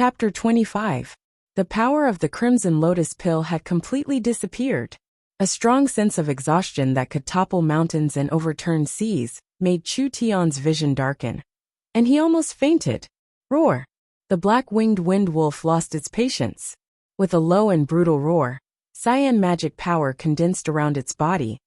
Chapter 25. The power of the Crimson Lotus pill had completely disappeared. A strong sense of exhaustion that could topple mountains and overturn seas made Chu Tian's vision darken. And he almost fainted. Roar! The black-winged wind wolf lost its patience. With a low and brutal roar, cyan magic power condensed around its body,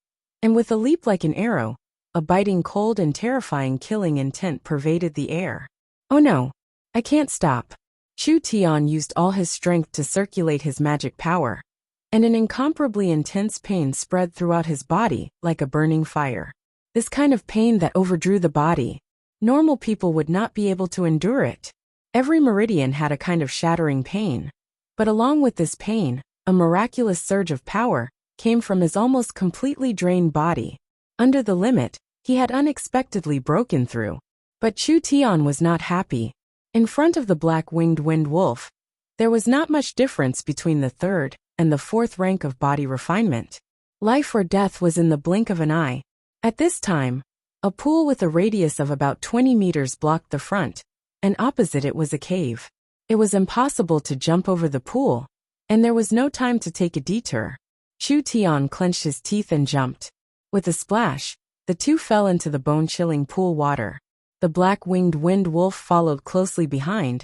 and with a leap like an arrow, a biting cold and terrifying killing intent pervaded the air. Oh no! I can't stop. Chu Tian used all his strength to circulate his magic power, and an incomparably intense pain spread throughout his body like a burning fire. This kind of pain that overdrew the body. Normal people would not be able to endure it. Every meridian had a kind of shattering pain. But along with this pain, a miraculous surge of power came from his almost completely drained body. Under the limit, he had unexpectedly broken through. But Chu Tian was not happy. In front of the black-winged wind wolf, there was not much difference between the third and the fourth rank of body refinement. Life or death was in the blink of an eye. At this time, a pool with a radius of about 20 meters blocked the front, and opposite it was a cave. It was impossible to jump over the pool, and there was no time to take a detour. Chu Tian clenched his teeth and jumped. With a splash, the two fell into the bone-chilling pool water. The black-winged wind wolf followed closely behind,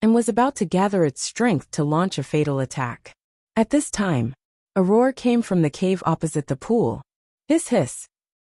and was about to gather its strength to launch a fatal attack. At this time, a roar came from the cave opposite the pool. Hiss hiss.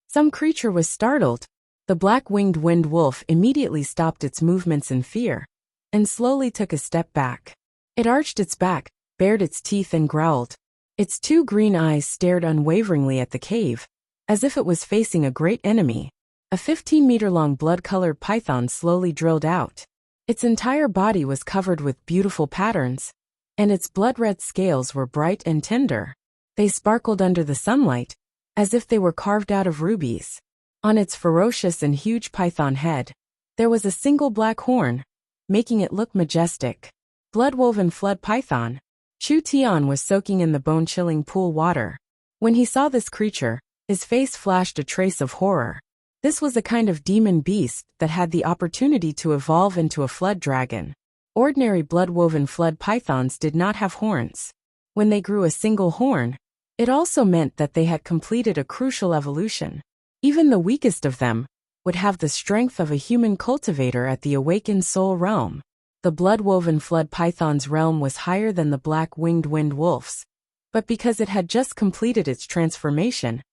Some creature was startled. The black-winged wind wolf immediately stopped its movements in fear, and slowly took a step back. It arched its back, bared its teeth and growled. Its two green eyes stared unwaveringly at the cave, as if it was facing a great enemy. A 15-meter-long blood-colored python slowly drilled out. Its entire body was covered with beautiful patterns, and its blood-red scales were bright and tender. They sparkled under the sunlight, as if they were carved out of rubies. On its ferocious and huge python head, there was a single black horn, making it look majestic. Blood-woven flood python. Chu Tian was soaking in the bone-chilling pool water. When he saw this creature, his face flashed a trace of horror. This was a kind of demon beast that had the opportunity to evolve into a flood dragon. Ordinary blood-woven flood pythons did not have horns. When they grew a single horn, it also meant that they had completed a crucial evolution. Even the weakest of them would have the strength of a human cultivator at the awakened soul realm. The blood-woven flood python's realm was higher than the black-winged wind wolf's, but because it had just completed its transformation,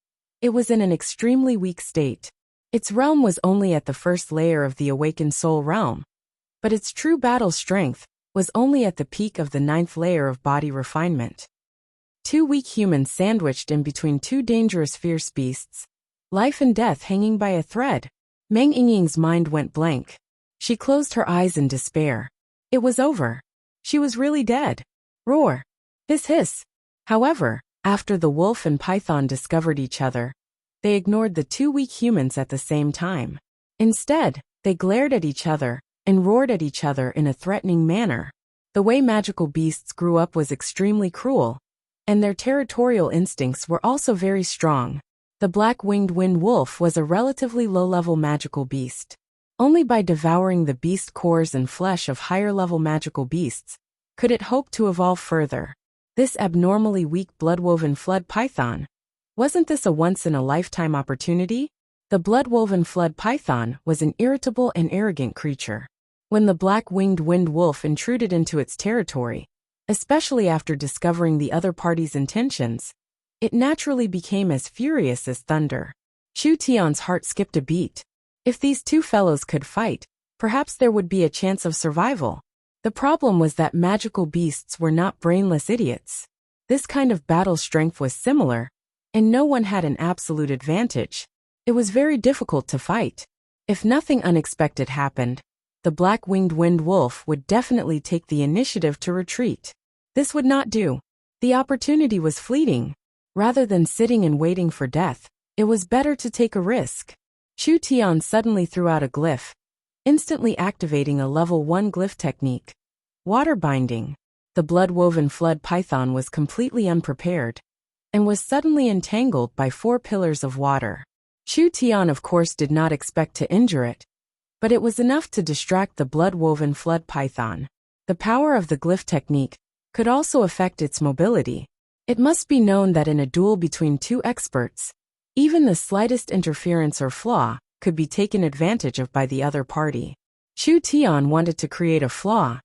it was in an extremely weak state. Its realm was only at the first layer of the awakened soul realm, but its true battle strength was only at the peak of the 9th layer of body refinement. Two weak humans sandwiched in between two dangerous fierce beasts, life and death hanging by a thread. Meng Yingying's mind went blank. She closed her eyes in despair. It was over. She was really dead. Roar! Hiss hiss! However, after the wolf and python discovered each other, they ignored the two weak humans at the same time. Instead, they glared at each other and roared at each other in a threatening manner. The way magical beasts grew up was extremely cruel, and their territorial instincts were also very strong. The black-winged wind wolf was a relatively low-level magical beast. Only by devouring the beast cores and flesh of higher-level magical beasts could it hope to evolve further. This abnormally weak blood-woven flood python. Wasn't this a once-in-a-lifetime opportunity? The blood-woven flood python was an irritable and arrogant creature. When the black-winged wind wolf intruded into its territory, especially after discovering the other party's intentions, it naturally became as furious as thunder. Chu Tian's heart skipped a beat. If these two fellows could fight, perhaps there would be a chance of survival. The problem was that magical beasts were not brainless idiots. This kind of battle strength was similar, and no one had an absolute advantage. It was very difficult to fight. If nothing unexpected happened, the black-winged wind wolf would definitely take the initiative to retreat. This would not do. The opportunity was fleeting. Rather than sitting and waiting for death, it was better to take a risk. Chu Tian suddenly threw out a glyph, instantly activating a level 1 glyph technique. Water binding. The blood-woven flood python was completely unprepared, and was suddenly entangled by 4 pillars of water. Chu Tian of course did not expect to injure it, but it was enough to distract the blood-woven flood python. The power of the glyph technique could also affect its mobility. It must be known that in a duel between two experts, even the slightest interference or flaw could be taken advantage of by the other party. Chu Tian wanted to create a flaw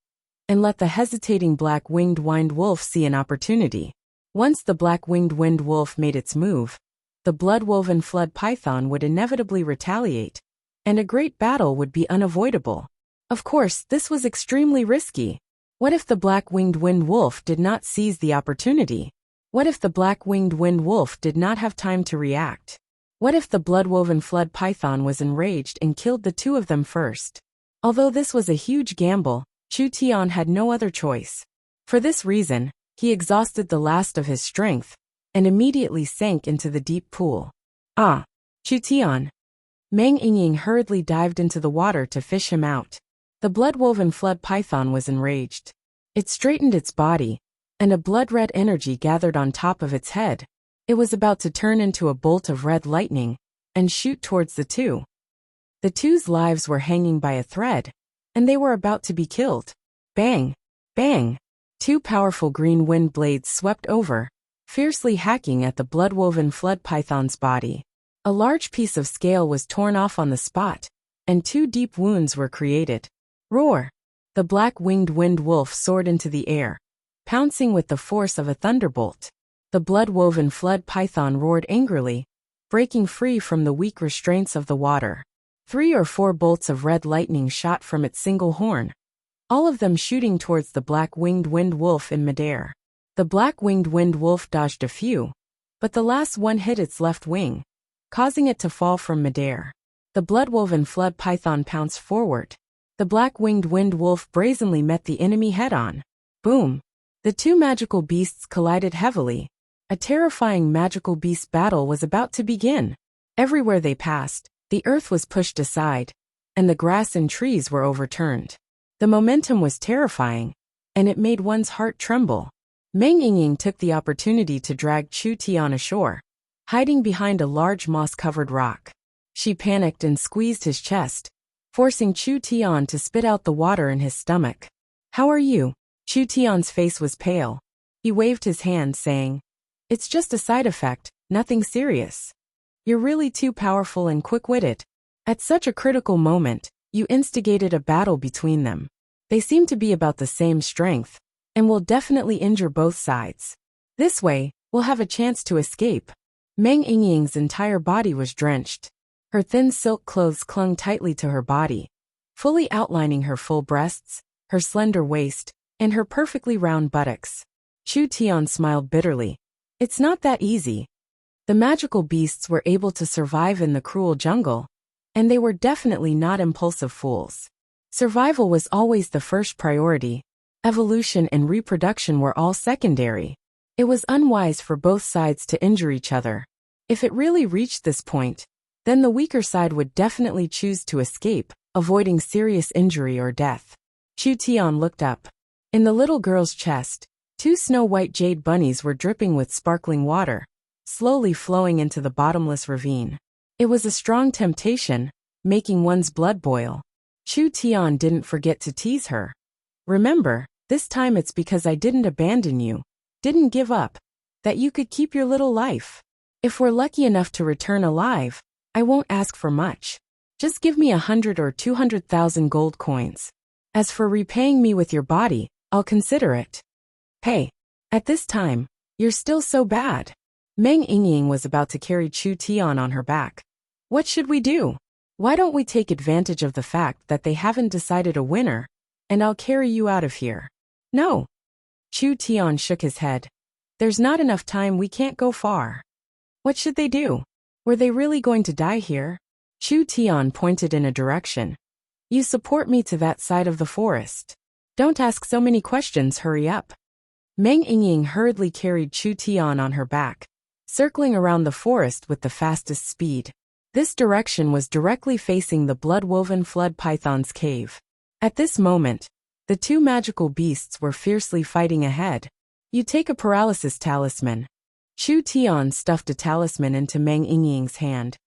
and let the hesitating black-winged wind wolf see an opportunity. Once the black-winged wind wolf made its move, the blood-woven flood python would inevitably retaliate, and a great battle would be unavoidable. Of course, this was extremely risky. What if the black-winged wind wolf did not seize the opportunity? What if the black-winged wind wolf did not have time to react? What if the blood-woven flood python was enraged and killed the two of them first? Although this was a huge gamble, Chu Tian had no other choice. For this reason, he exhausted the last of his strength and immediately sank into the deep pool. Ah! Chu Tian! Meng Yingying hurriedly dived into the water to fish him out. The blood-woven flood python was enraged. It straightened its body, and a blood-red energy gathered on top of its head. It was about to turn into a bolt of red lightning and shoot towards the two. The two's lives were hanging by a thread, and they were about to be killed. Bang! Bang! Two powerful green wind blades swept over, fiercely hacking at the blood-woven flood python's body. A large piece of scale was torn off on the spot, and two deep wounds were created. Roar! The black-winged wind wolf soared into the air, pouncing with the force of a thunderbolt. The blood-woven flood python roared angrily, breaking free from the weak restraints of the water. 3 or 4 bolts of red lightning shot from its single horn, all of them shooting towards the black-winged wind wolf in midair. The black-winged wind wolf dodged a few, but the last one hit its left wing, causing it to fall from midair. The blood-woven flood python pounced forward. The black-winged wind wolf brazenly met the enemy head-on. Boom! The two magical beasts collided heavily. A terrifying magical beast battle was about to begin. Everywhere they passed, the earth was pushed aside, and the grass and trees were overturned. The momentum was terrifying, and it made one's heart tremble. Meng Yingying took the opportunity to drag Chu Tian ashore, hiding behind a large moss-covered rock. She panicked and squeezed his chest, forcing Chu Tian to spit out the water in his stomach. "How are you?" Chu Tian's face was pale. He waved his hand, saying, "It's just a side effect, nothing serious. You're really too powerful and quick-witted. At such a critical moment, you instigated a battle between them. They seem to be about the same strength, and will definitely injure both sides. This way, we'll have a chance to escape." Meng Yingying's entire body was drenched. Her thin silk clothes clung tightly to her body, fully outlining her full breasts, her slender waist, and her perfectly round buttocks. Chu Tian smiled bitterly. "It's not that easy. The magical beasts were able to survive in the cruel jungle, and they were definitely not impulsive fools. Survival was always the first priority. Evolution and reproduction were all secondary. It was unwise for both sides to injure each other. If it really reached this point, then the weaker side would definitely choose to escape, avoiding serious injury or death." Chu Tian looked up. In the little girl's chest, 2 snow-white jade bunnies were dripping with sparkling water, slowly flowing into the bottomless ravine. It was a strong temptation, making one's blood boil. Chu Tian didn't forget to tease her. "Remember, this time it's because I didn't abandon you, didn't give up, that you could keep your little life. If we're lucky enough to return alive, I won't ask for much. Just give me 100 or 200,000 gold coins. As for repaying me with your body, I'll consider it." "Hey, at this time, you're still so bad." Meng Yingying was about to carry Chu Tian on her back. "What should we do? Why don't we take advantage of the fact that they haven't decided a winner, and I'll carry you out of here?" "No." Chu Tian shook his head. "There's not enough time, we can't go far." "What should they do? Were they really going to die here?" Chu Tian pointed in a direction. "You support me to that side of the forest. Don't ask so many questions, hurry up." Meng Yingying hurriedly carried Chu Tian on her back, circling around the forest with the fastest speed. This direction was directly facing the blood-woven flood python's cave. At this moment, the 2 magical beasts were fiercely fighting ahead. "You take a paralysis talisman." Chu Tian stuffed a talisman into Meng Yingying's hand.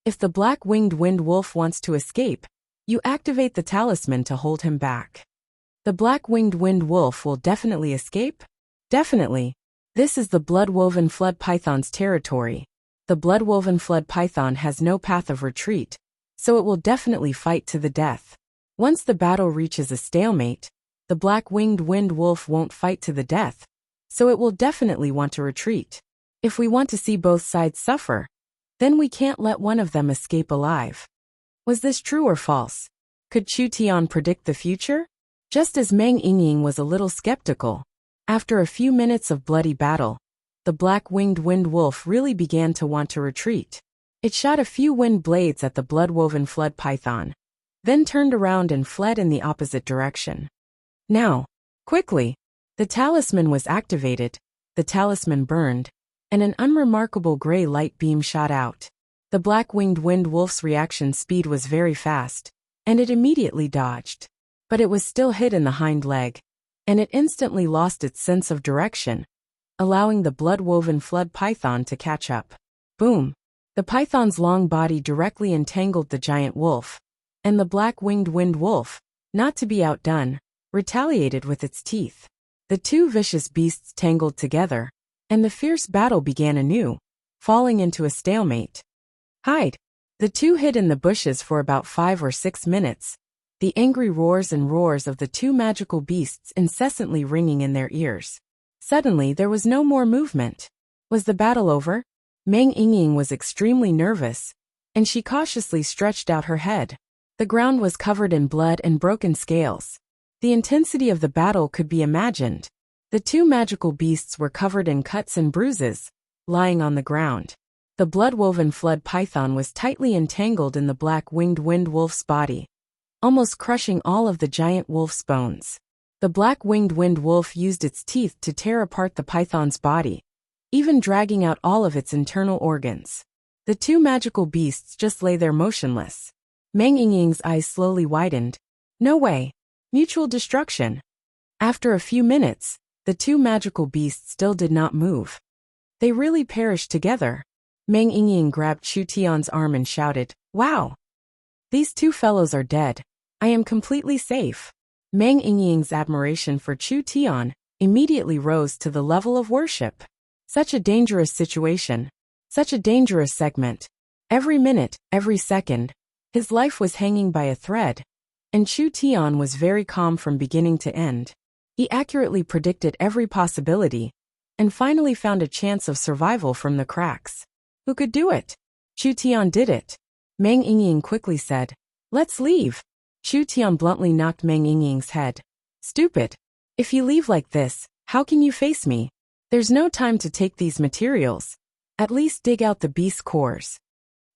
"If the black-winged wind wolf wants to escape, you activate the talisman to hold him back." The black-winged wind wolf will definitely escape? Definitely. This is the blood-woven flood python's territory. The blood-woven flood python has no path of retreat, so it will definitely fight to the death. Once the battle reaches a stalemate, the black-winged wind wolf won't fight to the death, so it will definitely want to retreat. If we want to see both sides suffer, then we can't let one of them escape alive. Was this true or false? Could Chu Tian predict the future? Just as Meng Yingying was a little skeptical, after a few minutes of bloody battle, the black-winged wind wolf really began to want to retreat. It shot a few wind blades at the blood-woven flood python, then turned around and fled in the opposite direction. Now, quickly, the talisman was activated, the talisman burned, and an unremarkable gray light beam shot out. The black-winged wind wolf's reaction speed was very fast, and it immediately dodged. But it was still hit in the hind leg, and it instantly lost its sense of direction, allowing the blood-woven flood python to catch up. Boom! The python's long body directly entangled the giant wolf, and the black-winged wind wolf, not to be outdone, retaliated with its teeth. The two vicious beasts tangled together, and the fierce battle began anew, falling into a stalemate. Hide! The two hid in the bushes for about 5 or 6 minutes, the angry roars and roars of the two magical beasts incessantly ringing in their ears. Suddenly there was no more movement. Was the battle over? Meng Yingying was extremely nervous, and she cautiously stretched out her head. The ground was covered in blood and broken scales. The intensity of the battle could be imagined. The two magical beasts were covered in cuts and bruises, lying on the ground. The blood-woven flood python was tightly entangled in the black-winged wind wolf's body, almost crushing all of the giant wolf's bones. The black-winged wind wolf used its teeth to tear apart the python's body, even dragging out all of its internal organs. The two magical beasts just lay there motionless. Meng Yingying's eyes slowly widened. No way. Mutual destruction. After a few minutes, the two magical beasts still did not move. They really perished together. Meng Yingying grabbed Chu Tian's arm and shouted, "Wow! These two fellows are dead. I am completely safe." Meng Yingying's admiration for Chu Tian immediately rose to the level of worship. Such a dangerous situation. Such a dangerous segment. Every minute, every second, his life was hanging by a thread, and Chu Tian was very calm from beginning to end. He accurately predicted every possibility, and finally found a chance of survival from the cracks. Who could do it? Chu Tian did it. Meng Yingying quickly said, "Let's leave." Chu Tian bluntly knocked Meng Yingying's head. "Stupid. If you leave like this, how can you face me? There's no time to take these materials. At least dig out the beast cores."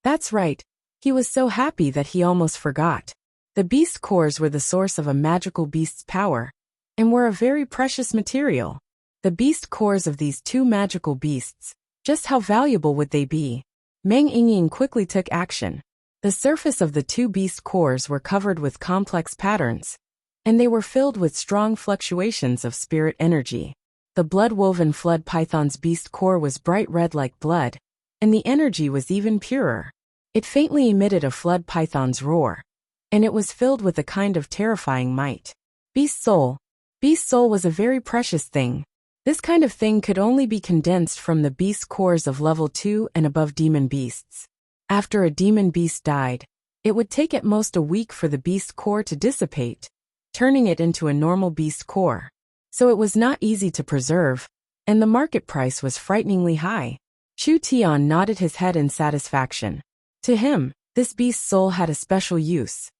That's right. He was so happy that he almost forgot. The beast cores were the source of a magical beast's power, and were a very precious material. The beast cores of these two magical beasts, just how valuable would they be? Meng Yingying quickly took action. The surface of the two beast cores were covered with complex patterns, and they were filled with strong fluctuations of spirit energy. The blood-woven flood python's beast core was bright red like blood, and the energy was even purer. It faintly emitted a flood python's roar, and it was filled with a kind of terrifying might. Beast soul. Beast soul was a very precious thing. This kind of thing could only be condensed from the beast cores of level 2 and above demon beasts. After a demon beast died, it would take at most a week for the beast core to dissipate, turning it into a normal beast core. So it was not easy to preserve, and the market price was frighteningly high. Chu Tian nodded his head in satisfaction. To him, this beast soul had a special use.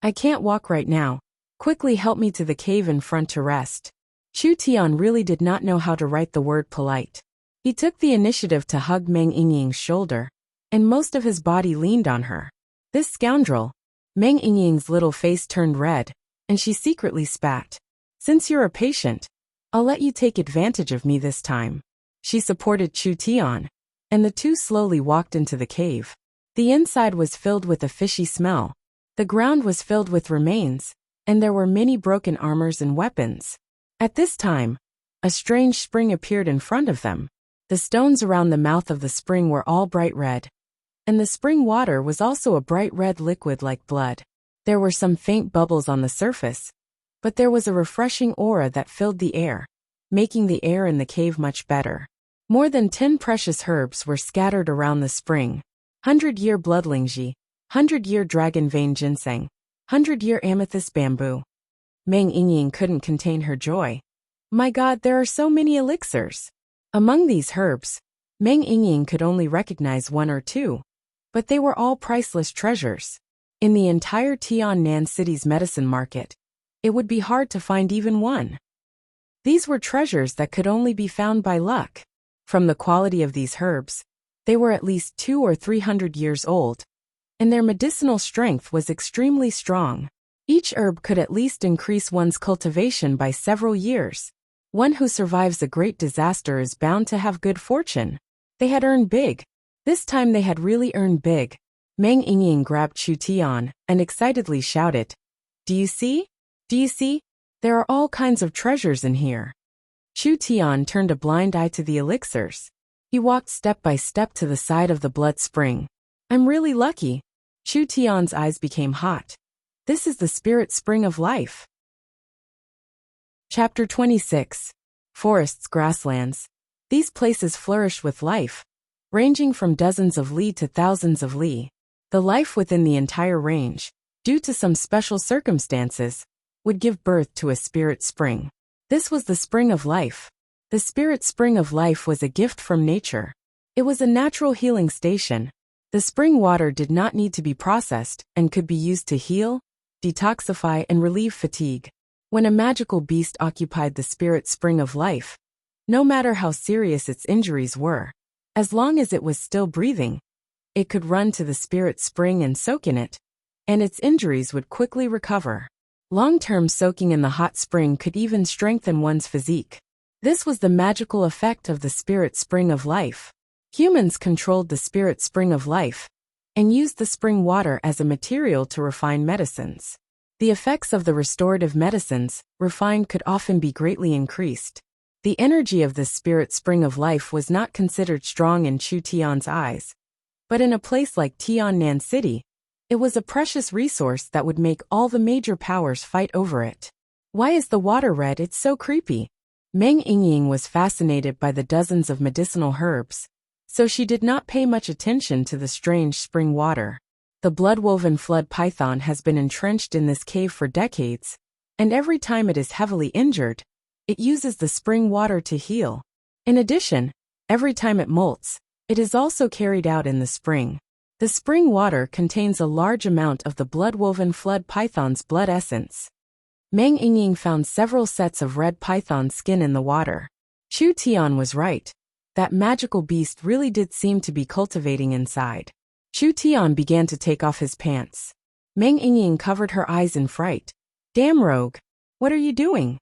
"I can't walk right now. Quickly help me to the cave in front to rest." Chu Tian really did not know how to write the word polite. He took the initiative to hug Meng Yingying's shoulder, and most of his body leaned on her. This scoundrel. Meng Yingying's little face turned red, and she secretly spat. "Since you're a patient, I'll let you take advantage of me this time." She supported Chu Tian, and the two slowly walked into the cave. The inside was filled with a fishy smell. The ground was filled with remains, and there were many broken armors and weapons. At this time, a strange spring appeared in front of them. The stones around the mouth of the spring were all bright red, and the spring water was also a bright red liquid like blood. There were some faint bubbles on the surface, but there was a refreshing aura that filled the air, making the air in the cave much better. More than 10 precious herbs were scattered around the spring. 100-year bloodlingji, 100-year dragon vein ginseng, 100-year amethyst bamboo. Meng Yingying couldn't contain her joy. My God, there are so many elixirs. Among these herbs, Meng Yingying could only recognize one or two, but they were all priceless treasures. In the entire Tiannan city's medicine market, it would be hard to find even one. These were treasures that could only be found by luck. From the quality of these herbs, they were at least 200 or 300 years old, and their medicinal strength was extremely strong. Each herb could at least increase one's cultivation by several years. One who survives a great disaster is bound to have good fortune. They had earned big. This time they had really earned big. Meng Yingying grabbed Chu Tian and excitedly shouted, "Do you see? Do you see? There are all kinds of treasures in here." Chu Tian turned a blind eye to the elixirs. He walked step by step to the side of the blood spring. "I'm really lucky." Chu Tian's eyes became hot. This is the spirit spring of life. Chapter 26. Forests, grasslands. These places flourish with life, ranging from dozens of li to thousands of li. The life within the entire range, due to some special circumstances, would give birth to a spirit spring. This was the spring of life. The spirit spring of life was a gift from nature. It was a natural healing station. The spring water did not need to be processed and could be used to heal, detoxify, and relieve fatigue. When a magical beast occupied the spirit spring of life, no matter how serious its injuries were, as long as it was still breathing, it could run to the spirit spring and soak in it, and its injuries would quickly recover. Long-term soaking in the hot spring could even strengthen one's physique. This was the magical effect of the spirit spring of life. Humans controlled the spirit spring of life and used the spring water as a material to refine medicines. The effects of the restorative medicines, refined, could often be greatly increased. The energy of this spirit spring of life was not considered strong in Chu Tian's eyes, but in a place like Tiannan City, it was a precious resource that would make all the major powers fight over it. Why is the water red? It's so creepy. Meng Yingying was fascinated by the dozens of medicinal herbs, so she did not pay much attention to the strange spring water. The blood-woven flood python has been entrenched in this cave for decades, and every time it is heavily injured, it uses the spring water to heal. In addition, every time it molts, it is also carried out in the spring. The spring water contains a large amount of the blood-woven flood python's blood essence. Meng Yingying found several sets of red python skin in the water. Chu Tian was right. That magical beast really did seem to be cultivating inside. Chu Tian began to take off his pants. Meng Yingying covered her eyes in fright. "Damn rogue! What are you doing?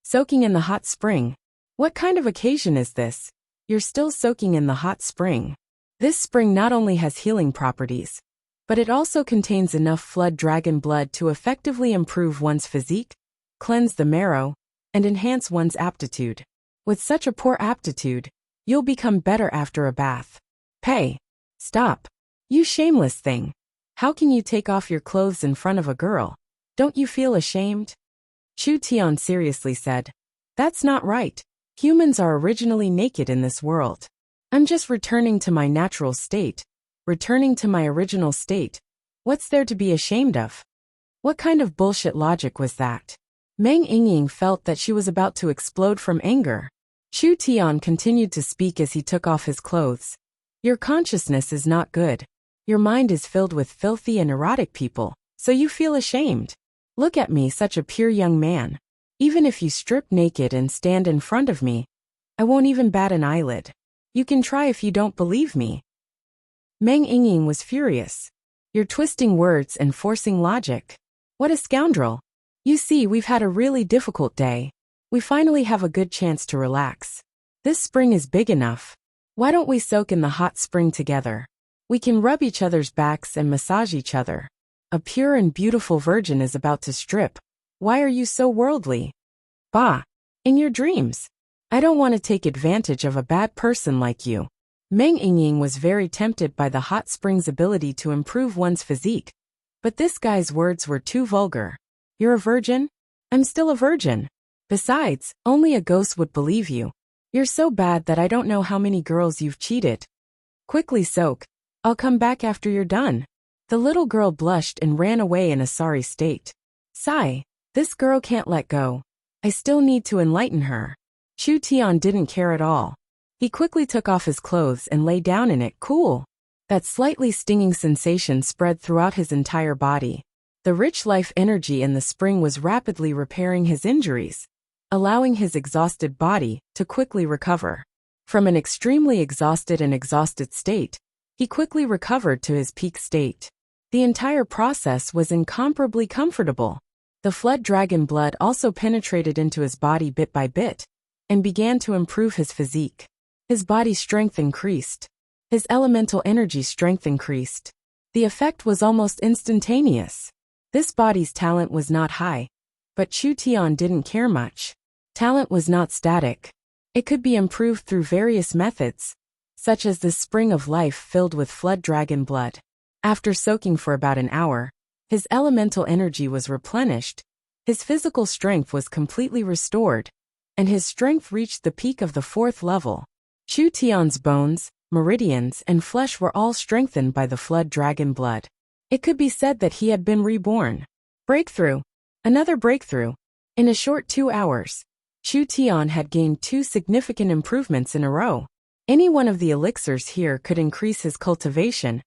Soaking in the hot spring? What kind of occasion is this? You're still soaking in the hot spring." This spring not only has healing properties, but it also contains enough flood dragon blood to effectively improve one's physique, cleanse the marrow, and enhance one's aptitude. With such a poor aptitude, you'll become better after a bath. Hey! Stop! You shameless thing! How can you take off your clothes in front of a girl? Don't you feel ashamed? Chu Tian seriously said. That's not right. Humans are originally naked in this world. I'm just returning to my natural state. Returning to my original state. What's there to be ashamed of? What kind of bullshit logic was that? Meng Yingying felt that she was about to explode from anger. Chu Tian continued to speak as he took off his clothes. Your consciousness is not good. Your mind is filled with filthy and erotic people, so you feel ashamed. Look at me, such a pure young man. Even if you strip naked and stand in front of me, I won't even bat an eyelid. You can try if you don't believe me. Meng Yingying was furious. You're twisting words and forcing logic. What a scoundrel. You see, we've had a really difficult day. We finally have a good chance to relax. This spring is big enough. Why don't we soak in the hot spring together? We can rub each other's backs and massage each other. A pure and beautiful virgin is about to strip. Why are you so worldly? Bah! In your dreams. I don't want to take advantage of a bad person like you. Meng Yingying was very tempted by the hot spring's ability to improve one's physique, but this guy's words were too vulgar. You're a virgin? I'm still a virgin. Besides, only a ghost would believe you. You're so bad that I don't know how many girls you've cheated. Quickly soak. I'll come back after you're done. The little girl blushed and ran away in a sorry state. Sigh. This girl can't let go. I still need to enlighten her. Chu Tian didn't care at all. He quickly took off his clothes and lay down in it. Cool. That slightly stinging sensation spread throughout his entire body. The rich life energy in the spring was rapidly repairing his injuries, allowing his exhausted body to quickly recover. From an extremely exhausted state, he quickly recovered to his peak state. The entire process was incomparably comfortable. The flood dragon blood also penetrated into his body bit by bit, and began to improve his physique. His body strength increased. His elemental energy strength increased. The effect was almost instantaneous. This body's talent was not high, but Chu Tian didn't care much. Talent was not static. It could be improved through various methods, such as this spring of life filled with flood dragon blood. After soaking for about an hour, his elemental energy was replenished, his physical strength was completely restored, and his strength reached the peak of the 4th level. Chu Tian's bones, meridians, and flesh were all strengthened by the flood dragon blood. It could be said that he had been reborn. Breakthrough. Another breakthrough. In a short 2 hours, Chu Tian had gained 2 significant improvements in a row. Any one of the elixirs here could increase his cultivation,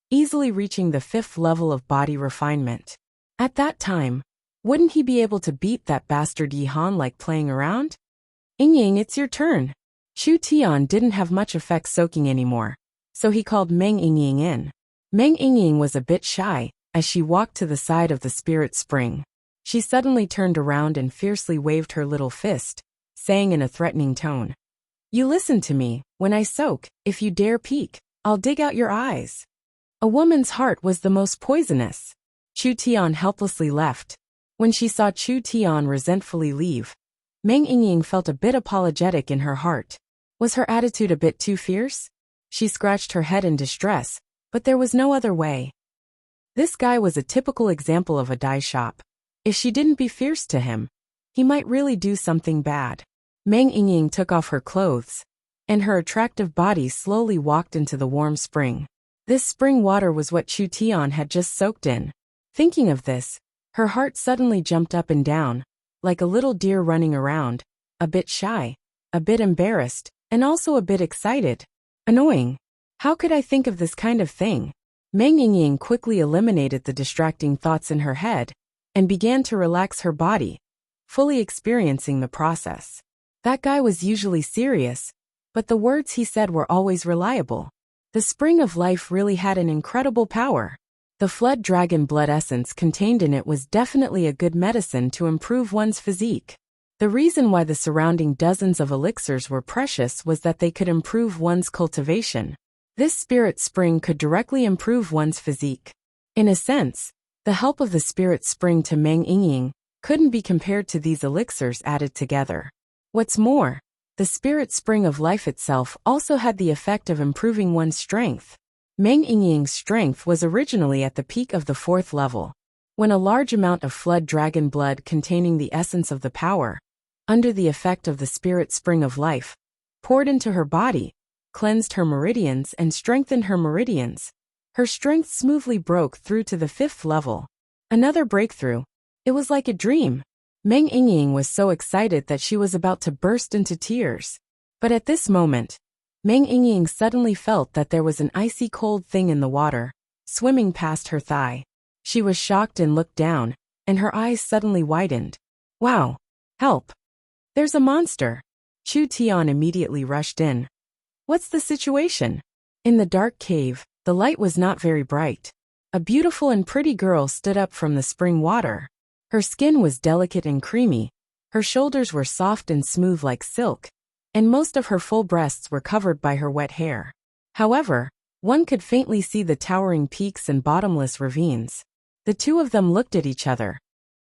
easily reaching the 5th level of body refinement. At that time, wouldn't he be able to beat that bastard Yi Han like playing around? Ying, it's your turn. Chu Tian didn't have much effect soaking anymore, so he called Meng Ying in. Meng Ying was a bit shy as she walked to the side of the spirit spring. She suddenly turned around and fiercely waved her little fist, saying in a threatening tone, "You listen to me, when I soak, if you dare peek, I'll dig out your eyes." A woman's heart was the most poisonous. Chu Tian helplessly left. When she saw Chu Tian resentfully leave, Meng Ying felt a bit apologetic in her heart. Was her attitude a bit too fierce? She scratched her head in distress, but there was no other way. This guy was a typical example of a dye shop. If she didn't be fierce to him, he might really do something bad. Meng Ying took off her clothes, and her attractive body slowly walked into the warm spring. This spring water was what Chu Tian had just soaked in. Thinking of this, her heart suddenly jumped up and down, like a little deer running around, a bit shy, a bit embarrassed, and also a bit excited. Annoying. How could I think of this kind of thing? Meng Ying quickly eliminated the distracting thoughts in her head and began to relax her body, fully experiencing the process. That guy was usually serious, but the words he said were always reliable. The spring of life really had an incredible power. The flood dragon blood essence contained in it was definitely a good medicine to improve one's physique. The reason why the surrounding dozens of elixirs were precious was that they could improve one's cultivation. This spirit spring could directly improve one's physique. In a sense, the help of the spirit spring to Meng Ying couldn't be compared to these elixirs added together. What's more, the spirit spring of life itself also had the effect of improving one's strength. Meng Ying's strength was originally at the peak of the 4th level. When a large amount of flood dragon blood containing the essence of the power, under the effect of the spirit spring of life, poured into her body, cleansed her meridians and strengthened her meridians, her strength smoothly broke through to the 5th level. Another breakthrough. It was like a dream. Meng Ying was so excited that she was about to burst into tears. But at this moment, Meng Ying suddenly felt that there was an icy cold thing in the water, swimming past her thigh. She was shocked and looked down, and her eyes suddenly widened. Wow! Help! There's a monster! Chu Tian immediately rushed in. What's the situation? In the dark cave, the light was not very bright. A beautiful and pretty girl stood up from the spring water. Her skin was delicate and creamy, her shoulders were soft and smooth like silk, and most of her full breasts were covered by her wet hair. However, one could faintly see the towering peaks and bottomless ravines. The two of them looked at each other.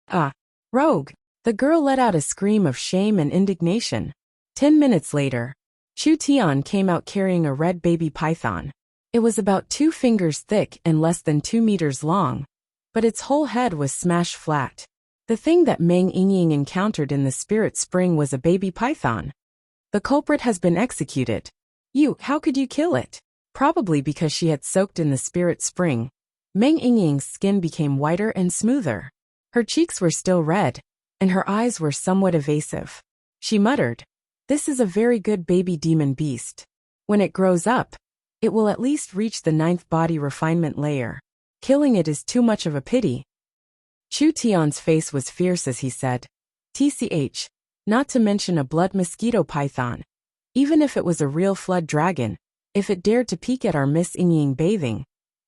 Ah! Rogue! The girl let out a scream of shame and indignation. 10 minutes later, Chu Tian came out carrying a red baby python. It was about 2 fingers thick and less than 2 meters long, but its whole head was smashed flat. The thing that Meng Yingying encountered in the spirit spring was a baby python. The culprit has been executed. How could you kill it? Probably because she had soaked in the spirit spring. Meng Yingying's skin became whiter and smoother. Her cheeks were still red, and her eyes were somewhat evasive. She muttered, "This is a very good baby demon beast. When it grows up, it will at least reach the 9th body refinement layer. Killing it is too much of a pity." Chu Tian's face was fierce as he said, "TCH, not to mention a blood mosquito python. Even if it was a real flood dragon, if it dared to peek at our Miss Yingying bathing,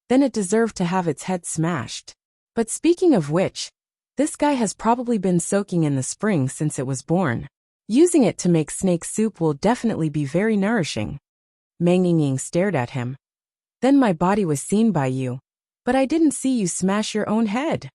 then it deserved to have its head smashed. But speaking of which, this guy has probably been soaking in the spring since it was born. Using it to make snake soup will definitely be very nourishing." Meng Yingying stared at him. "Then my body was seen by you, but I didn't see you smash your own head.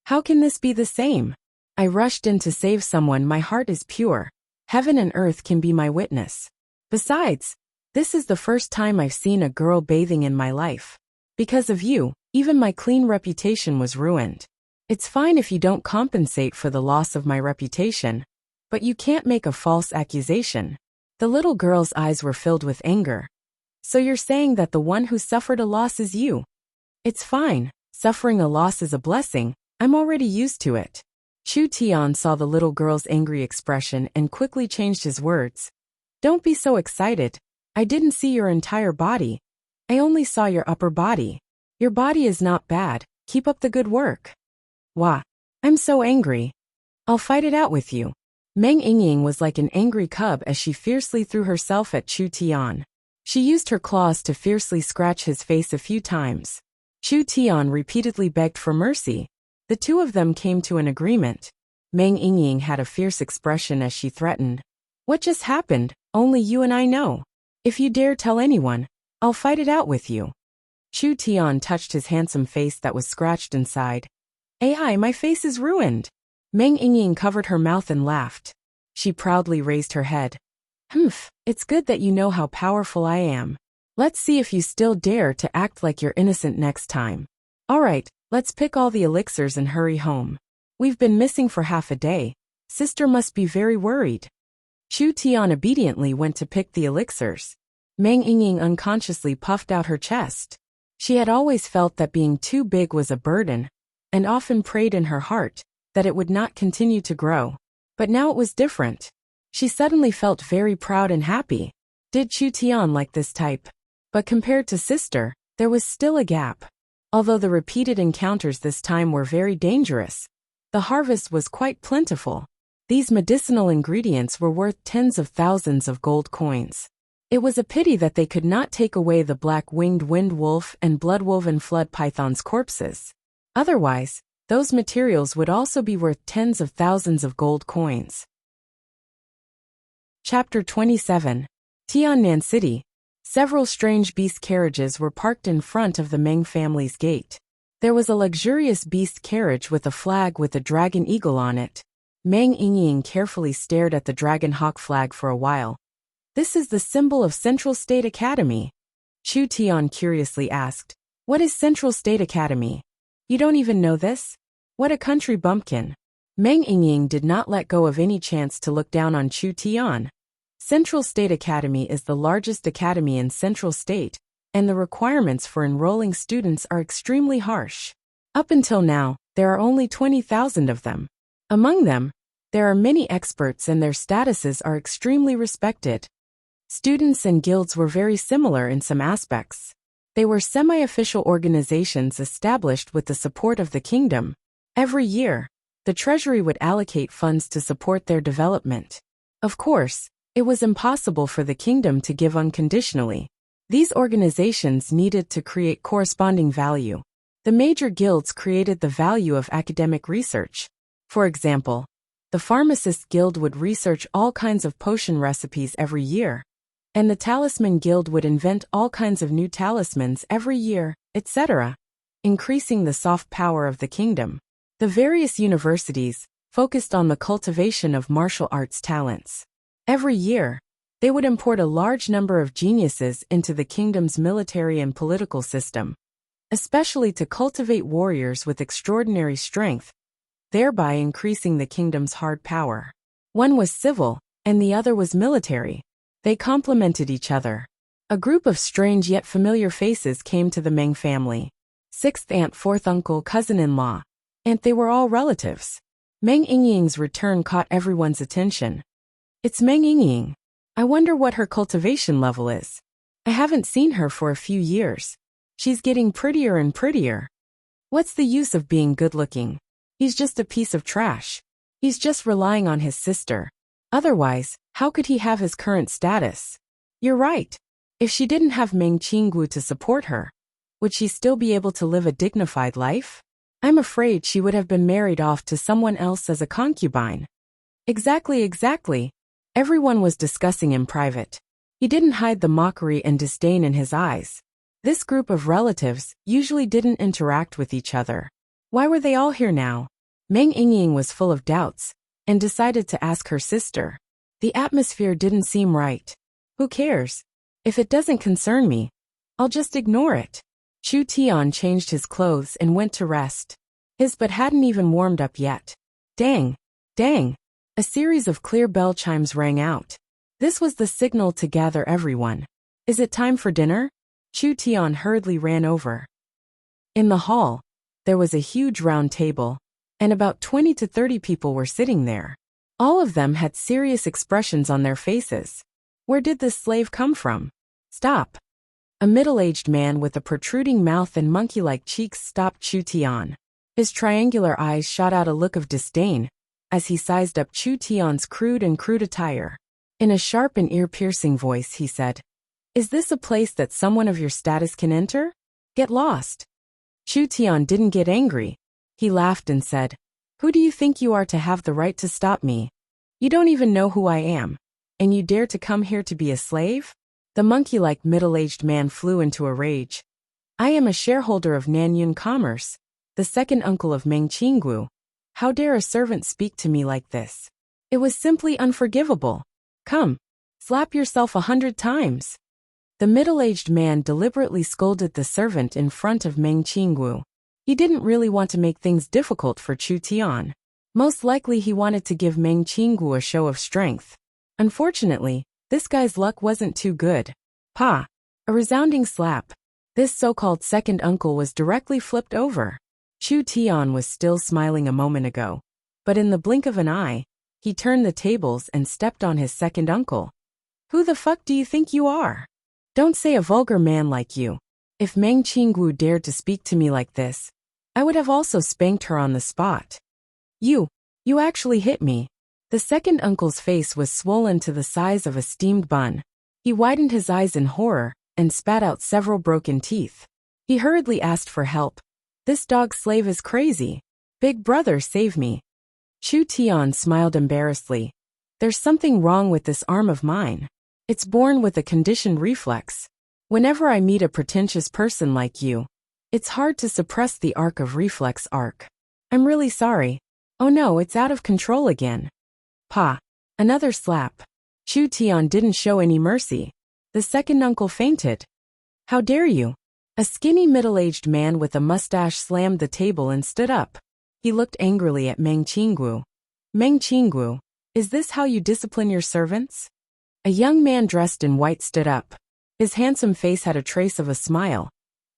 How can this be the same? I rushed in to save someone. My heart is pure. Heaven and earth can be my witness. Besides, this is the first time I've seen a girl bathing in my life. Because of you, even my clean reputation was ruined. It's fine if you don't compensate for the loss of my reputation, but you can't make a false accusation." The little girl's eyes were filled with anger. "So you're saying that the one who suffered a loss is you? It's fine. Suffering a loss is a blessing. I'm already used to it." Chu Tian saw the little girl's angry expression and quickly changed his words. "Don't be so excited. I didn't see your entire body. I only saw your upper body. Your body is not bad. Keep up the good work." "Wah. I'm so angry. I'll fight it out with you." Meng Yingying was like an angry cub as she fiercely threw herself at Chu Tian. She used her claws to fiercely scratch his face a few times. Chu Tian repeatedly begged for mercy. The two of them came to an agreement. Meng Yingying had a fierce expression as she threatened, "What just happened? Only you and I know. If you dare tell anyone, I'll fight it out with you." Chu Tian touched his handsome face that was scratched inside. "AI, my face is ruined." Meng Yingying covered her mouth and laughed. She proudly raised her head. "Humph, it's good that you know how powerful I am. Let's see if you still dare to act like you're innocent next time. All right, let's pick all the elixirs and hurry home. We've been missing for half a day. Sister must be very worried." Chu Tian obediently went to pick the elixirs. Meng Yingying unconsciously puffed out her chest. She had always felt that being too big was a burden, and often prayed in her heart that it would not continue to grow. But now it was different. She suddenly felt very proud and happy. Did Chu Tian like this type? But compared to sister, there was still a gap. Although the repeated encounters this time were very dangerous, the harvest was quite plentiful. These medicinal ingredients were worth tens of thousands of gold coins. It was a pity that they could not take away the black-winged wind wolf and blood-woven flood python's corpses. Otherwise, those materials would also be worth tens of thousands of gold coins. Chapter 27. Tiannan City. Several strange beast carriages were parked in front of the Meng family's gate. There was a luxurious beast carriage with a flag with a dragon eagle on it. Meng Yingying carefully stared at the dragon hawk flag for a while. "This is the symbol of Central State Academy." Chu Tian curiously asked, "What is Central State Academy? You don't even know this? What a country bumpkin." Meng Yingying did not let go of any chance to look down on Chu Tian. Central State Academy is the largest academy in Central State, and the requirements for enrolling students are extremely harsh. Up until now, there are only 20,000 of them. Among them, there are many experts and their statuses are extremely respected. Students and guilds were very similar in some aspects. They were semi-official organizations established with the support of the kingdom. Every year, the treasury would allocate funds to support their development. Of course, it was impossible for the kingdom to give unconditionally. These organizations needed to create corresponding value. The major guilds created the value of academic research. For example, the Pharmacist Guild would research all kinds of potion recipes every year, and the Talisman Guild would invent all kinds of new talismans every year, etc., increasing the soft power of the kingdom. The various universities focused on the cultivation of martial arts talents. Every year, they would import a large number of geniuses into the kingdom's military and political system, especially to cultivate warriors with extraordinary strength. thereby increasing the kingdom's hard power. One was civil, and the other was military. They complemented each other. A group of strange yet familiar faces came to the Meng family. Sixth aunt, fourth uncle, cousin-in-law. And they were all relatives. Meng Yingying's return caught everyone's attention. It's Meng Yingying. I wonder what her cultivation level is. I haven't seen her for a few years. She's getting prettier and prettier. What's the use of being good-looking? He's just a piece of trash. He's just relying on his sister. Otherwise, how could he have his current status? You're right. If she didn't have Meng Qinggu to support her, would she still be able to live a dignified life? I'm afraid she would have been married off to someone else as a concubine. Exactly. Everyone was discussing in private. He didn't hide the mockery and disdain in his eyes. This group of relatives usually didn't interact with each other. Why were they all here now? Meng Yingying was full of doubts and decided to ask her sister. The atmosphere didn't seem right. Who cares? If it doesn't concern me, I'll just ignore it. Chu Tian changed his clothes and went to rest. His butt hadn't even warmed up yet. Dang! A series of clear bell chimes rang out. This was the signal to gather everyone. Is it time for dinner? Chu Tian hurriedly ran over. In the hall, there was a huge round table, and about 20 to 30 people were sitting there. All of them had serious expressions on their faces. Where did this slave come from? Stop! A middle-aged man with a protruding mouth and monkey-like cheeks stopped Chu Tian. His triangular eyes shot out a look of disdain as he sized up Chu Tian's crude attire. In a sharp and ear-piercing voice, he said, "Is this a place that someone of your status can enter? Get lost." Chu Tian didn't get angry. He laughed and said, "Who do you think you are to have the right to stop me? You don't even know who I am, and you dare to come here to be a slave?" The monkey-like middle-aged man flew into a rage. "I am a shareholder of Nanyun Commerce, the second uncle of Meng Qinggu. How dare a servant speak to me like this? It was simply unforgivable. Come, slap yourself 100 times." The middle-aged man deliberately scolded the servant in front of Meng Qinggu. He didn't really want to make things difficult for Chu Tian. Most likely he wanted to give Meng Qinggu a show of strength. Unfortunately, this guy's luck wasn't too good. Pa! A resounding slap. This so-called second uncle was directly flipped over. Chu Tian was still smiling a moment ago, but in the blink of an eye, he turned the tables and stepped on his second uncle. "Who the fuck do you think you are? Don't say a vulgar man like you. If Meng Qinggu dared to speak to me like this, I would have also spanked her on the spot. You actually hit me." The second uncle's face was swollen to the size of a steamed bun. He widened his eyes in horror and spat out several broken teeth. He hurriedly asked for help. "This dog slave is crazy. Big brother, save me." Chu Tian smiled embarrassedly. "There's something wrong with this arm of mine. It's born with a conditioned reflex. Whenever I meet a pretentious person like you, it's hard to suppress the arc of reflex arc. I'm really sorry. Oh no, it's out of control again." Pa! Another slap. Chu Tian didn't show any mercy. The second uncle fainted. "How dare you?" A skinny middle-aged man with a mustache slammed the table and stood up. He looked angrily at Meng Qinggu. "Meng Qinggu, is this how you discipline your servants?" A young man dressed in white stood up. His handsome face had a trace of a smile.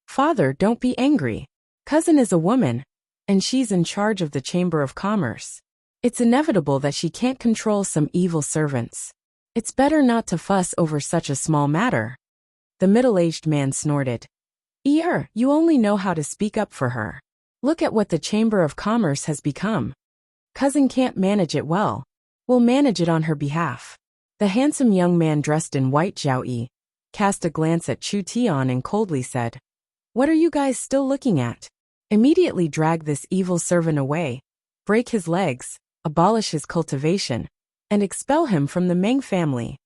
"Father, don't be angry. Cousin is a woman, and she's in charge of the Chamber of Commerce. It's inevitable that she can't control some evil servants. It's better not to fuss over such a small matter." The middle-aged man snorted. You only know how to speak up for her. Look at what the Chamber of Commerce has become. Cousin can't manage it well. We'll manage it on her behalf." The handsome young man dressed in white Zhao cast a glance at Chu Tian and coldly said, "What are you guys still looking at? Immediately drag this evil servant away, break his legs, abolish his cultivation, and expel him from the Meng family.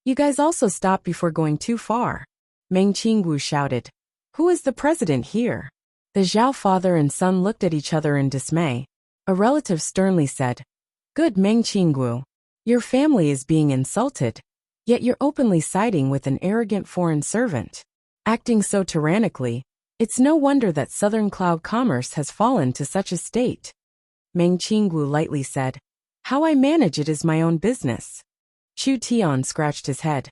You guys also stop before going too far." Meng Qinggu shouted. "Who is the president here?" The Zhao father and son looked at each other in dismay. A relative sternly said, "Good Meng Qinggu, your family is being insulted, yet you're openly siding with an arrogant foreign servant. Acting so tyrannically, it's no wonder that Southern Cloud Commerce has fallen to such a state." Meng Qingwu lightly said. How I manage it is my own business. Chu Tian scratched his head.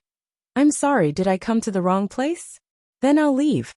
I'm sorry, did I come to the wrong place? Then I'll leave.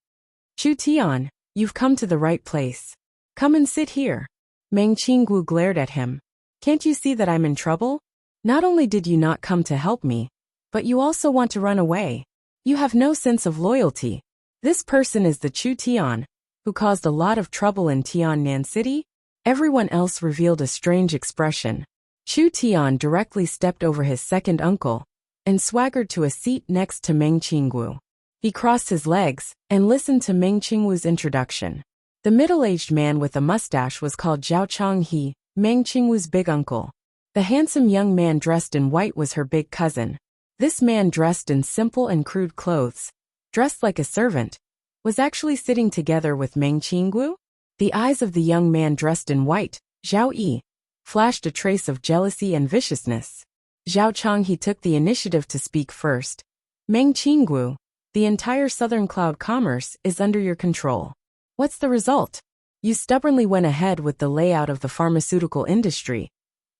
Chu Tian, you've come to the right place. Come and sit here. Meng Qingwu glared at him. Can't you see that I'm in trouble? Not only did you not come to help me, but you also want to run away. You have no sense of loyalty. This person is the Chu Tian, who caused a lot of trouble in Tiannan City. Everyone else revealed a strange expression. Chu Tian directly stepped over his second uncle and swaggered to a seat next to Meng Qingwu. He crossed his legs and listened to Meng Qingwu's introduction. The middle-aged man with a mustache was called Zhao Changhe, Meng Qingwu's big uncle. The handsome young man dressed in white was her big cousin. This man dressed in simple and crude clothes, dressed like a servant, was actually sitting together with Meng Qingwu. The eyes of the young man dressed in white, Zhao Yi, flashed a trace of jealousy and viciousness. Zhao Changhe took the initiative to speak first. Meng Qingwu, the entire Southern Cloud commerce is under your control. What's the result? You stubbornly went ahead with the layout of the pharmaceutical industry,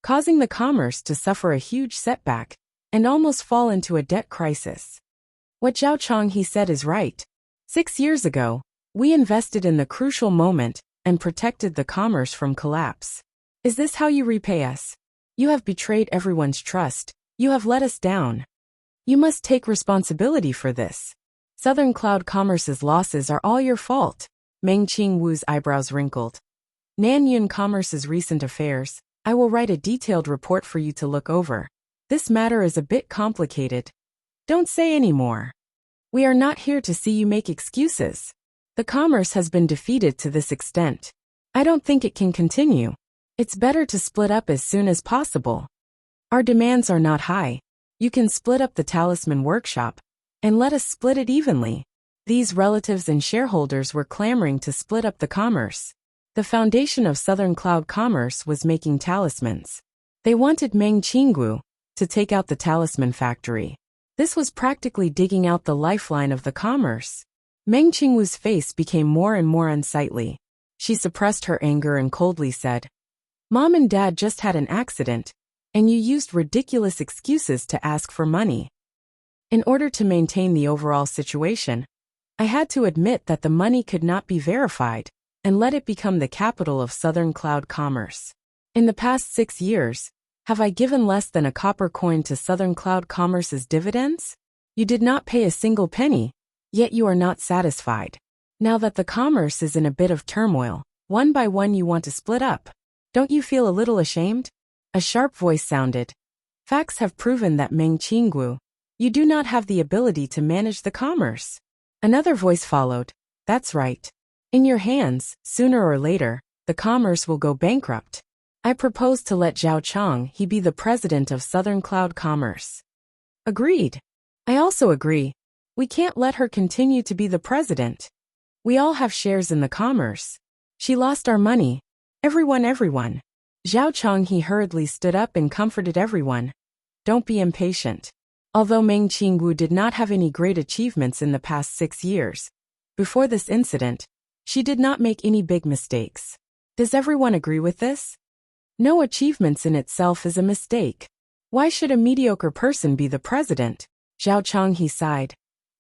causing the commerce to suffer a huge setback and almost fall into a debt crisis. What Zhao Changhe said is right. 6 years ago, we invested in the crucial moment and protected the commerce from collapse. Is this how you repay us? You have betrayed everyone's trust. You have let us down. You must take responsibility for this. Southern Cloud Commerce's losses are all your fault. Meng Qingwu's eyebrows wrinkled. Nanyun Commerce's recent affairs. I will write a detailed report for you to look over. This matter is a bit complicated. Don't say any more. We are not here to see you make excuses. The commerce has been defeated to this extent. I don't think it can continue. It's better to split up as soon as possible. Our demands are not high. You can split up the talisman workshop and let us split it evenly. These relatives and shareholders were clamoring to split up the commerce. The foundation of Southern Cloud Commerce was making talismans. They wanted Meng Qingwu to take out the talisman factory. This was practically digging out the lifeline of the commerce. Meng Qingwu's face became more and more unsightly. She suppressed her anger and coldly said, Mom and Dad just had an accident, and you used ridiculous excuses to ask for money. In order to maintain the overall situation, I had to admit that the money could not be verified and let it become the capital of Southern Cloud Commerce. In the past 6 years, have I given less than a copper coin to Southern Cloud Commerce's dividends? You did not pay a single penny, yet you are not satisfied. Now that the commerce is in a bit of turmoil, one by one you want to split up. Don't you feel a little ashamed? A sharp voice sounded. Facts have proven that Meng Qingwu, you do not have the ability to manage the commerce. Another voice followed. That's right. In your hands, sooner or later, the commerce will go bankrupt. I propose to let Zhao Changhe be the president of Southern Cloud Commerce. Agreed. I also agree. We can't let her continue to be the president. We all have shares in the commerce. She lost our money. Everyone. Zhao Changhe hurriedly stood up and comforted everyone. Don't be impatient. Although Meng Qingwu did not have any great achievements in the past 6 years, before this incident, she did not make any big mistakes. Does everyone agree with this? No achievements in itself is a mistake. Why should a mediocre person be the president? Zhao Changhe sighed.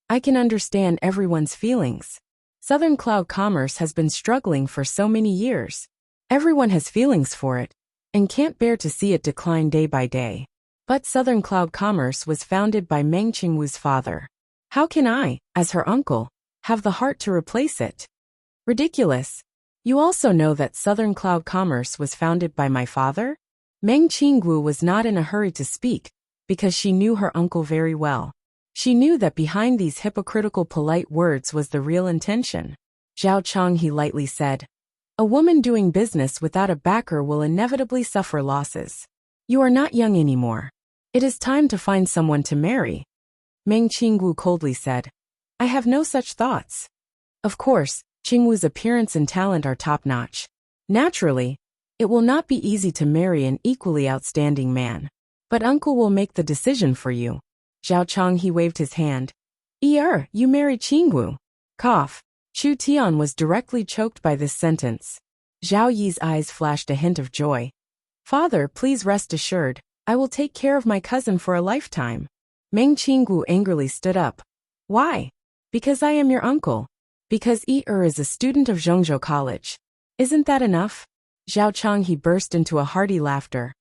I can understand everyone's feelings. Southern Cloud Commerce has been struggling for so many years. Everyone has feelings for it, and can't bear to see it decline day by day. But Southern Cloud Commerce was founded by Meng Qingwu's father. How can I, as her uncle, have the heart to replace it? Ridiculous. You also know that Southern Cloud Commerce was founded by my father? Meng Qingwu was not in a hurry to speak, because she knew her uncle very well. She knew that behind these hypocritical polite words was the real intention. Zhao Changhe lightly said, A woman doing business without a backer will inevitably suffer losses. You are not young anymore. It is time to find someone to marry. Meng Qingwu coldly said, I have no such thoughts. Of course, Qingwu's appearance and talent are top-notch. Naturally, it will not be easy to marry an equally outstanding man. But uncle will make the decision for you. Zhao Changhe waved his hand. You marry Qingwu. Cough. Chu Tian was directly choked by this sentence. Zhao Yi's eyes flashed a hint of joy. Father, please rest assured, I will take care of my cousin for a lifetime. Meng Qinggu angrily stood up. Why? Because I am your uncle. Because Yi is a student of Zhongzhou College. Isn't that enough? Zhao Changhe burst into a hearty laughter.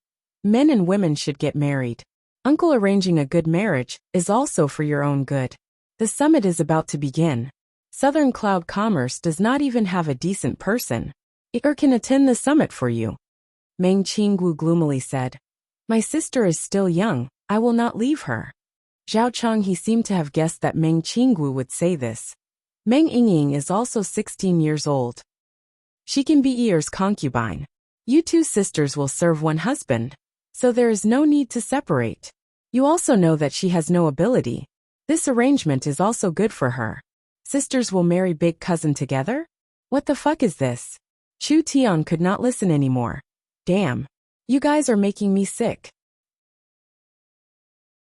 Men and women should get married. Uncle, arranging a good marriage is also for your own good. The summit is about to begin. Southern Cloud Commerce does not even have a decent person. Yi can attend the summit for you. Meng Qinggu gloomily said. My sister is still young, I will not leave her. Zhao Changhe seemed to have guessed that Meng Qinggu would say this. Meng Yingying is also 16 years old. She can be Yi's concubine. You two sisters will serve one husband, so there is no need to separate. You also know that she has no ability. This arrangement is also good for her. Sisters will marry big cousin together? What the fuck is this? Chu Tian could not listen anymore. Damn. You guys are making me sick.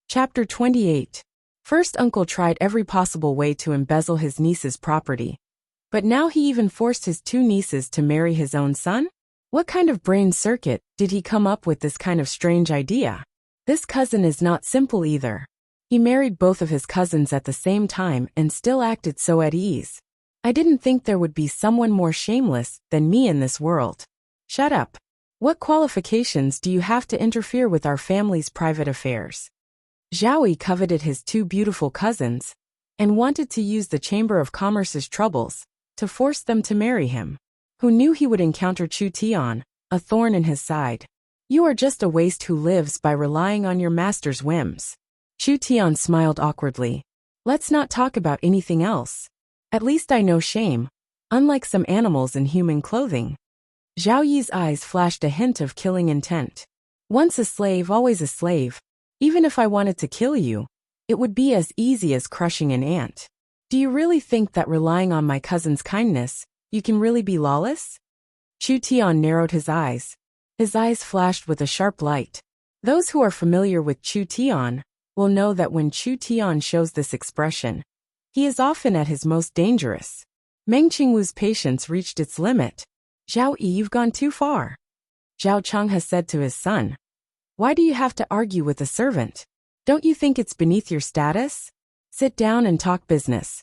Chapter 28. First, uncle tried every possible way to embezzle his niece's property. But now he even forced his two nieces to marry his own son? What kind of brain circuit did he come up with this kind of strange idea? This cousin is not simple either. He married both of his cousins at the same time and still acted so at ease. I didn't think there would be someone more shameless than me in this world. Shut up. What qualifications do you have to interfere with our family's private affairs? Zhao Yi coveted his two beautiful cousins and wanted to use the Chamber of Commerce's troubles to force them to marry him. Who knew he would encounter Chu Tian, a thorn in his side? You are just a waste who lives by relying on your master's whims. Chu Tian smiled awkwardly. Let's not talk about anything else. At least I know shame, unlike some animals in human clothing. Zhao Yi's eyes flashed a hint of killing intent. Once a slave, always a slave. Even if I wanted to kill you, it would be as easy as crushing an ant. Do you really think that relying on my cousin's kindness, you can really be lawless? Chu Tian narrowed his eyes. His eyes flashed with a sharp light. Those who are familiar with Chu Tian will know that when Chu Tian shows this expression, he is often at his most dangerous. Meng Qingwu's patience reached its limit. Zhao Yi, you've gone too far. Zhao Changhe said to his son. Why do you have to argue with a servant? Don't you think it's beneath your status? Sit down and talk business.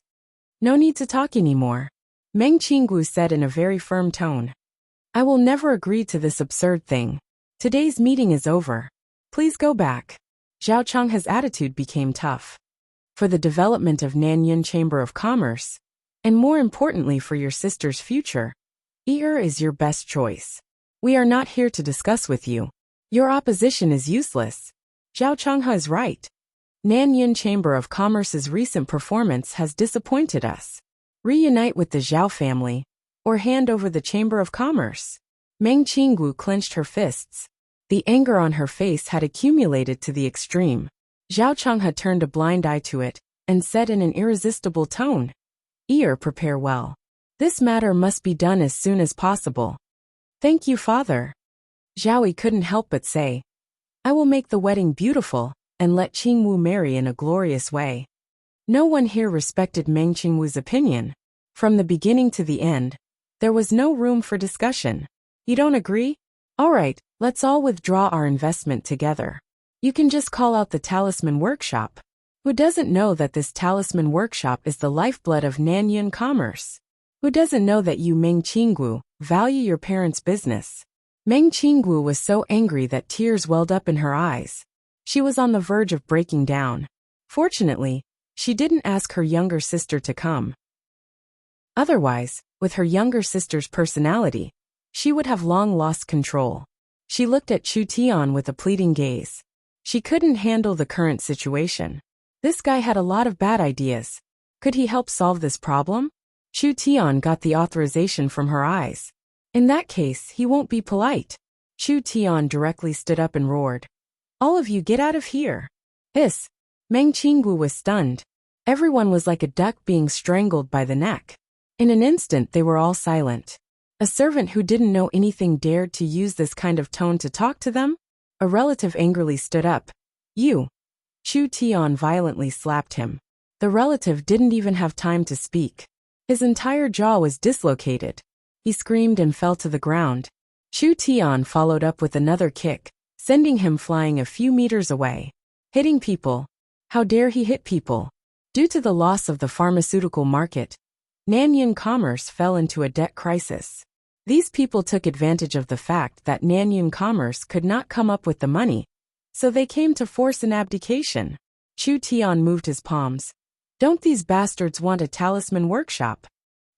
No need to talk anymore. Meng Qingwu said in a very firm tone. I will never agree to this absurd thing. Today's meeting is over. Please go back. Zhao Changhe's attitude became tough. For the development of Nanyun Chamber of Commerce, and more importantly for your sister's future, Yi is your best choice. We are not here to discuss with you. Your opposition is useless. Zhao Changhe is right. Nanyun Chamber of Commerce's recent performance has disappointed us. Reunite with the Zhao family, or hand over the Chamber of Commerce. Meng Qingwu clenched her fists. The anger on her face had accumulated to the extreme. Zhao Changhe turned a blind eye to it, and said in an irresistible tone, prepare well. This matter must be done as soon as possible. Thank you, father. Zhao Yi couldn't help but say, I will make the wedding beautiful, and let Qingwu marry in a glorious way. No one here respected Meng Qingwu's opinion. From the beginning to the end, there was no room for discussion. You don't agree? All right, let's all withdraw our investment together. You can just call out the Talisman Workshop. Who doesn't know that this Talisman Workshop is the lifeblood of Nanyun commerce? Who doesn't know that you, Meng Qingwu, value your parents' business? Meng Qingwu was so angry that tears welled up in her eyes. She was on the verge of breaking down. Fortunately, she didn't ask her younger sister to come. Otherwise, with her younger sister's personality, she would have long lost control. She looked at Chu Tian with a pleading gaze. She couldn't handle the current situation. This guy had a lot of bad ideas. Could he help solve this problem? Chu Tian got the authorization from her eyes. In that case, he won't be polite. Chu Tian directly stood up and roared. All of you get out of here. Hiss. Meng Qingwu was stunned. Everyone was like a duck being strangled by the neck. In an instant they were all silent. A servant who didn't know anything dared to use this kind of tone to talk to them? A relative angrily stood up. You. Chu Tian violently slapped him. The relative didn't even have time to speak. His entire jaw was dislocated. He screamed and fell to the ground. Chu Tian followed up with another kick, sending him flying a few meters away. Hitting people. How dare he hit people? Due to the loss of the pharmaceutical market, Nanyan Commerce fell into a debt crisis. These people took advantage of the fact that Nanyan Commerce could not come up with the money, so they came to force an abdication. Chu Tian moved his palms. Don't these bastards want a talisman workshop?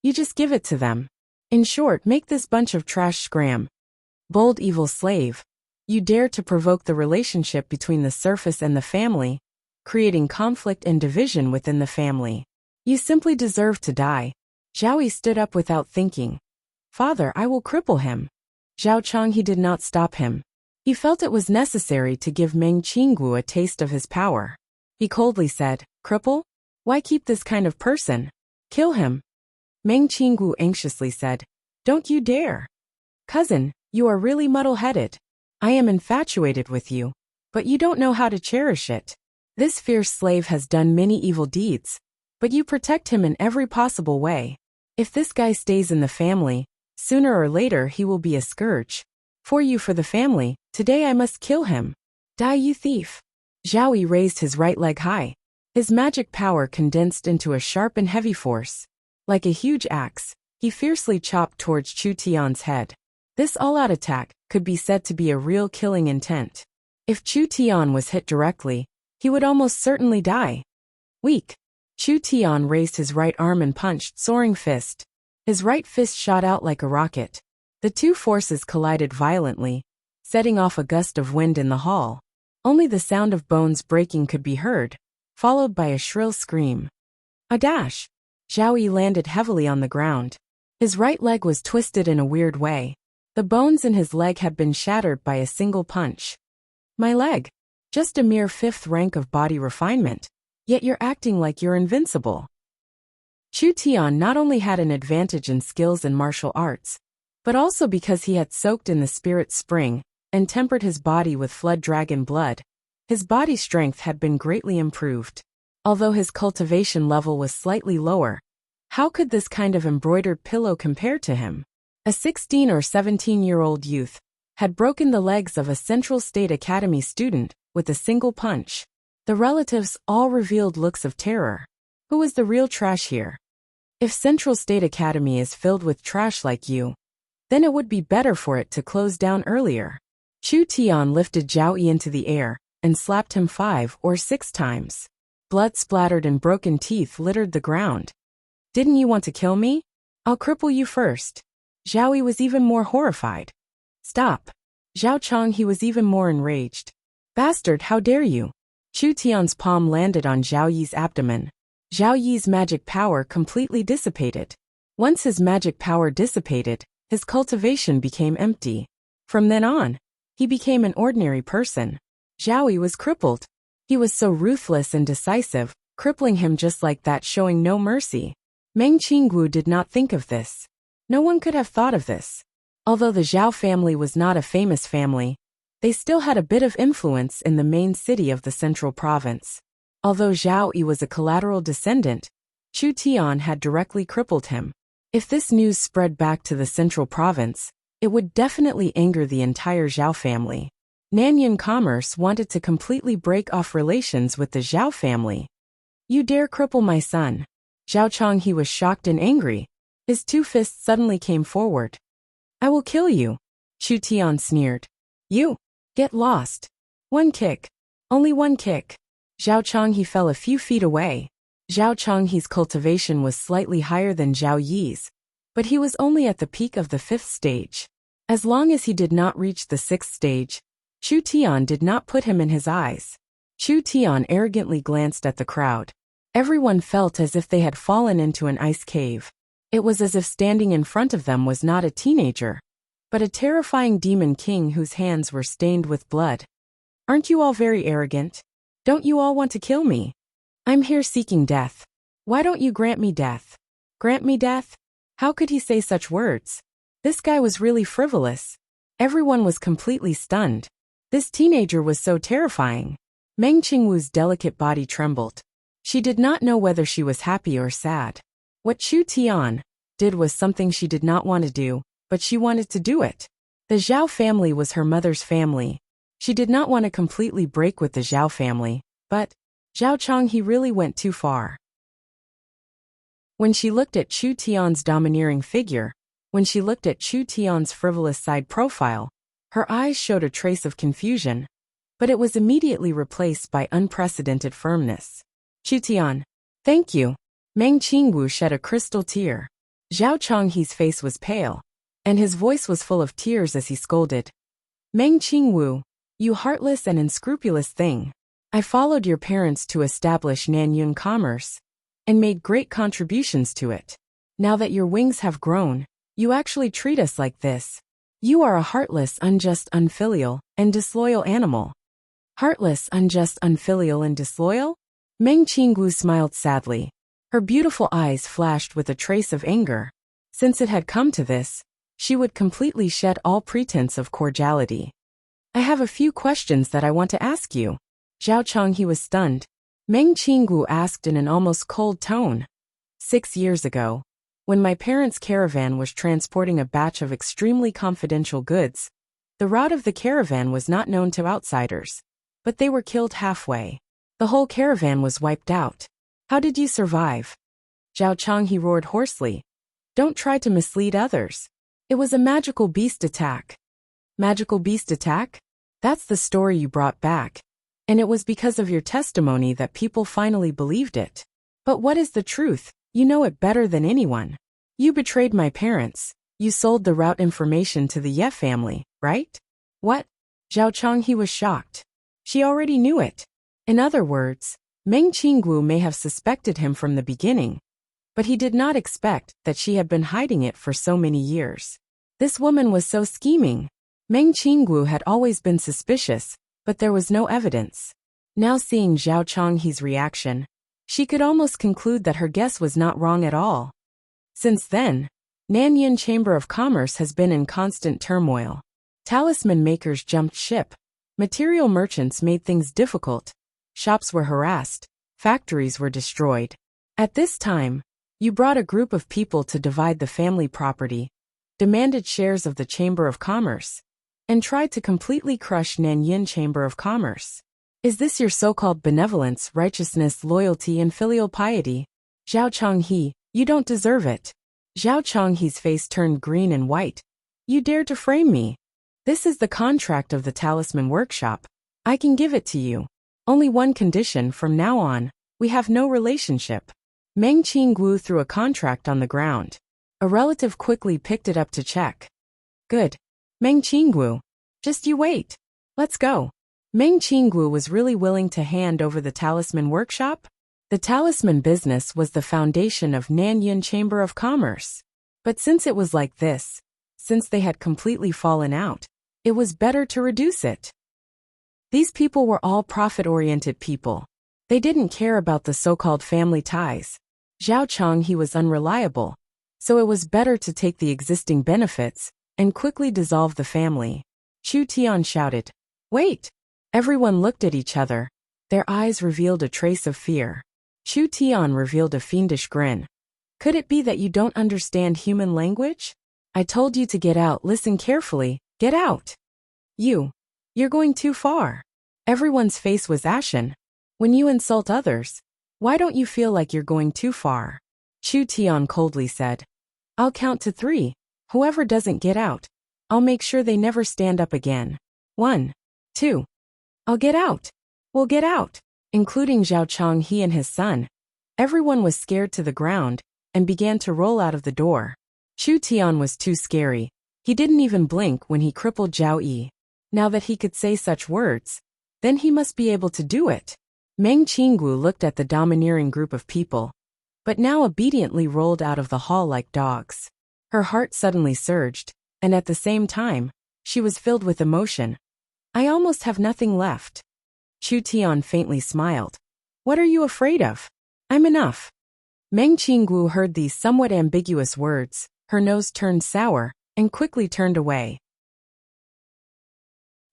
You just give it to them. In short, make this bunch of trash scram. Bold evil slave. You dare to provoke the relationship between the surface and the family, creating conflict and division within the family. You simply deserve to die. Zhao Yi stood up without thinking. Father, I will cripple him. Zhao Changhe did not stop him. He felt it was necessary to give Meng Qinggu a taste of his power. He coldly said, Cripple? Why keep this kind of person? Kill him. Meng Qinggu anxiously said, Don't you dare. Cousin, you are really muddle-headed. I am infatuated with you, but you don't know how to cherish it. This fierce slave has done many evil deeds, but you protect him in every possible way. If this guy stays in the family, sooner or later he will be a scourge. For the family, today I must kill him. Die, you thief. Zhao Yi raised his right leg high. His magic power condensed into a sharp and heavy force. Like a huge axe, he fiercely chopped towards Chu Tian's head. This all-out attack could be said to be a real killing intent. If Chu Tian was hit directly, he would almost certainly die. Weak. Chu Tian raised his right arm and punched soaring fist. His right fist shot out like a rocket. The two forces collided violently, setting off a gust of wind in the hall. Only the sound of bones breaking could be heard, followed by a shrill scream. A dash. Zhao Yi landed heavily on the ground. His right leg was twisted in a weird way. The bones in his leg had been shattered by a single punch. My leg. Just a mere 5th rank of body refinement. Yet you're acting like you're invincible. Chu Tian not only had an advantage in skills in martial arts, but also because he had soaked in the spirit spring and tempered his body with flood dragon blood, his body strength had been greatly improved. Although his cultivation level was slightly lower, how could this kind of embroidered pillow compare to him? A 16 or 17-year-old youth had broken the legs of a Central State Academy student with a single punch. The relatives all revealed looks of terror. Who is the real trash here? If Central State Academy is filled with trash like you, then it would be better for it to close down earlier. Chu Tian lifted Zhao Yi into the air and slapped him 5 or 6 times. Blood splattered and broken teeth littered the ground. Didn't you want to kill me? I'll cripple you first. Zhao Yi was even more horrified. Stop. Zhao Changhe was even more enraged. Bastard, how dare you? Chu Tian's palm landed on Zhao Yi's abdomen. Zhao Yi's magic power completely dissipated. Once his magic power dissipated, his cultivation became empty. From then on, he became an ordinary person. Zhao Yi was crippled. He was so ruthless and decisive, crippling him just like that, showing no mercy. Meng Qinggu did not think of this. No one could have thought of this. Although the Zhao family was not a famous family, they still had a bit of influence in the main city of the central province. Although Zhao Yi was a collateral descendant, Chu Tian had directly crippled him. If this news spread back to the central province, it would definitely anger the entire Zhao family. Nanyan Commerce wanted to completely break off relations with the Zhao family. You dare cripple my son? Zhao Changhe was shocked and angry. His 2 fists suddenly came forward. I will kill you. Chu Tian sneered. You. Get lost. 1 kick. Only 1 kick. Zhao Changhe fell a few feet away. Zhao Changhe's cultivation was slightly higher than Zhao Yi's, but he was only at the peak of the 5th stage. As long as he did not reach the 6th stage, Chu Tian did not put him in his eyes. Chu Tian arrogantly glanced at the crowd. Everyone felt as if they had fallen into an ice cave. It was as if standing in front of them was not a teenager, but a terrifying demon king whose hands were stained with blood. Aren't you all very arrogant? Don't you all want to kill me? I'm here seeking death. Why don't you grant me death? Grant me death? How could he say such words? This guy was really frivolous. Everyone was completely stunned. This teenager was so terrifying. Meng Qingwu's delicate body trembled. She did not know whether she was happy or sad. What Chu Tian, did was something she did not want to do, but she wanted to do it. The Zhao family was her mother's family. She did not want to completely break with the Zhao family, but Zhao Changhe really went too far. When she looked at Chu Tian's domineering figure, when she looked at Chu Tian's frivolous side profile, her eyes showed a trace of confusion, but it was immediately replaced by unprecedented firmness. Chu Tian, thank you. Meng Qingwu shed a crystal tear. Zhao Changhe's face was pale, and his voice was full of tears as he scolded. Meng Qingwu, you heartless and unscrupulous thing. I followed your parents to establish Nanyun commerce, and made great contributions to it. Now that your wings have grown, you actually treat us like this. You are a heartless, unjust, unfilial, and disloyal animal. Heartless, unjust, unfilial, and disloyal? Meng Qingwu smiled sadly. Her beautiful eyes flashed with a trace of anger. Since it had come to this, she would completely shed all pretense of cordiality. I have a few questions that I want to ask you. Zhao Changhe was stunned. Meng Qingwu asked in an almost cold tone. 6 years ago, when my parents' caravan was transporting a batch of extremely confidential goods, the route of the caravan was not known to outsiders, but they were killed halfway. The whole caravan was wiped out. How did you survive? Zhao Changhe roared hoarsely. Don't try to mislead others. It was a magical beast attack. Magical beast attack? That's the story you brought back. And it was because of your testimony that people finally believed it. But what is the truth? You know it better than anyone. You betrayed my parents. You sold the route information to the Ye family, right? What? Zhao Changhe was shocked. She already knew it. In other words, Meng Qingwu may have suspected him from the beginning, but he did not expect that she had been hiding it for so many years. This woman was so scheming. Meng Qingwu had always been suspicious, but there was no evidence. Now seeing Zhao Changhe's reaction, she could almost conclude that her guess was not wrong at all. Since then, Nanyun Chamber of Commerce has been in constant turmoil. Talisman makers jumped ship. Material merchants made things difficult. Shops were harassed. Factories were destroyed. At this time, you brought a group of people to divide the family property, demanded shares of the Chamber of Commerce, and tried to completely crush Nanyun Chamber of Commerce. Is this your so-called benevolence, righteousness, loyalty, and filial piety? Zhao Changhe, you don't deserve it. Zhao Changhe's face turned green and white. You dared to frame me. This is the contract of the Talisman Workshop. I can give it to you. Only one condition: from now on, we have no relationship. Meng Qingwu threw a contract on the ground. A relative quickly picked it up to check. Good. Meng Qingwu. Just you wait. Let's go. Meng Qingwu was really willing to hand over the Talisman Workshop. The talisman business was the foundation of Nanyun Chamber of Commerce. But since it was like this, since they had completely fallen out, it was better to reduce it. These people were all profit-oriented people. They didn't care about the so-called family ties. Zhao Changhe was unreliable, so it was better to take the existing benefits and quickly dissolve the family. Chu Tian shouted, "Wait!" Everyone looked at each other. Their eyes revealed a trace of fear. Chu Tian revealed a fiendish grin. Could it be that you don't understand human language? I told you to get out. Listen carefully. Get out. You're going too far. Everyone's face was ashen. When you insult others, why don't you feel like you're going too far? Chu Tian coldly said, I'll count to 3. Whoever doesn't get out, I'll make sure they never stand up again. 1, 2. I'll get out. We'll get out. Including Zhao Changhe and his son. Everyone was scared to the ground and began to roll out of the door. Chu Tian was too scary. He didn't even blink when he crippled Zhao Yi. Now that he could say such words, then he must be able to do it. Meng Qingwu looked at the domineering group of people, but now obediently rolled out of the hall like dogs. Her heart suddenly surged, and at the same time, she was filled with emotion. I almost have nothing left. Chu Tian faintly smiled. What are you afraid of? I'm enough. Meng Qingwu heard these somewhat ambiguous words. Her nose turned sour, and quickly turned away.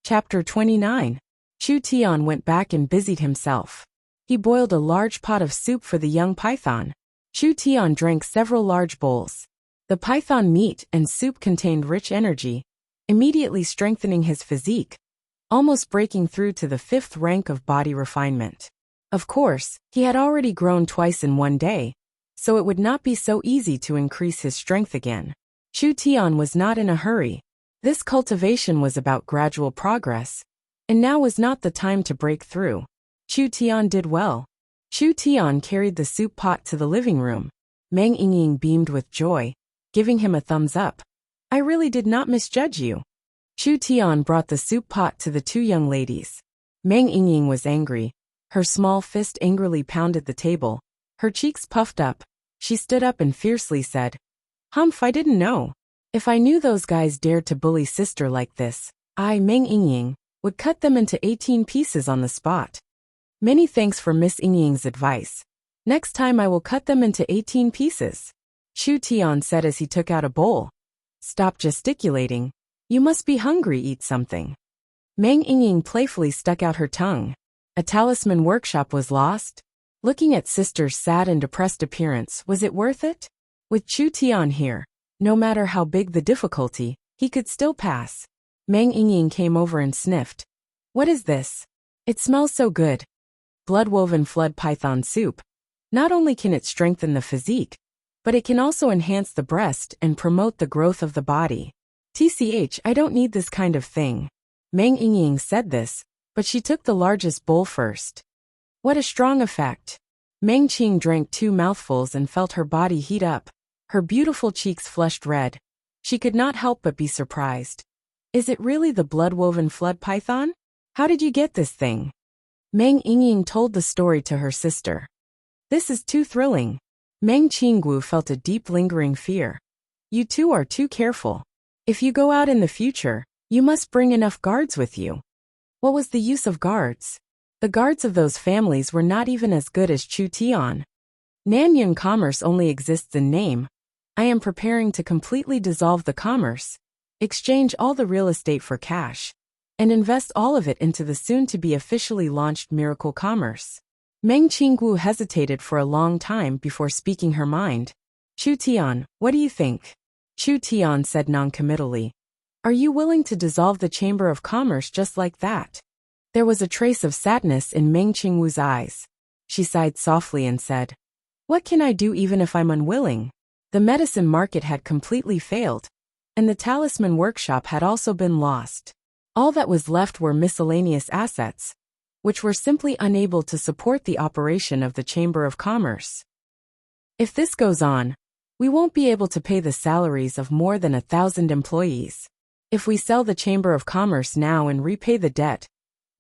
Chapter 29. Chu Tian went back and busied himself. He boiled a large pot of soup for the young python. Chu Tian drank several large bowls. The python meat and soup contained rich energy, immediately strengthening his physique, almost breaking through to the 5th rank of body refinement. Of course, he had already grown twice in one day, so it would not be so easy to increase his strength again. Chu Tian was not in a hurry. This cultivation was about gradual progress, and now was not the time to break through. Chu Tian did well. Chu Tian carried the soup pot to the living room. Meng Yingying beamed with joy, giving him a thumbs up. I really did not misjudge you. Chu Tian brought the soup pot to the 2 young ladies. Meng Yingying was angry. Her small fist angrily pounded the table. Her cheeks puffed up. She stood up and fiercely said, Humph, I didn't know. If I knew those guys dared to bully sister like this, I, Meng Yingying, would cut them into 18 pieces on the spot. Many thanks for Miss Yingying's advice. Next time I will cut them into 18 pieces. Chu Tian said as he took out a bowl. Stop gesticulating. You must be hungry, eat something. Meng Yingying playfully stuck out her tongue. A talisman workshop was lost? Looking at sister's sad and depressed appearance, was it worth it? With Chu Tian here, no matter how big the difficulty, he could still pass. Meng Yingying came over and sniffed. What is this? It smells so good. Blood-woven flood python soup. Not only can it strengthen the physique, but it can also enhance the breast and promote the growth of the body. TCH, I don't need this kind of thing. Meng Yingying said this, but she took the largest bowl first. What a strong effect. Meng Qing drank 2 mouthfuls and felt her body heat up. Her beautiful cheeks flushed red. She could not help but be surprised. Is it really the blood-woven flood python? How did you get this thing? Meng Yingying told the story to her sister. This is too thrilling. Meng Qinggu felt a deep lingering fear. You two are too careful. If you go out in the future, you must bring enough guards with you. What was the use of guards? The guards of those families were not even as good as Chu Tian. Nanyun commerce only exists in name. I am preparing to completely dissolve the commerce, exchange all the real estate for cash, and invest all of it into the soon-to-be officially launched miracle commerce. Meng Qinggu hesitated for a long time before speaking her mind. Chu Tian, what do you think? Chu Tian said noncommittally. Are you willing to dissolve the Chamber of Commerce just like that? There was a trace of sadness in Meng Qinggu's eyes. She sighed softly and said, What can I do even if I'm unwilling? The medicine market had completely failed, and the talisman workshop had also been lost. All that was left were miscellaneous assets, which were simply unable to support the operation of the Chamber of Commerce. If this goes on, we won't be able to pay the salaries of more than 1,000 employees. If we sell the Chamber of Commerce now and repay the debt,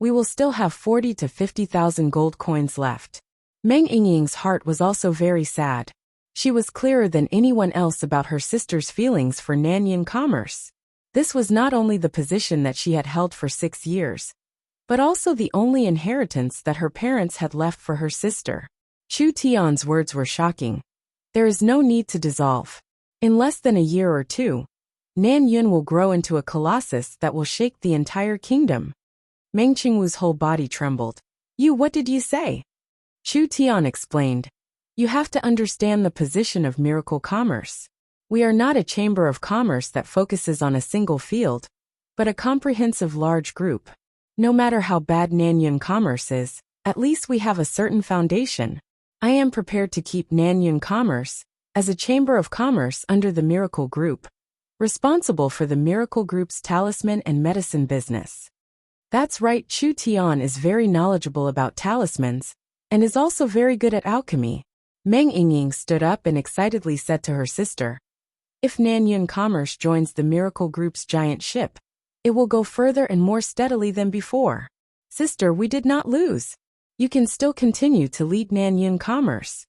we will still have 40 to 50,000 gold coins left. Meng Yingying's heart was also very sad. She was clearer than anyone else about her sister's feelings for Nanyun commerce. This was not only the position that she had held for 6 years, but also the only inheritance that her parents had left for her sister. Chu Tian's words were shocking. There is no need to dissolve. In less than a year or two, Nanyun will grow into a colossus that will shake the entire kingdom. Meng Qinggu's whole body trembled. What did you say? Chu Tian explained. You have to understand the position of miracle commerce. We are not a chamber of commerce that focuses on a single field, but a comprehensive large group. No matter how bad Nanyun commerce is, at least we have a certain foundation. I am prepared to keep Nanyun commerce as a chamber of commerce under the miracle group, responsible for the miracle group's talisman and medicine business. That's right, Chu Tian is very knowledgeable about talismans, and is also very good at alchemy. Meng Yingying stood up and excitedly said to her sister, If Nanyun Commerce joins the miracle group's giant ship, it will go further and more steadily than before. Sister, we did not lose. You can still continue to lead Nanyun Commerce.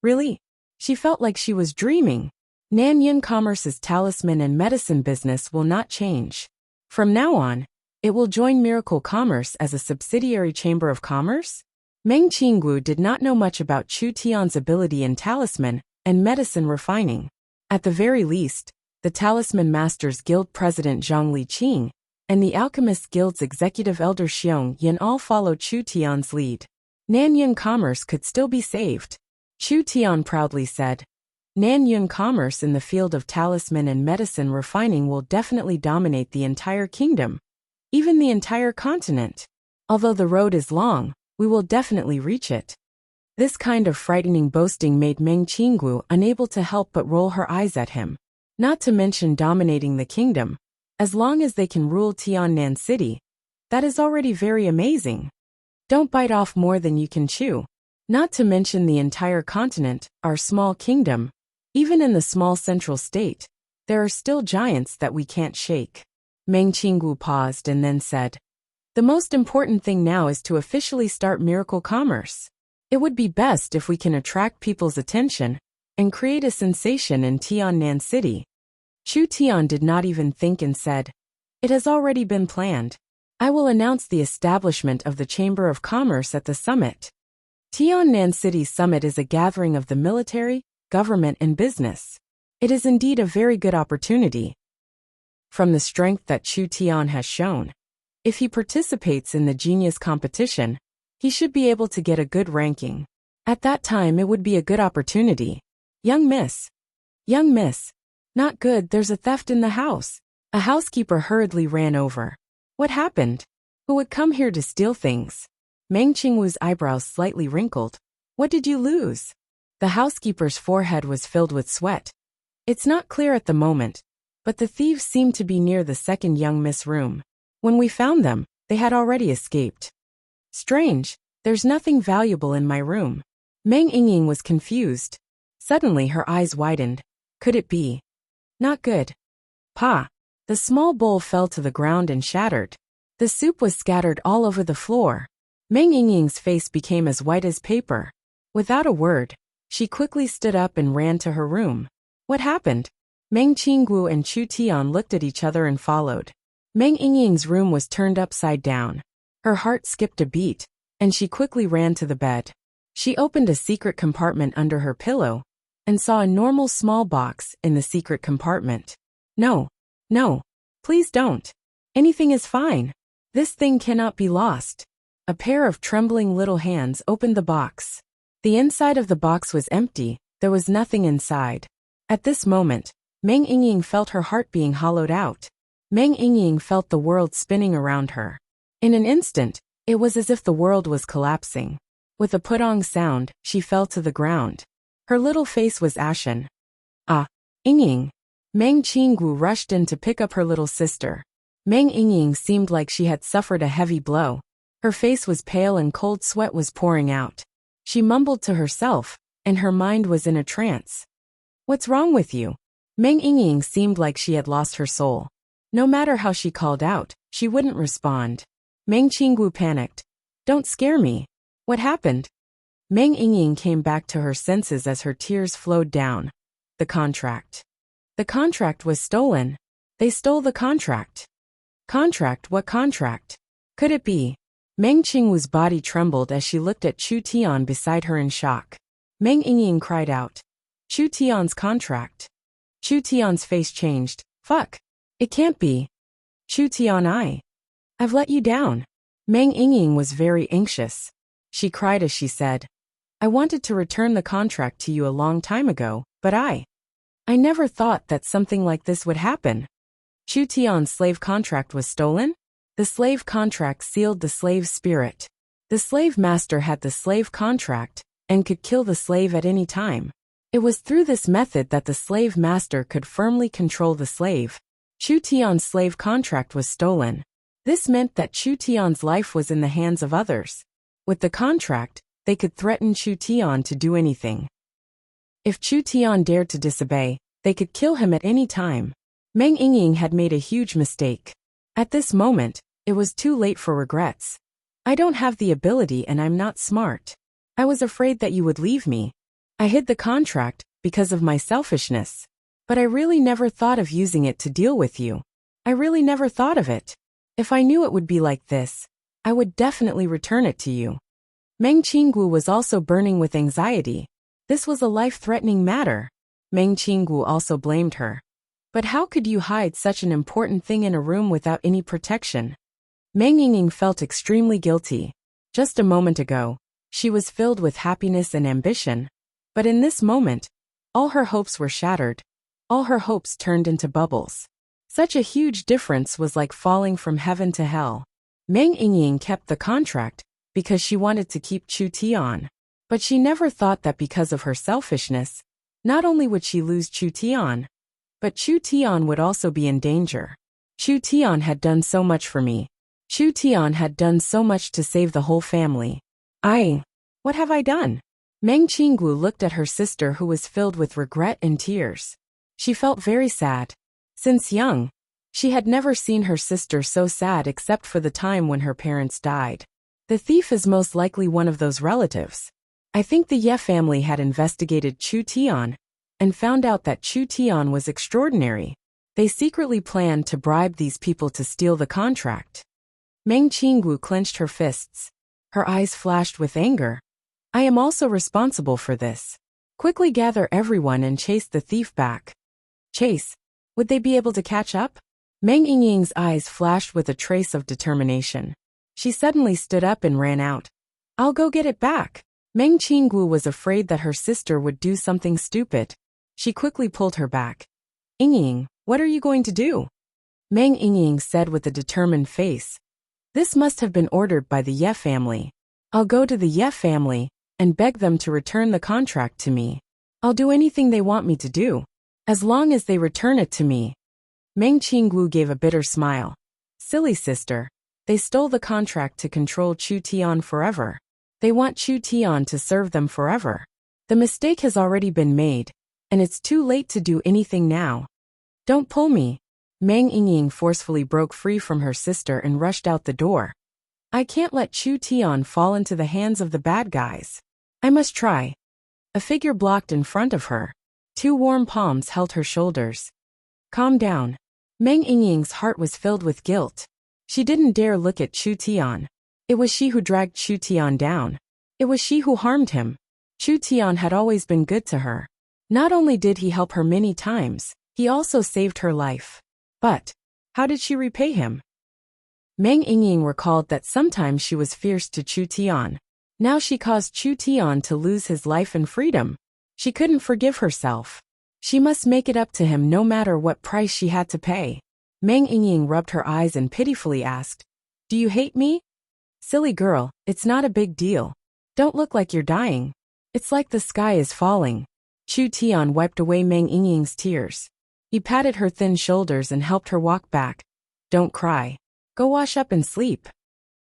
Really? She felt like she was dreaming. Nanyun Commerce's talisman and medicine business will not change. From now on, it will join Miracle Commerce as a subsidiary chamber of commerce? Meng Qinggu did not know much about Chu Tian's ability in talisman and medicine refining. At the very least, the Talisman Masters Guild President Zhang Liqing and the Alchemist Guild's Executive Elder Xiong Yin all followed Chu Tian's lead. Nanyun Commerce could still be saved. Chu Tian proudly said. Nanyun commerce in the field of talisman and medicine refining will definitely dominate the entire kingdom, even the entire continent. Although the road is long, we will definitely reach it. This kind of frightening boasting made Meng Qinggu unable to help but roll her eyes at him. Not to mention dominating the kingdom. As long as they can rule Tiannan City, that is already very amazing. Don't bite off more than you can chew. Not to mention the entire continent, our small kingdom. Even in the small central state, there are still giants that we can't shake. Meng Qinggu paused and then said, "The most important thing now is to officially start miracle commerce. It would be best if we can attract people's attention and create a sensation in Tiannan City." Chu Tian did not even think and said, "It has already been planned. I will announce the establishment of the Chamber of Commerce at the summit." Tiannan City Summit is a gathering of the military, government and business. It is indeed a very good opportunity. From the strength that Chu Tian has shown, if he participates in the genius competition, he should be able to get a good ranking. At that time it would be a good opportunity. Young miss. Young miss. Not good, there's a theft in the house. A housekeeper hurriedly ran over. What happened? Who would come here to steal things? Meng Qingwu's eyebrows slightly wrinkled. What did you lose? The housekeeper's forehead was filled with sweat. It's not clear at the moment, but the thieves seemed to be near the second young miss room. When we found them, they had already escaped. Strange, there's nothing valuable in my room. Meng Yingying was confused. Suddenly her eyes widened. Could it be? Not good. Pa! The small bowl fell to the ground and shattered. The soup was scattered all over the floor. Meng Yingying's face became as white as paper. Without a word, she quickly stood up and ran to her room. What happened? Meng Qinggu and Chu Tian looked at each other and followed. Meng Yingying's room was turned upside down. Her heart skipped a beat, and she quickly ran to the bed. She opened a secret compartment under her pillow, and saw a normal small box in the secret compartment. No, no, please don't. Anything is fine. This thing cannot be lost. A pair of trembling little hands opened the box. The inside of the box was empty, there was nothing inside. At this moment, Meng Yingying felt her heart being hollowed out. Meng Yingying felt the world spinning around her. In an instant, it was as if the world was collapsing. With a putong sound, she fell to the ground. Her little face was ashen. Ah, Yingying. Meng Qinggu rushed in to pick up her little sister. Meng Yingying seemed like she had suffered a heavy blow. Her face was pale and cold sweat was pouring out. She mumbled to herself, and her mind was in a trance. What's wrong with you? Meng Yingying seemed like she had lost her soul. No matter how she called out, she wouldn't respond. Meng Qinggu panicked. Don't scare me. What happened? Meng Yingying came back to her senses as her tears flowed down. The contract. The contract was stolen. They stole the contract. Contract? What contract? Could it be? Meng Qingwu's body trembled as she looked at Chu Tian beside her in shock. Meng Yingying cried out. Chu Tian's contract. Chu Tian's face changed. Fuck. It can't be. Chu Tian, I've let you down. Meng Yingying was very anxious. She cried as she said, I wanted to return the contract to you a long time ago, but I never thought that something like this would happen. Chu Tian's slave contract was stolen? The slave contract sealed the slave's spirit. The slave master had the slave contract and could kill the slave at any time. It was through this method that the slave master could firmly control the slave. Chu Tian's slave contract was stolen. This meant that Chu Tian's life was in the hands of others. With the contract, they could threaten Chu Tian to do anything. If Chu Tian dared to disobey, they could kill him at any time. Meng Yingying had made a huge mistake. At this moment, it was too late for regrets. I don't have the ability and I'm not smart. I was afraid that you would leave me. I hid the contract because of my selfishness. But I really never thought of using it to deal with you. I really never thought of it. If I knew it would be like this, I would definitely return it to you. Meng Qinggu was also burning with anxiety. This was a life-threatening matter. Meng Qinggu also blamed her. But how could you hide such an important thing in a room without any protection? Meng Yingying felt extremely guilty. Just a moment ago, she was filled with happiness and ambition. But in this moment, All her hopes were shattered. All her hopes turned into bubbles. Such a huge difference was like falling from heaven to hell. Meng Yingying kept the contract because she wanted to keep Chu Tian. But she never thought that because of her selfishness, not only would she lose Chu Tian, but Chu Tian would also be in danger. Chu Tian had done so much for me. Chu Tian had done so much to save the whole family. What have I done? Meng Qinggu looked at her sister who was filled with regret and tears. She felt very sad. Since young, she had never seen her sister so sad except for the time when her parents died. The thief is most likely one of those relatives. I think the Ye family had investigated Chu Tian and found out that Chu Tian was extraordinary. They secretly planned to bribe these people to steal the contract. Meng Qinggu clenched her fists. Her eyes flashed with anger. I am also responsible for this. Quickly gather everyone and chase the thief back. Chase? Would they be able to catch up? Meng Yingying's eyes flashed with a trace of determination. She suddenly stood up and ran out. I'll go get it back. Meng Qinggu was afraid that her sister would do something stupid. She quickly pulled her back. Yingying, what are you going to do? Meng Yingying said with a determined face. This must have been ordered by the Ye family. I'll go to the Ye family and beg them to return the contract to me. I'll do anything they want me to do, as long as they return it to me. Meng Qinggu gave a bitter smile. Silly sister. They stole the contract to control Chu Tian forever. They want Chu Tian to serve them forever. The mistake has already been made, and it's too late to do anything now. Don't pull me. Meng Yingying forcefully broke free from her sister and rushed out the door. I can't let Chu Tian fall into the hands of the bad guys. I must try. A figure blocked in front of her. Two warm palms held her shoulders. Calm down. Meng Yingying's heart was filled with guilt. She didn't dare look at Chu Tian. It was she who dragged Chu Tian down. It was she who harmed him. Chu Tian had always been good to her. Not only did he help her many times, he also saved her life. But how did she repay him? Meng Yingying recalled that sometimes she was fierce to Chu Tian. Now she caused Chu Tian to lose his life and freedom. She couldn't forgive herself. She must make it up to him no matter what price she had to pay. Meng Yingying rubbed her eyes and pitifully asked, Do you hate me? Silly girl, it's not a big deal. Don't look like you're dying. It's like the sky is falling. Chu Tian wiped away Meng Yingying's tears. He patted her thin shoulders and helped her walk back. Don't cry. Go wash up and sleep.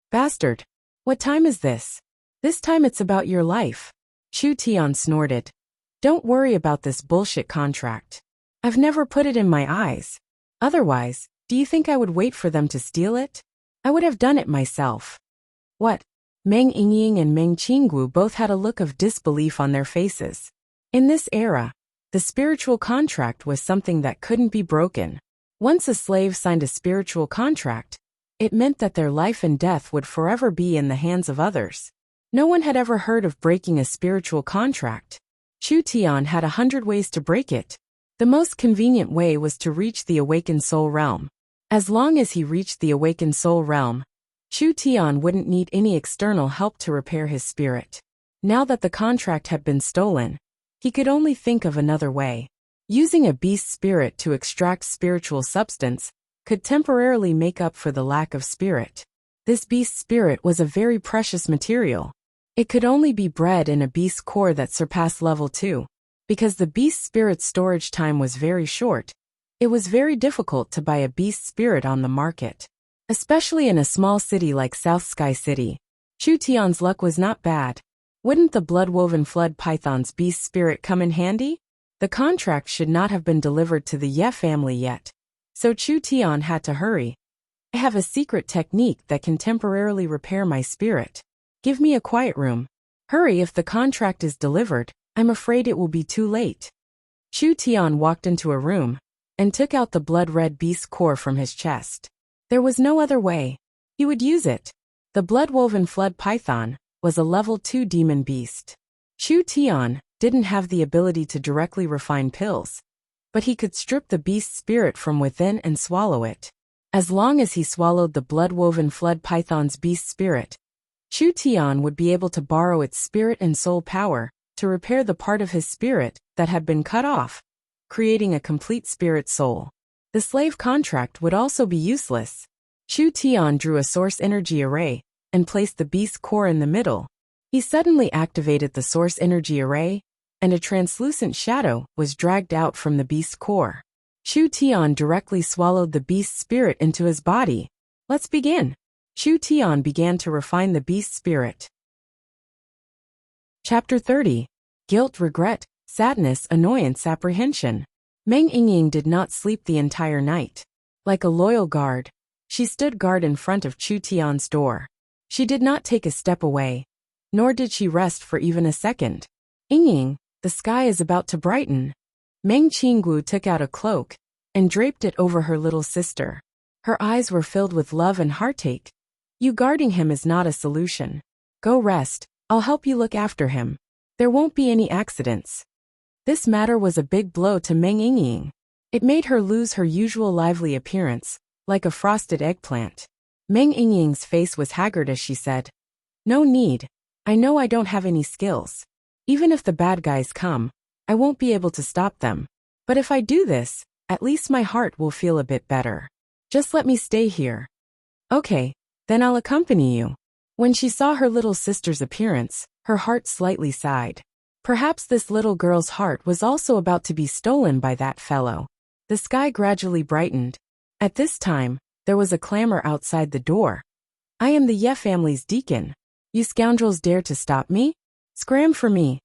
Bastard. What time is this? This time it's about your life. Chu Tian snorted. Don't worry about this bullshit contract. I've never put it in my eyes. Otherwise, do you think I would wait for them to steal it? I would have done it myself. What? Meng Yingying and Meng Qinggu both had a look of disbelief on their faces. In this era, the spiritual contract was something that couldn't be broken. Once a slave signed a spiritual contract, it meant that their life and death would forever be in the hands of others. No one had ever heard of breaking a spiritual contract. Chu Tian had 100 ways to break it. The most convenient way was to reach the awakened soul realm. As long as he reached the awakened soul realm, Chu Tian wouldn't need any external help to repair his spirit. Now that the contract had been stolen, he could only think of another way. Using a beast spirit to extract spiritual substance could temporarily make up for the lack of spirit. This beast spirit was a very precious material. It could only be bred in a beast core that surpassed level 2. Because the beast spirit's storage time was very short, it was very difficult to buy a beast spirit on the market. Especially in a small city like South Sky City. Chu Tian's luck was not bad. Wouldn't the blood-woven flood python's beast spirit come in handy? The contract should not have been delivered to the Ye family yet. So Chu Tian had to hurry. I have a secret technique that can temporarily repair my spirit. Give me a quiet room. Hurry if the contract is delivered, I'm afraid it will be too late. Chu Tian walked into a room and took out the blood-red beast core from his chest. There was no other way. He would use it. The blood-woven flood python was a level 2 demon beast. Chu Tian didn't have the ability to directly refine pills, but he could strip the beast spirit from within and swallow it. As long as he swallowed the blood-woven flood python's beast spirit, Chu Tian would be able to borrow its spirit and soul power to repair the part of his spirit that had been cut off, creating a complete spirit soul. The slave contract would also be useless. Chu Tian drew a source energy array and placed the beast's core in the middle. He suddenly activated the source energy array, and a translucent shadow was dragged out from the beast's core. Chu Tian directly swallowed the beast's spirit into his body. Let's begin. Chu Tian began to refine the beast's spirit. Chapter 30. Guilt, regret, sadness, annoyance, apprehension. Meng Yingying did not sleep the entire night. Like a loyal guard, she stood guard in front of Chu Tian's door. She did not take a step away, nor did she rest for even a second. Yingying, the sky is about to brighten. Meng Qinggu took out a cloak and draped it over her little sister. Her eyes were filled with love and heartache. You guarding him is not a solution. Go rest, I'll help you look after him. There won't be any accidents. This matter was a big blow to Meng Yingying. It made her lose her usual lively appearance, like a frosted eggplant. Meng Yingying's face was haggard as she said, "No need. I know I don't have any skills. Even if the bad guys come, I won't be able to stop them. But if I do this, at least my heart will feel a bit better. Just let me stay here." "Okay, then I'll accompany you." When she saw her little sister's appearance, her heart slightly sighed. Perhaps this little girl's heart was also about to be stolen by that fellow. The sky gradually brightened. At this time, there was a clamor outside the door. "I am the Ye family's deacon. You scoundrels dare to stop me? Scram for me."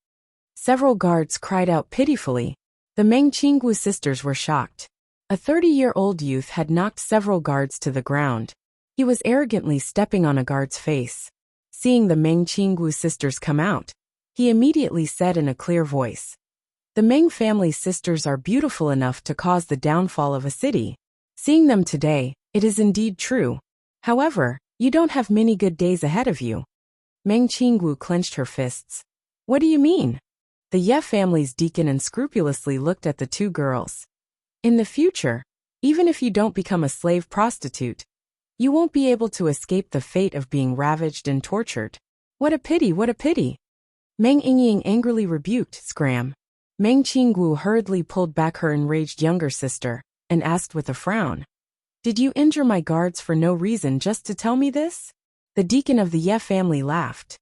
Several guards cried out pitifully. The Meng Qinggu sisters were shocked. A 30-year-old youth had knocked several guards to the ground. He was arrogantly stepping on a guard's face. Seeing the Meng Qinggu sisters come out, he immediately said in a clear voice, "The Meng family sisters are beautiful enough to cause the downfall of a city. Seeing them today, it is indeed true. However, you don't have many good days ahead of you." Meng Qinggu clenched her fists. "What do you mean?" The Ye family's deacon unscrupulously looked at the two girls. "In the future, even if you don't become a slave prostitute, you won't be able to escape the fate of being ravaged and tortured. What a pity, what a pity." Meng Yingying angrily rebuked Scram. Meng Qinggu hurriedly pulled back her enraged younger sister and asked with a frown, "Did you injure my guards for no reason just to tell me this?" The deacon of the Ye family laughed.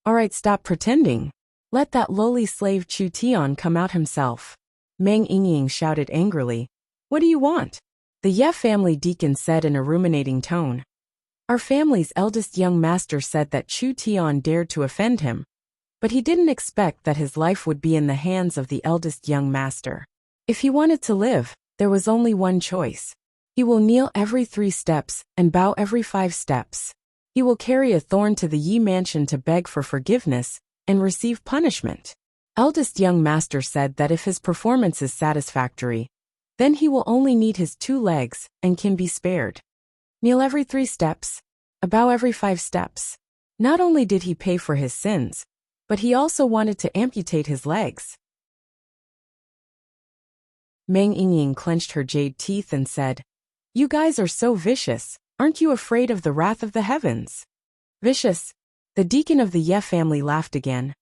"All right, stop pretending. Let that lowly slave Chu Tian come out himself." Meng Yingying shouted angrily. "What do you want?" The Ye family deacon said in a ruminating tone. "Our family's eldest young master said that Chu Tian dared to offend him, but he didn't expect that his life would be in the hands of the eldest young master. If he wanted to live, there was only one choice. He will kneel every 3 steps and bow every 5 steps. He will carry a thorn to the Yi mansion to beg for forgiveness and receive punishment. Eldest young master said that if his performance is satisfactory, then he will only need his 2 legs and can be spared. Kneel every 3 steps, a bow every 5 steps. Not only did he pay for his sins, but he also wanted to amputate his legs." Meng Yingying clenched her jade teeth and said, "You guys are so vicious. Aren't you afraid of the wrath of the heavens?" "Vicious?" The deacon of the Ye family laughed again.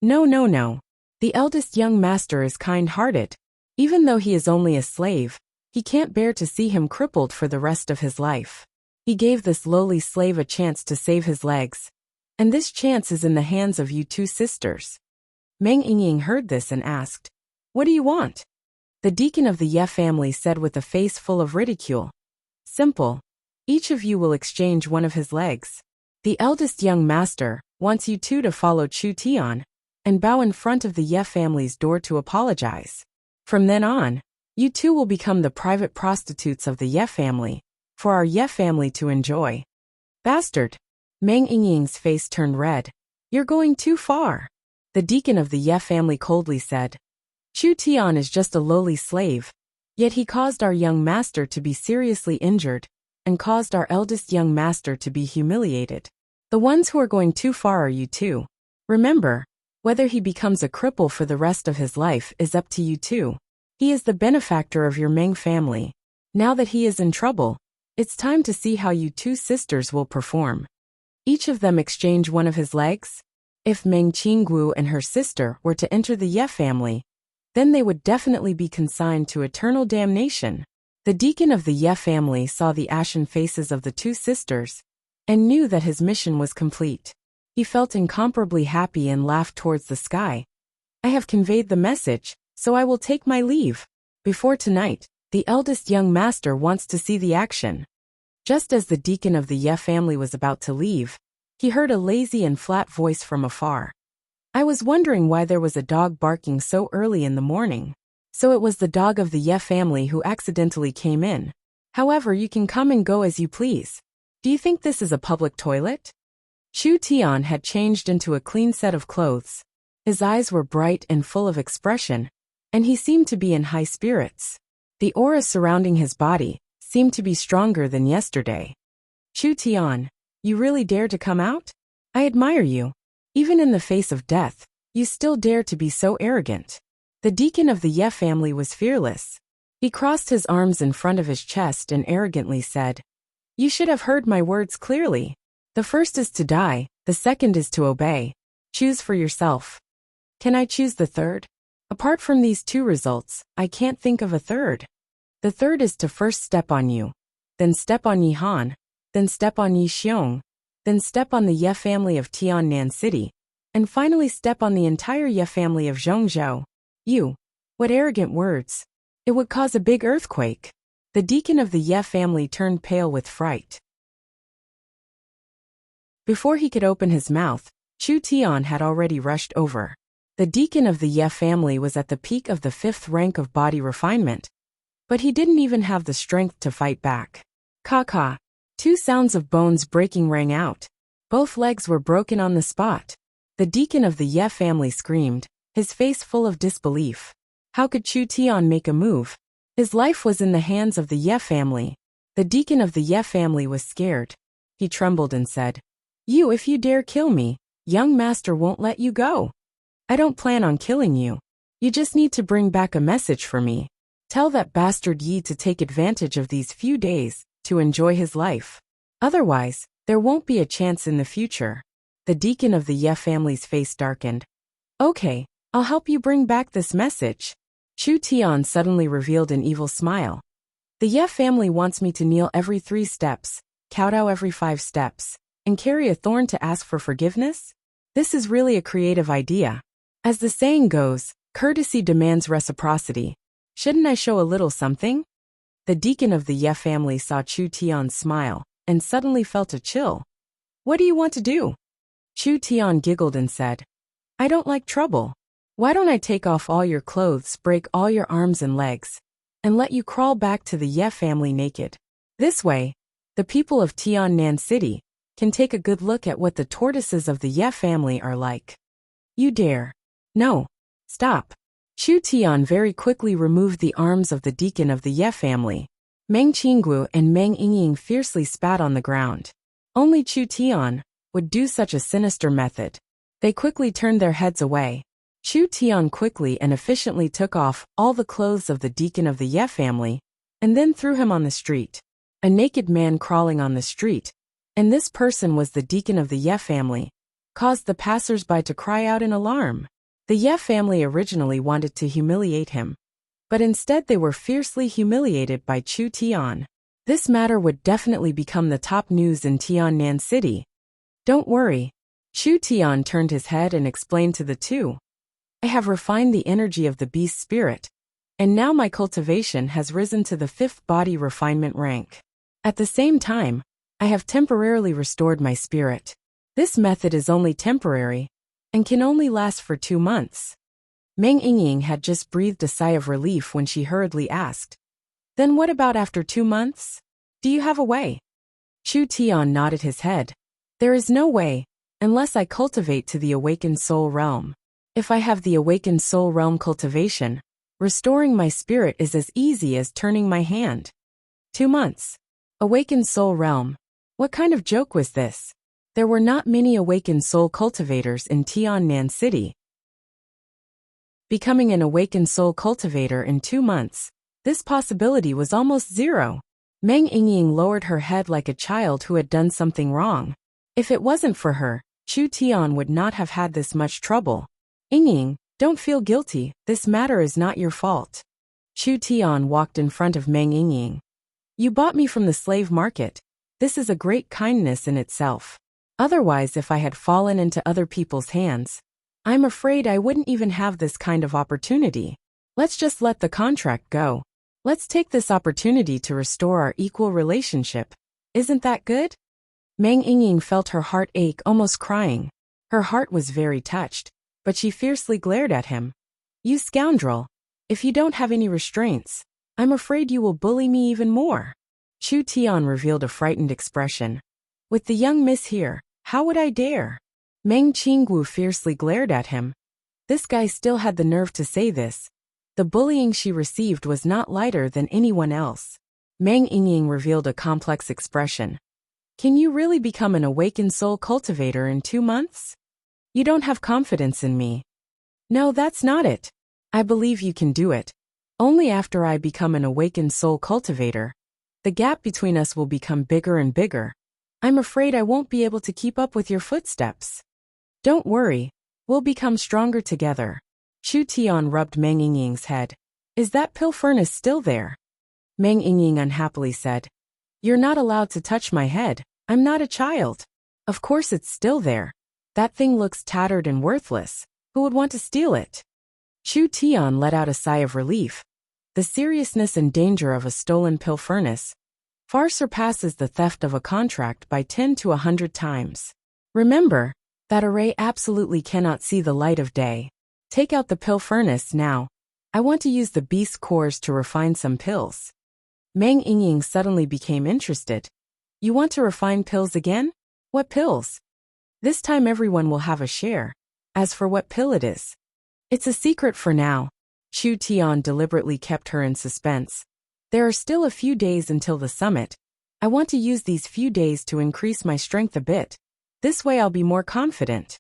"No, no, no. The eldest young master is kind-hearted. Even though he is only a slave, he can't bear to see him crippled for the rest of his life. He gave this lowly slave a chance to save his legs. And this chance is in the hands of you 2 sisters." Meng Yingying heard this and asked, "What do you want?" The deacon of the Ye family said with a face full of ridicule, "Simple. Each of you will exchange one of his legs. The eldest young master wants you 2 to follow Chu Tian and bow in front of the Ye family's door to apologize. From then on, you 2 will become the private prostitutes of the Ye family, for our Ye family to enjoy." "Bastard!" Meng Yingying's face turned red. "You're going too far." The deacon of the Ye family coldly said, "Chu Tian is just a lowly slave, yet he caused our young master to be seriously injured and caused our eldest young master to be humiliated. The ones who are going too far are you 2. Remember, whether he becomes a cripple for the rest of his life is up to you 2. He is the benefactor of your Meng family. Now that he is in trouble, it's time to see how you 2 sisters will perform. Each of them exchange one of his legs?" If Meng Qingguo and her sister were to enter the Ye family, then they would definitely be consigned to eternal damnation. The deacon of the Ye family saw the ashen faces of the two sisters and knew that his mission was complete. He felt incomparably happy and laughed towards the sky. I have conveyed the message, so I will take my leave. Before tonight, the eldest young master wants to see the action. Just as the deacon of the Ye family was about to leave, he heard a lazy and flat voice from afar. I was wondering why there was a dog barking so early in the morning. So it was the dog of the Ye family who accidentally came in. However, you can come and go as you please. Do you think this is a public toilet? Chu Tian had changed into a clean set of clothes. His eyes were bright and full of expression, and he seemed to be in high spirits. The aura surrounding his body seemed to be stronger than yesterday. Chu Tian, you really dare to come out? I admire you. Even in the face of death, you still dare to be so arrogant. The deacon of the Ye family was fearless. He crossed his arms in front of his chest and arrogantly said, You should have heard my words clearly. The first is to die, the second is to obey. Choose for yourself. Can I choose the third? Apart from these two results, I can't think of a third. The third is to first step on you, then step on Yi Han, then step on Yi Xiong, then step on the Ye family of Tiannan City, and finally step on the entire Ye family of Zhongzhou. You. What arrogant words. It would cause a big earthquake. The deacon of the Ye family turned pale with fright. Before he could open his mouth, Chu Tian had already rushed over. The deacon of the Ye family was at the peak of the 5th rank of body refinement, but he didn't even have the strength to fight back. Ka-ka. Two sounds of bones breaking rang out. Both legs were broken on the spot. The deacon of the Ye family screamed, his face full of disbelief. How could Chu Tian make a move? His life was in the hands of the Ye family. The deacon of the Ye family was scared. He trembled and said, If you dare kill me, young master won't let you go. I don't plan on killing you. You just need to bring back a message for me. Tell that bastard Yi to take advantage of these few days to enjoy his life. Otherwise, there won't be a chance in the future. The deacon of the Ye family's face darkened. Okay, I'll help you bring back this message. Chu Tian suddenly revealed an evil smile. The Ye family wants me to kneel every 3 steps, kowtow every 5 steps, and carry a thorn to ask for forgiveness? This is really a creative idea. As the saying goes, courtesy demands reciprocity. Shouldn't I show a little something? The deacon of the Ye family saw Chu Tian smile, and suddenly felt a chill. What do you want to do? Chu Tian giggled and said, I don't like trouble. Why don't I take off all your clothes, break all your arms and legs, and let you crawl back to the Ye family naked? This way, the people of Tiannan City can take a good look at what the tortoises of the Ye family are like. You dare. No. Stop. Chu Tian very quickly removed the arms of the deacon of the Ye family. Meng Qingguo and Meng Yingying fiercely spat on the ground. Only Chu Tian would do such a sinister method. They quickly turned their heads away. Chu Tian quickly and efficiently took off all the clothes of the deacon of the Ye family, and then threw him on the street. A naked man crawling on the street, and this person was the deacon of the Ye family, caused the passers-by to cry out in alarm. The Ye family originally wanted to humiliate him, but instead they were fiercely humiliated by Chu Tian. This matter would definitely become the top news in Tiannan City. Don't worry. Chu Tian turned his head and explained to the two. I have refined the energy of the beast spirit, and now my cultivation has risen to the 5th body refinement rank. At the same time, I have temporarily restored my spirit. This method is only temporary, and can only last for 2 months. Meng Yingying had just breathed a sigh of relief when she hurriedly asked, Then what about after 2 months? Do you have a way? Chu Tian nodded his head. There is no way, unless I cultivate to the awakened soul realm. If I have the awakened soul realm cultivation, restoring my spirit is as easy as turning my hand. 2 months. Awakened soul realm. What kind of joke was this? There were not many awakened soul cultivators in Tiannan City. Becoming an awakened soul cultivator in 2 months, this possibility was almost zero. Meng Yingying lowered her head like a child who had done something wrong. If it wasn't for her, Chu Tian would not have had this much trouble. Ying, don't feel guilty, this matter is not your fault. Chu Tian walked in front of Meng Ying. You bought me from the slave market. This is a great kindness in itself. Otherwise, if I had fallen into other people's hands, I'm afraid I wouldn't even have this kind of opportunity. Let's just let the contract go. Let's take this opportunity to restore our equal relationship. Isn't that good? Meng Ying felt her heart ache, almost crying. Her heart was very touched, but she fiercely glared at him. You scoundrel! If you don't have any restraints, I'm afraid you will bully me even more. Chu Tian revealed a frightened expression. With the young miss here, how would I dare? Meng Qingwu fiercely glared at him. This guy still had the nerve to say this. The bullying she received was not lighter than anyone else. Meng Ying revealed a complex expression. Can you really become an awakened soul cultivator in 2 months? You don't have confidence in me. No, that's not it. I believe you can do it. Only after I become an awakened soul cultivator, the gap between us will become bigger and bigger. I'm afraid I won't be able to keep up with your footsteps. Don't worry, we'll become stronger together. Chu Tian rubbed Meng Ying's head. Is that pill furnace still there? Meng Ying unhappily said. You're not allowed to touch my head. I'm not a child. Of course it's still there. That thing looks tattered and worthless. Who would want to steal it? Chu Tian let out a sigh of relief. The seriousness and danger of a stolen pill furnace far surpasses the theft of a contract by 10 to 100 times. Remember, that array absolutely cannot see the light of day. Take out the pill furnace now. I want to use the beast cores to refine some pills. Meng Ying suddenly became interested. You want to refine pills again? What pills? This time everyone will have a share. As for what pill it is, it's a secret for now. Chu Tian deliberately kept her in suspense. There are still a few days until the summit. I want to use these few days to increase my strength a bit. This way I'll be more confident.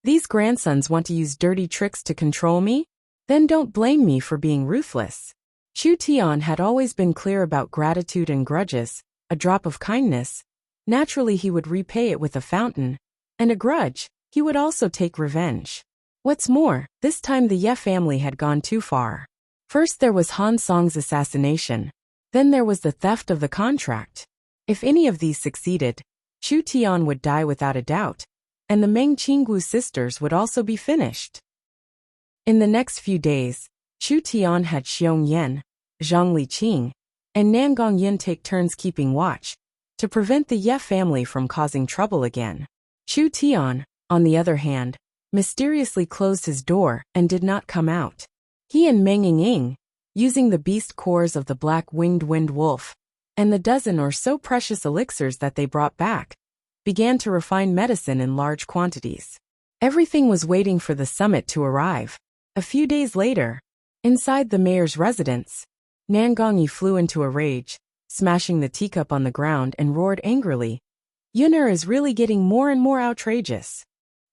These grandsons want to use dirty tricks to control me? Then don't blame me for being ruthless. Chu Tian had always been clear about gratitude and grudges. A drop of kindness, naturally he would repay it with a fountain. And a grudge, he would also take revenge. What's more, this time the Ye family had gone too far. First there was Han Song's assassination. Then there was the theft of the contract. If any of these succeeded, Chu Tian would die without a doubt, and the Meng Qingwu sisters would also be finished. In the next few days, Chu Tian had Xiong Yan, Zhang Liqing, and Nangong Yin take turns keeping watch, to prevent the Ye family from causing trouble again. Chu Tian, on the other hand, mysteriously closed his door and did not come out. He and Meng Ying, using the beast cores of the black-winged wind wolf, and the dozen or so precious elixirs that they brought back, began to refine medicine in large quantities. Everything was waiting for the summit to arrive. A few days later, inside the mayor's residence, Nangongyi flew into a rage, smashing the teacup on the ground and roared angrily. Yun'er is really getting more and more outrageous.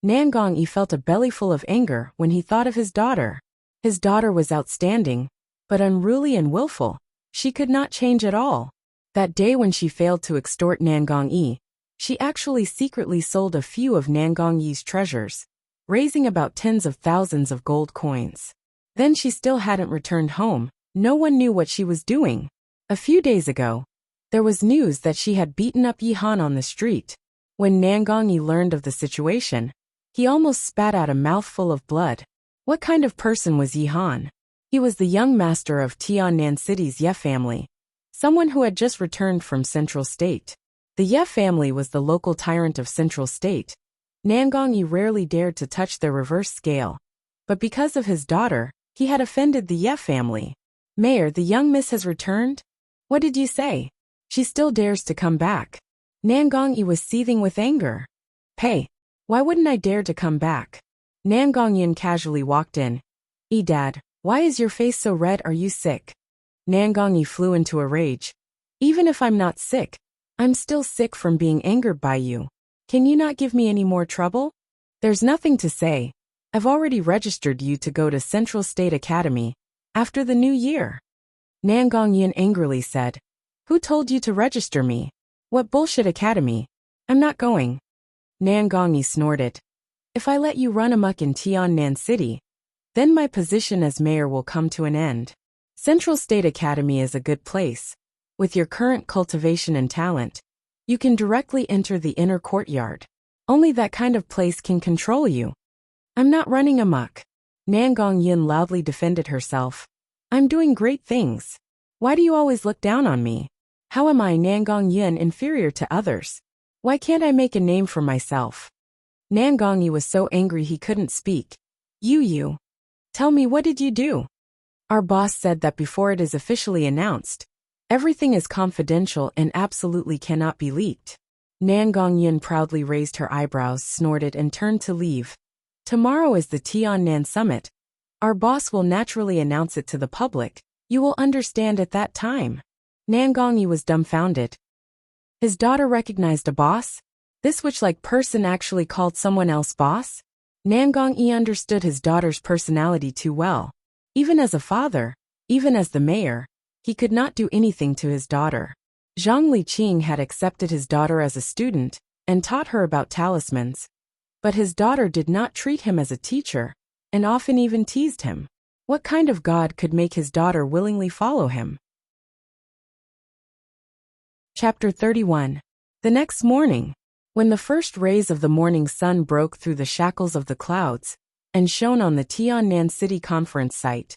Nangongyi felt a bellyful of anger when he thought of his daughter. His daughter was outstanding, but unruly and willful. She could not change at all. That day when she failed to extort Nangongyi, she actually secretly sold a few of Nangongyi's treasures, raising about tens of thousands of gold coins. Then she still hadn't returned home. No one knew what she was doing. A few days ago, there was news that she had beaten up Yi Han on the street. When Nangongyi learned of the situation, he almost spat out a mouthful of blood. What kind of person was Yi Han? He was the young master of Tiannan City's Ye family, someone who had just returned from Central State. The Ye family was the local tyrant of Central State. Nangongyi rarely dared to touch their reverse scale. But because of his daughter, he had offended the Ye family. Mayor, the young miss has returned? What did you say? She still dares to come back. Nangongyi was seething with anger. Hey, why wouldn't I dare to come back? Nangongyin casually walked in. Dad, why is your face so red? Are you sick? Nangongyi flew into a rage. Even if I'm not sick, I'm still sick from being angered by you. Can you not give me any more trouble? There's nothing to say. I've already registered you to go to Central State Academy after the new year. Nangongyin angrily said. Who told you to register me? What bullshit academy? I'm not going. Gongyi snorted. If I let you run amok in Tiannan City, then my position as mayor will come to an end. Central State Academy is a good place. With your current cultivation and talent, you can directly enter the inner courtyard. Only that kind of place can control you. I'm not running amok. Nan Gongyin loudly defended herself. I'm doing great things. Why do you always look down on me? How am I, Nan Gongyin, inferior to others? Why can't I make a name for myself? Nan Gongyi was so angry he couldn't speak. You. Tell me, what did you do? Our boss said that before it is officially announced, everything is confidential and absolutely cannot be leaked. Nan Gongyin proudly raised her eyebrows, snorted, and turned to leave. Tomorrow is the Tiannan Summit. Our boss will naturally announce it to the public. You will understand at that time. Nan Gongyi was dumbfounded. His daughter recognized a boss? This witch-like person actually called someone else boss? Nan Gongyi understood his daughter's personality too well. Even as a father, even as the mayor, he could not do anything to his daughter. Zhang Liqing had accepted his daughter as a student and taught her about talismans. But his daughter did not treat him as a teacher, and often even teased him. What kind of god could make his daughter willingly follow him? Chapter 31. The next morning, when the first rays of the morning sun broke through the shackles of the clouds and shone on the Tiannan City conference site,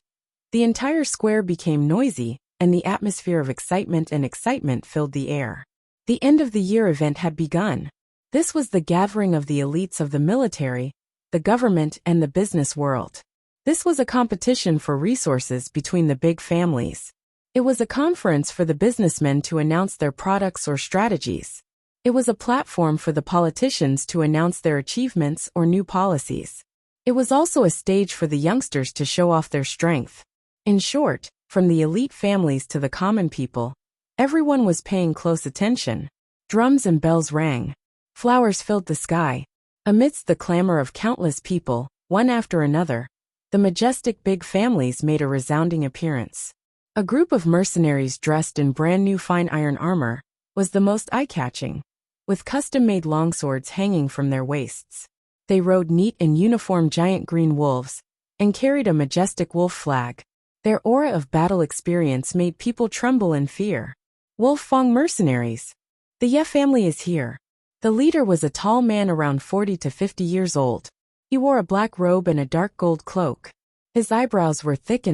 the entire square became noisy, and the atmosphere of excitement filled the air. The end of the year event had begun. This was the gathering of the elites of the military, the government, and the business world. This was a competition for resources between the big families. It was a conference for the businessmen to announce their products or strategies. It was a platform for the politicians to announce their achievements or new policies. It was also a stage for the youngsters to show off their strength. In short, from the elite families to the common people, everyone was paying close attention. Drums and bells rang. Flowers filled the sky. Amidst the clamor of countless people, one after another, the majestic big families made a resounding appearance. A group of mercenaries dressed in brand-new fine iron armor was the most eye-catching, with custom-made longswords hanging from their waists. They rode neat and uniform giant green wolves and carried a majestic wolf flag. Their aura of battle experience made people tremble in fear. Wolf Fang mercenaries. The Ye family is here. The leader was a tall man around 40 to 50 years old. He wore a black robe and a dark gold cloak. His eyebrows were thick,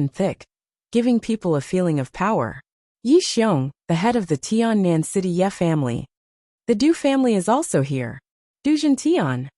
giving people a feeling of power. Yi Xiong, the head of the Tiannan City Ye family. The Du family is also here. Du Tian.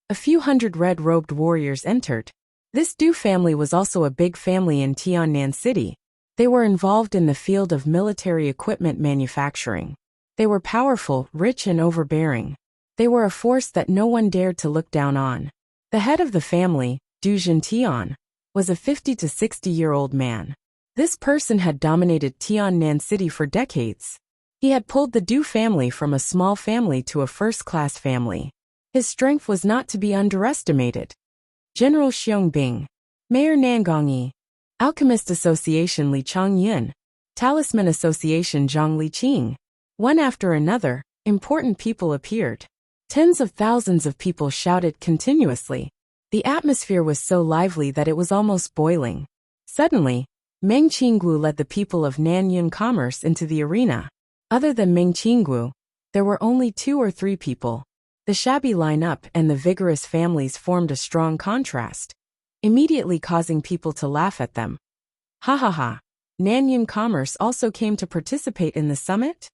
A few hundred red-robed warriors entered. This Du family was also a big family in Tiannan City. They were involved in the field of military equipment manufacturing. They were powerful, rich, and overbearing. They were a force that no one dared to look down on. The head of the family, Du Tian, was a 50 to 60-year-old man. This person had dominated Tiannan City for decades. He had pulled the Du family from a small family to a first-class family. His strength was not to be underestimated. General Xiong Bing, Mayor Nan Gongyi, Alchemist Association Li Chongyun, Talisman Association Zhang Liqing. One after another, important people appeared. Tens of thousands of people shouted continuously. The atmosphere was so lively that it was almost boiling. Suddenly, Meng Qinggu led the people of Nanyun Commerce into the arena. Other than Meng Qinggu, there were only 2 or 3 people. The shabby lineup and the vigorous families formed a strong contrast, immediately causing people to laugh at them. Ha ha ha! Nanyun Commerce also came to participate in the summit?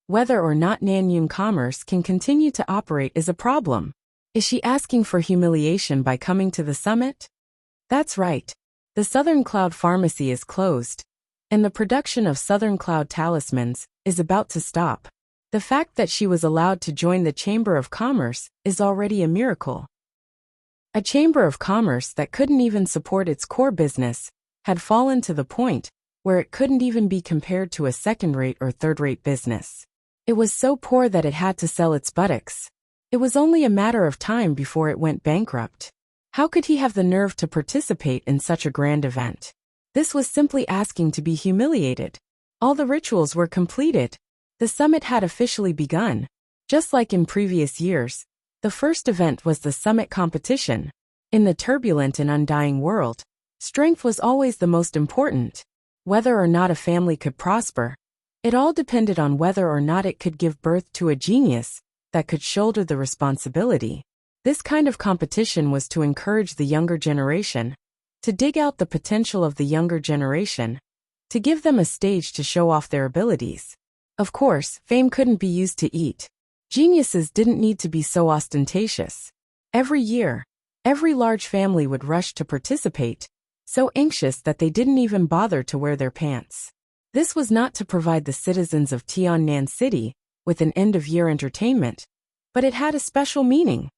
Whether or not Nanyun Commerce can continue to operate is a problem. Is she asking for humiliation by coming to the summit? That's right. The Southern Cloud Pharmacy is closed, and the production of Southern Cloud talismans is about to stop. The fact that she was allowed to join the Chamber of Commerce is already a miracle. A Chamber of Commerce that couldn't even support its core business had fallen to the point where it couldn't even be compared to a second-rate or third-rate business. It was so poor that it had to sell its buttocks. It was only a matter of time before it went bankrupt. How could he have the nerve to participate in such a grand event? This was simply asking to be humiliated. All the rituals were completed. The summit had officially begun. Just like in previous years, The first event was the summit competition. In the turbulent and undying world, strength was always the most important. Whether or not a family could prosper, it all depended on whether or not it could give birth to a genius that could shoulder the responsibility. This kind of competition was to encourage the younger generation, to dig out the potential of the younger generation, to give them a stage to show off their abilities. Of course, fame couldn't be used to eat. Geniuses didn't need to be so ostentatious. Every year, every large family would rush to participate, so anxious that they didn't even bother to wear their pants. This was not to provide the citizens of Tiannan City with an end-of-year entertainment, but it had a special meaning.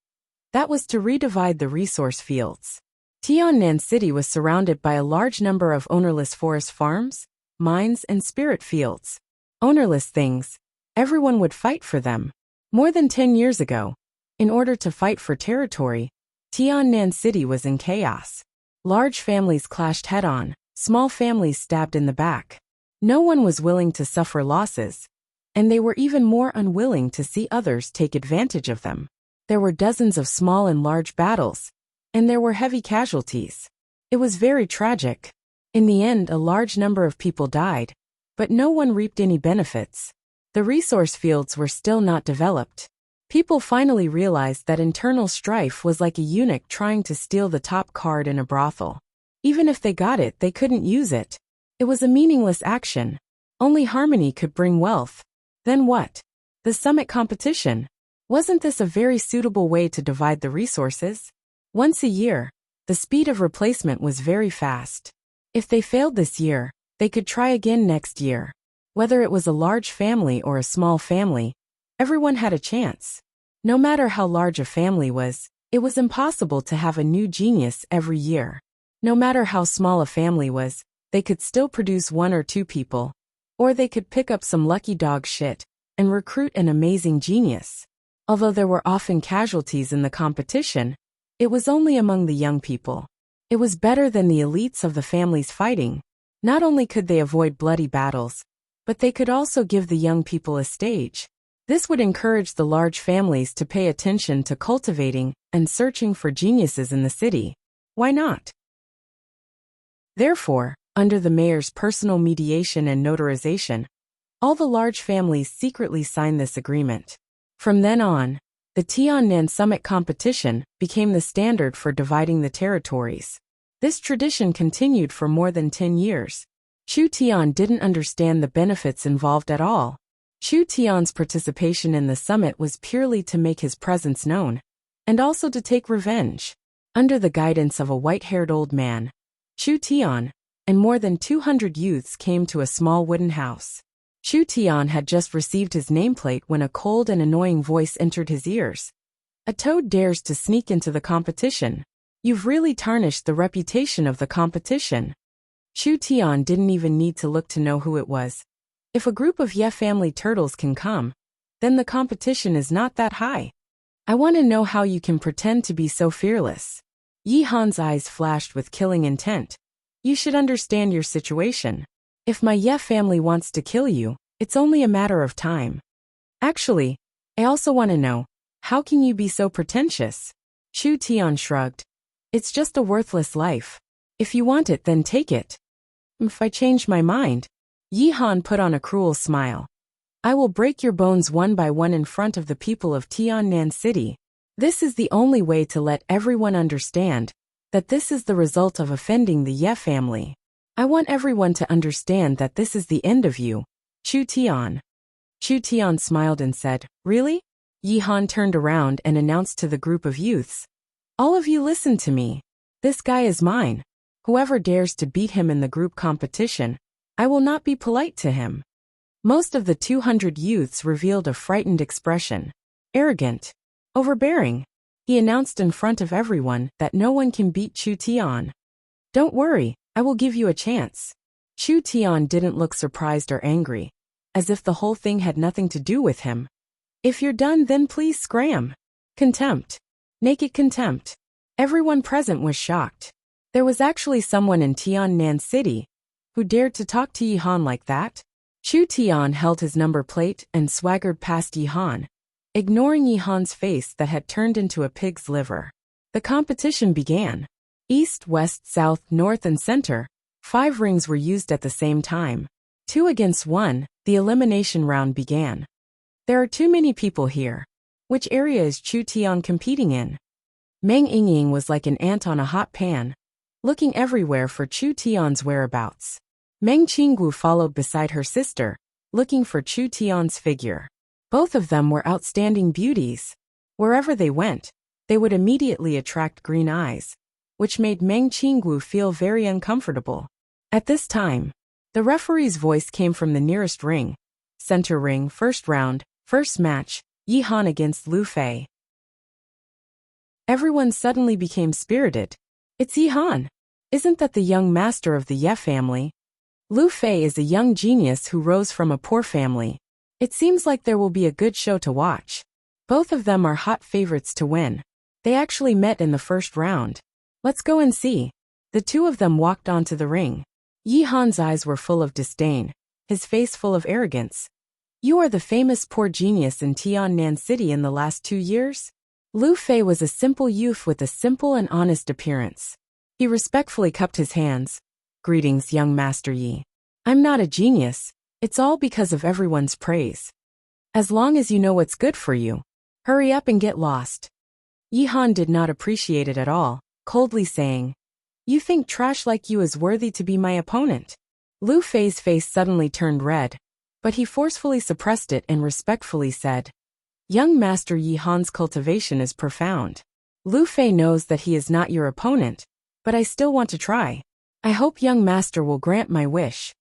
That was to redivide the resource fields. Tiannan City was surrounded by a large number of ownerless forest farms, mines, and spirit fields. Ownerless things. Everyone would fight for them. More than 10 years ago, in order to fight for territory, Tiannan City was in chaos. Large families clashed head-on, small families stabbed in the back. No one was willing to suffer losses, and they were even more unwilling to see others take advantage of them. There were dozens of small and large battles, and there were heavy casualties. It was very tragic. In the end, a large number of people died, but no one reaped any benefits. The resource fields were still not developed. People finally realized that internal strife was like a eunuch trying to steal the top card in a brothel. Even if they got it, they couldn't use it. It was a meaningless action. Only harmony could bring wealth. Then what? The summit competition. Wasn't this a very suitable way to divide the resources? Once a year, the speed of replacement was very fast. If they failed this year, they could try again next year. Whether it was a large family or a small family, everyone had a chance. No matter how large a family was, it was impossible to have a new genius every year. No matter how small a family was, they could still produce 1 or 2 people. Or they could pick up some lucky dog shit and recruit an amazing genius. Although there were often casualties in the competition, it was only among the young people. It was better than the elites of the families fighting. Not only could they avoid bloody battles, but they could also give the young people a stage. This would encourage the large families to pay attention to cultivating and searching for geniuses in the city. Why not? Therefore, under the mayor's personal mediation and notarization, all the large families secretly signed this agreement. From then on, the Tiannan Summit competition became the standard for dividing the territories. This tradition continued for more than 10 years. Chu Tian didn't understand the benefits involved at all. Chu Tian's participation in the summit was purely to make his presence known, and also to take revenge. Under the guidance of a white-haired old man, Chu Tian and more than 200 youths came to a small wooden house. Chu Tian had just received his nameplate when a cold and annoying voice entered his ears. A toad dares to sneak into the competition. You've really tarnished the reputation of the competition. Chu Tian didn't even need to look to know who it was. If a group of Ye family turtles can come, then the competition is not that high. I want to know how you can pretend to be so fearless. Yi Han's eyes flashed with killing intent. You should understand your situation. If my Ye family wants to kill you, it's only a matter of time. Actually, I also want to know, how can you be so pretentious? Chu Tian shrugged. It's just a worthless life. If you want it, then take it. If I change my mind, Yi Han put on a cruel smile. I will break your bones one by one in front of the people of Tiannan City. This is the only way to let everyone understand that this is the result of offending the Ye family. I want everyone to understand that this is the end of you, Chu Tian. Chu Tian smiled and said, Really? Yi Han turned around and announced to the group of youths, All of you listen to me. This guy is mine. Whoever dares to beat him in the group competition, I will not be polite to him. Most of the 200 youths revealed a frightened expression. Arrogant. Overbearing. He announced in front of everyone that no one can beat Chu Tian. Don't worry, I will give you a chance. Chu Tian didn't look surprised or angry, as if the whole thing had nothing to do with him. If you're done, then please scram. Contempt. Naked contempt. Everyone present was shocked. There was actually someone in Tiannan City who dared to talk to Yi Han like that. Chu Tian held his number plate and swaggered past Yi Han. ignoring Yi Han's face that had turned into a pig's liver. The competition began. East, west, south, north, and center. 5 rings were used at the same time. 2 against 1, the elimination round began. There are too many people here. Which area is Chu Tian competing in? Meng Yingying was like an ant on a hot pan, looking everywhere for Chu Tian's whereabouts. Meng Qinggu followed beside her sister, looking for Chu Tian's figure. Both of them were outstanding beauties. Wherever they went, they would immediately attract green eyes, which made Meng Qinggu feel very uncomfortable. At this time, the referee's voice came from the nearest ring. Center ring, first round, first match, Yi Han against Lu Fei. Everyone suddenly became spirited. It's Yi Han. Isn't that the young master of the Ye family? Lu Fei is a young genius who rose from a poor family. It seems like there will be a good show to watch. Both of them are hot favorites to win. They actually met in the first round. Let's go and see. The two of them walked onto the ring. Yi Han's eyes were full of disdain, his face full of arrogance. You are the famous poor genius in Tiannan City in the last 2 years? Lu Fei was a simple youth with a simple and honest appearance. He respectfully cupped his hands. Greetings, young Master Yi. I'm not a genius. It's all because of everyone's praise. As long as you know what's good for you, hurry up and get lost. Yi Han did not appreciate it at all, coldly saying, You think trash like you is worthy to be my opponent? Lu Fei's face suddenly turned red, but he forcefully suppressed it and respectfully said, Young Master Yi Han's cultivation is profound. Lu Fei knows that he is not your opponent, but I still want to try. I hope young master will grant my wish.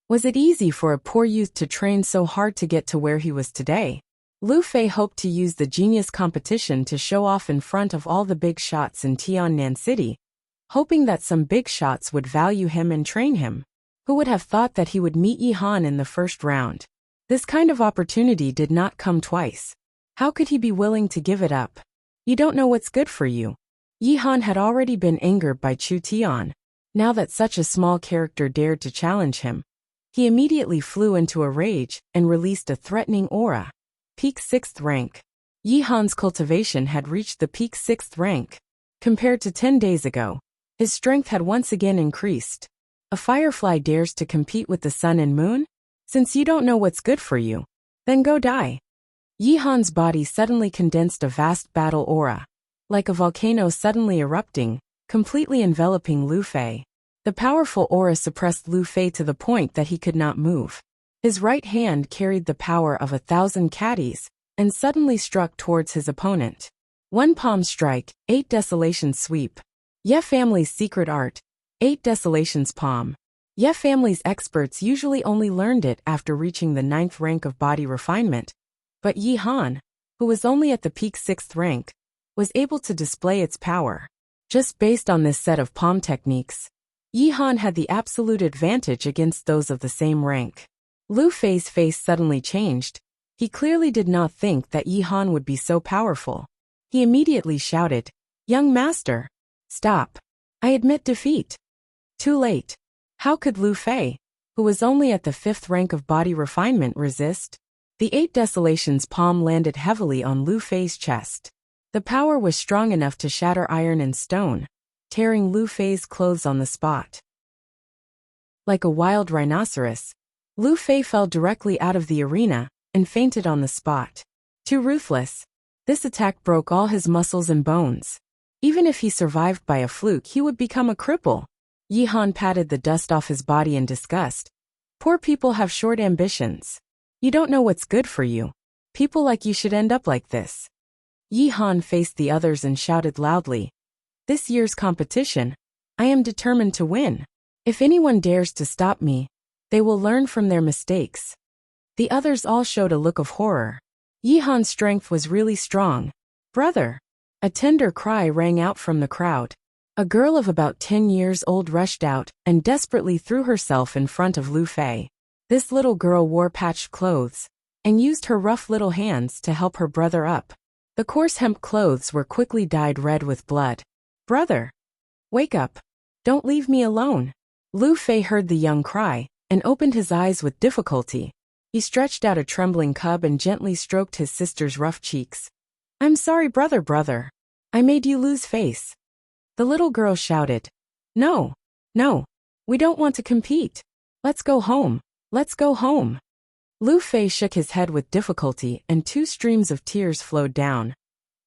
Was it easy for a poor youth to train so hard to get to where he was today? Lu Fei hoped to use the genius competition to show off in front of all the big shots in Tiannan City, hoping that some big shots would value him and train him. Who would have thought that he would meet Yi Han in the first round? This kind of opportunity did not come twice. How could he be willing to give it up? You don't know what's good for you. Yi Han had already been angered by Chu Tian. Now that such a small character dared to challenge him, he immediately flew into a rage and released a threatening aura. Peak 6th rank. Yi Han's cultivation had reached the peak 6th rank. Compared to 10 days ago, his strength had once again increased. A firefly dares to compete with the sun and moon? Since you don't know what's good for you, then go die. Yi Han's body suddenly condensed a vast battle aura, like a volcano suddenly erupting, completely enveloping Lu Fei. The powerful aura suppressed Lu Fei to the point that he could not move. His right hand carried the power of 1,000 caddies, and suddenly struck towards his opponent. 1 palm strike, 8 desolations sweep. Ye family's secret art, 8 desolations palm. Ye family's experts usually only learned it after reaching the 9th rank of body refinement, but Yi Han, who was only at the peak 6th rank, was able to display its power. Just based on this set of palm techniques, Yi Han had the absolute advantage against those of the same rank. Lu Fei's face suddenly changed. He clearly did not think that Yi Han would be so powerful. He immediately shouted, Young master! Stop! I admit defeat. Too late. How could Lu Fei, who was only at the 5th rank of body refinement, resist? The 8 desolations palm landed heavily on Lu Fei's chest. The power was strong enough to shatter iron and stone, tearing Lu Fei's clothes on the spot. Like a wild rhinoceros, Lu Fei fell directly out of the arena and fainted on the spot. Too ruthless, this attack broke all his muscles and bones. Even if he survived by a fluke, he would become a cripple. Yi Han patted the dust off his body in disgust. Poor people have short ambitions. You don't know what's good for you. People like you should end up like this. Yi Han faced the others and shouted loudly, This year's competition, I am determined to win. If anyone dares to stop me, they will learn from their mistakes. The others all showed a look of horror. Yi Han's strength was really strong. Brother! A tender cry rang out from the crowd. A girl of about 10 years old rushed out and desperately threw herself in front of Lu Fei. This little girl wore patched clothes and used her rough little hands to help her brother up. The coarse hemp clothes were quickly dyed red with blood. Brother! Wake up! Don't leave me alone! Lu Fei heard the young cry and opened his eyes with difficulty. He stretched out a trembling cub and gently stroked his sister's rough cheeks. "I'm sorry, brother. I made you lose face." The little girl shouted. No, we don't want to compete. Let's go home. Let's go home." Lu Fei shook his head with difficulty and 2 streams of tears flowed down.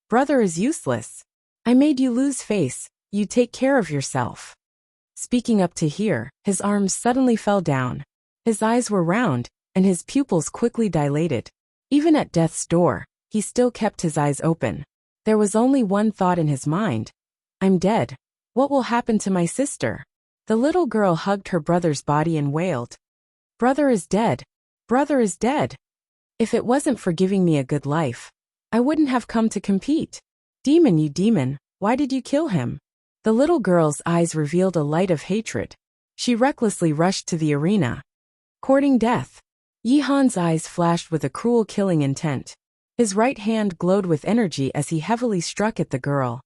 "Brother is useless. I made you lose face, you take care of yourself." Speaking up to hear, his arms suddenly fell down. His eyes were round, and his pupils quickly dilated. Even at death's door, he still kept his eyes open. There was only one thought in his mind. "I'm dead. What will happen to my sister?" The little girl hugged her brother's body and wailed. "Brother is dead. Brother is dead. If it wasn't for giving me a good life, I wouldn't have come to compete. Demon, you demon, why did you kill him?" The little girl's eyes revealed a light of hatred. She recklessly rushed to the arena. Courting death. Yi Han's eyes flashed with a cruel killing intent. His right hand glowed with energy as he heavily struck at the girl.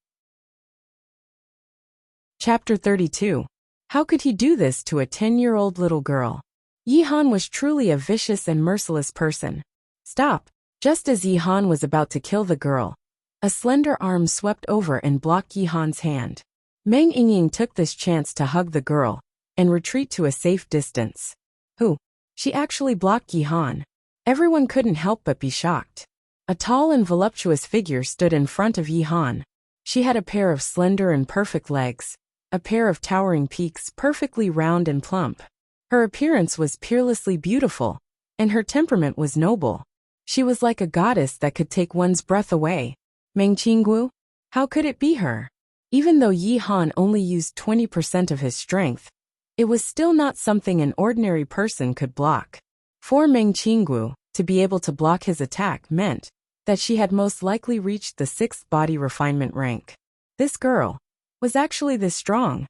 Chapter 32. How could he do this to a 10-year-old little girl? Yi Han was truly a vicious and merciless person. "Stop!" Just as Yi Han was about to kill the girl, a slender arm swept over and blocked Yi Han's hand. Meng Yingying took this chance to hug the girl and retreat to a safe distance. Who? She actually blocked Yi Han. Everyone couldn't help but be shocked. A tall and voluptuous figure stood in front of Yi Han. She had a pair of slender and perfect legs, a pair of towering peaks perfectly round and plump. Her appearance was peerlessly beautiful, and her temperament was noble. She was like a goddess that could take one's breath away. Meng Qinggu? How could it be her? Even though Yi Han only used 20% of his strength, it was still not something an ordinary person could block. For Meng Qinggu, to be able to block his attack meant that she had most likely reached the 6th body refinement rank. This girl was actually this strong.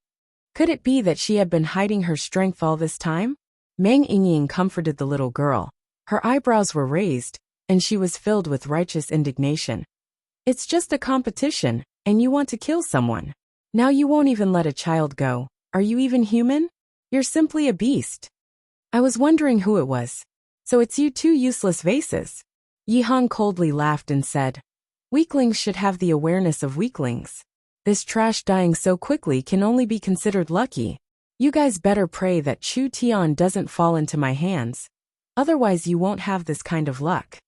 Could it be that she had been hiding her strength all this time? Meng Yingying comforted the little girl. Her eyebrows were raised, and she was filled with righteous indignation. "It's just a competition, and you want to kill someone. Now you won't even let a child go. Are you even human? You're simply a beast." "I was wondering who it was. So it's you 2 useless vases." Yi Han coldly laughed and said, "Weaklings should have the awareness of weaklings. This trash dying so quickly can only be considered lucky. You guys better pray that Chu Tian doesn't fall into my hands. Otherwise you won't have this kind of luck."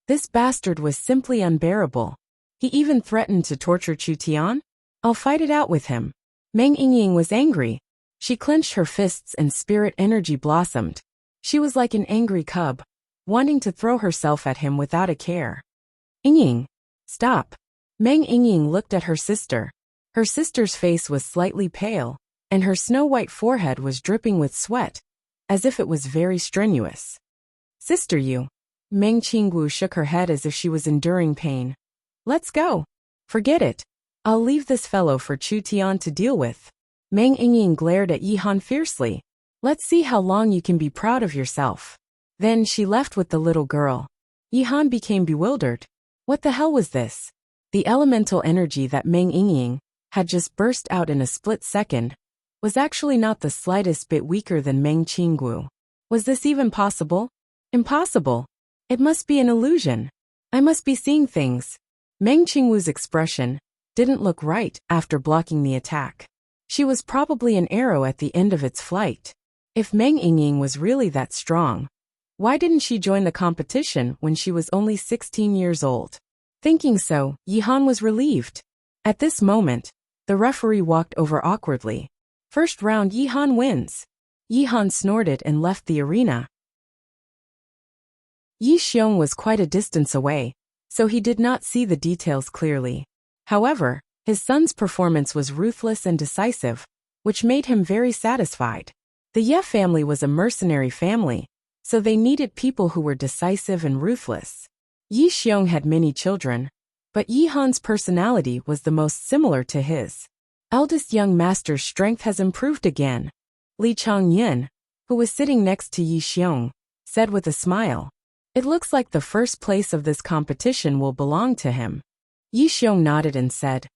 This bastard was simply unbearable. He even threatened to torture Chu Tian? "I'll fight it out with him." Meng Yingying was angry. She clenched her fists and spirit energy blossomed. She was like an angry cub, wanting to throw herself at him without a care. "Yingying, stop." Meng Yingying looked at her sister. Her sister's face was slightly pale, and her snow-white forehead was dripping with sweat, as if it was very strenuous. "Sister, you." Meng Qinggu shook her head as if she was enduring pain. "Let's go. Forget it. I'll leave this fellow for Chu Tian to deal with." Meng Yingying glared at Yi Han fiercely. "Let's see how long you can be proud of yourself." Then she left with the little girl. Yi Han became bewildered. What the hell was this? The elemental energy that Meng Yingying had just burst out in a split second was actually not the slightest bit weaker than Meng Qinggu. Was this even possible? Impossible. It must be an illusion. I must be seeing things. Meng Qinggu's expression didn't look right after blocking the attack. She was probably an arrow at the end of its flight. If Meng Yingying was really that strong, why didn't she join the competition when she was only 16 years old? Thinking so, Yi Han was relieved. At this moment, the referee walked over awkwardly. "First round, Yi Han wins." Yi Han snorted and left the arena. Yi Xiong was quite a distance away, so he did not see the details clearly. However, his son's performance was ruthless and decisive, which made him very satisfied. The Ye family was a mercenary family, so they needed people who were decisive and ruthless. Yi Xiong had many children, but Yi Han's personality was the most similar to his. Eldest young master's strength has improved again. Li Changyin, who was sitting next to Yi Xiong, said with a smile. "It looks like the first place of this competition will belong to him." Yi Xiong nodded and said,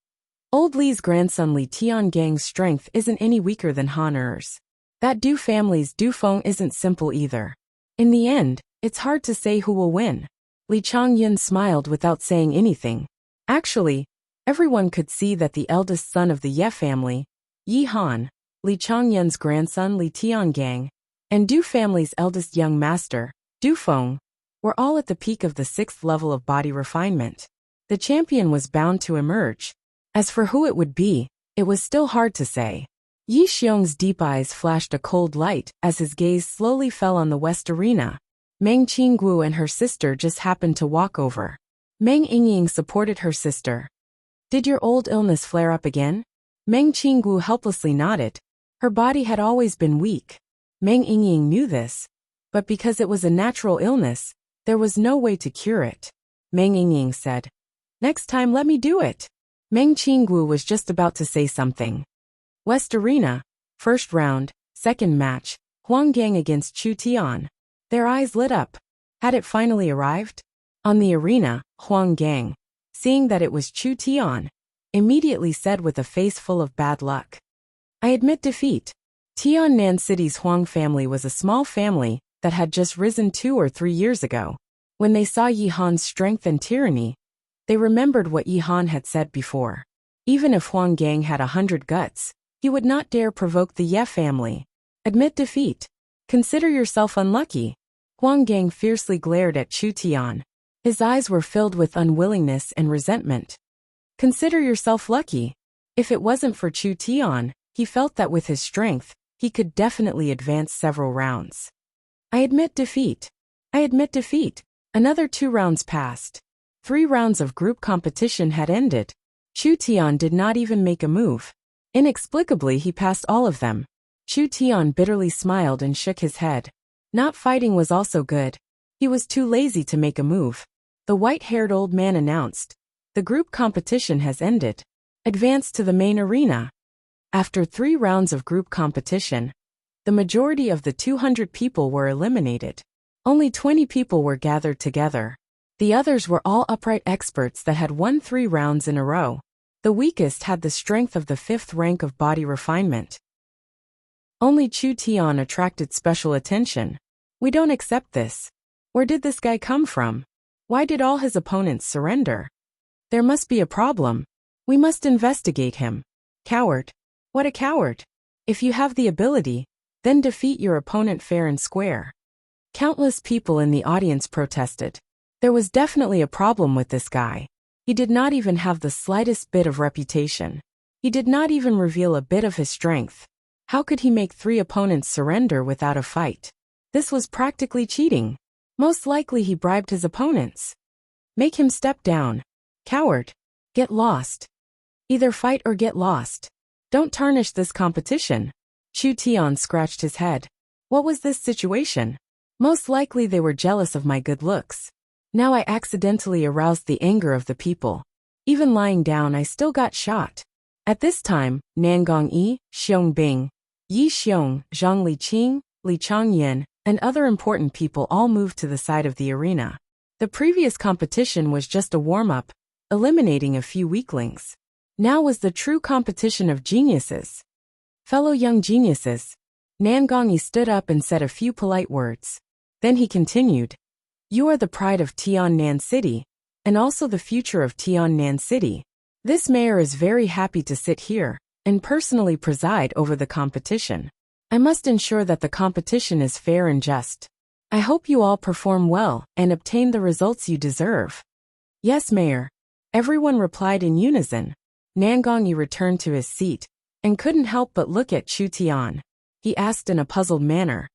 "Old Li's grandson Li Tiangang's strength isn't any weaker than Han Er's. That Du family's Du Feng isn't simple either. In the end, It's hard to say who will win. Li Changyan smiled without saying anything. Actually, everyone could see that the eldest son of the Ye family, Yi Han, Li Changyan's grandson Li Tiangang, and Du family's eldest young master, Du Feng, were all at the peak of the 6th level of body refinement. The champion was bound to emerge. As for who it would be, it was still hard to say. Yi Xiong's deep eyes flashed a cold light as his gaze slowly fell on the west arena. Meng Qinggu and her sister just happened to walk over. Meng Yingying supported her sister. Did your old illness flare up again? Meng Qinggu helplessly nodded. Her body had always been weak. Meng Yingying knew this, but because it was a natural illness, there was no way to cure it. Meng Yingying said, "Next time let me do it." Meng Qinggu was just about to say something. West Arena, first round, second match, Huang Gang against Chu Tian. Their eyes lit up. Had it finally arrived? On the arena, Huang Gang, seeing that it was Chu Tian, immediately said with a face full of bad luck, "I admit defeat." Tiannan City's Huang family was a small family that had just risen 2 or 3 years ago. When they saw Yi Han's strength and tyranny, they remembered what Yi Han had said before. Even if Huang Gang had 100 guts, he would not dare provoke the Ye family. Admit defeat. Consider yourself unlucky. Huang Gang fiercely glared at Chu Tian. His eyes were filled with unwillingness and resentment. Consider yourself lucky. If it wasn't for Chu Tian, he felt that with his strength, he could definitely advance several rounds. I admit defeat. I admit defeat. Another 2 rounds passed. 3 rounds of group competition had ended. Chu Tian did not even make a move. Inexplicably, he passed all of them. Chu Tian bitterly smiled and shook his head. Not fighting was also good. He was too lazy to make a move. The white-haired old man announced, "The group competition has ended. Advance to the main arena." After 3 rounds of group competition, the majority of the 200 people were eliminated. Only 20 people were gathered together. The others were all upright experts that had won 3 rounds in a row. The weakest had the strength of the 5th rank of body refinement. Only Chu Tian attracted special attention. We don't accept this. Where did this guy come from? Why did all his opponents surrender? There must be a problem. We must investigate him. Coward. What a coward. If you have the ability, then defeat your opponent fair and square. Countless people in the audience protested. There was definitely a problem with this guy. He did not even have the slightest bit of reputation. He did not even reveal a bit of his strength. How could he make 3 opponents surrender without a fight? This was practically cheating. Most likely he bribed his opponents. Make him step down. Coward. Get lost. Either fight or get lost. Don't tarnish this competition. Chu Tian scratched his head. What was this situation? Most likely they were jealous of my good looks. Now I accidentally aroused the anger of the people. Even lying down I still got shot. At this time, Nangong Yi, Xiong Bing, Yi Xiong, Zhang Liqing, Li Changyan, and other important people all moved to the side of the arena. The previous competition was just a warm-up, eliminating a few weaklings. Now was the true competition of geniuses. Fellow young geniuses. Nangong Yi stood up and said a few polite words. Then he continued. You are the pride of Tiannan City, and also the future of Tiannan City. This mayor is very happy to sit here and personally preside over the competition. I must ensure that the competition is fair and just. I hope you all perform well and obtain the results you deserve. Yes, Mayor. Everyone replied in unison. Nangong Yi returned to his seat and couldn't help but look at Chu Tian. He asked in a puzzled manner.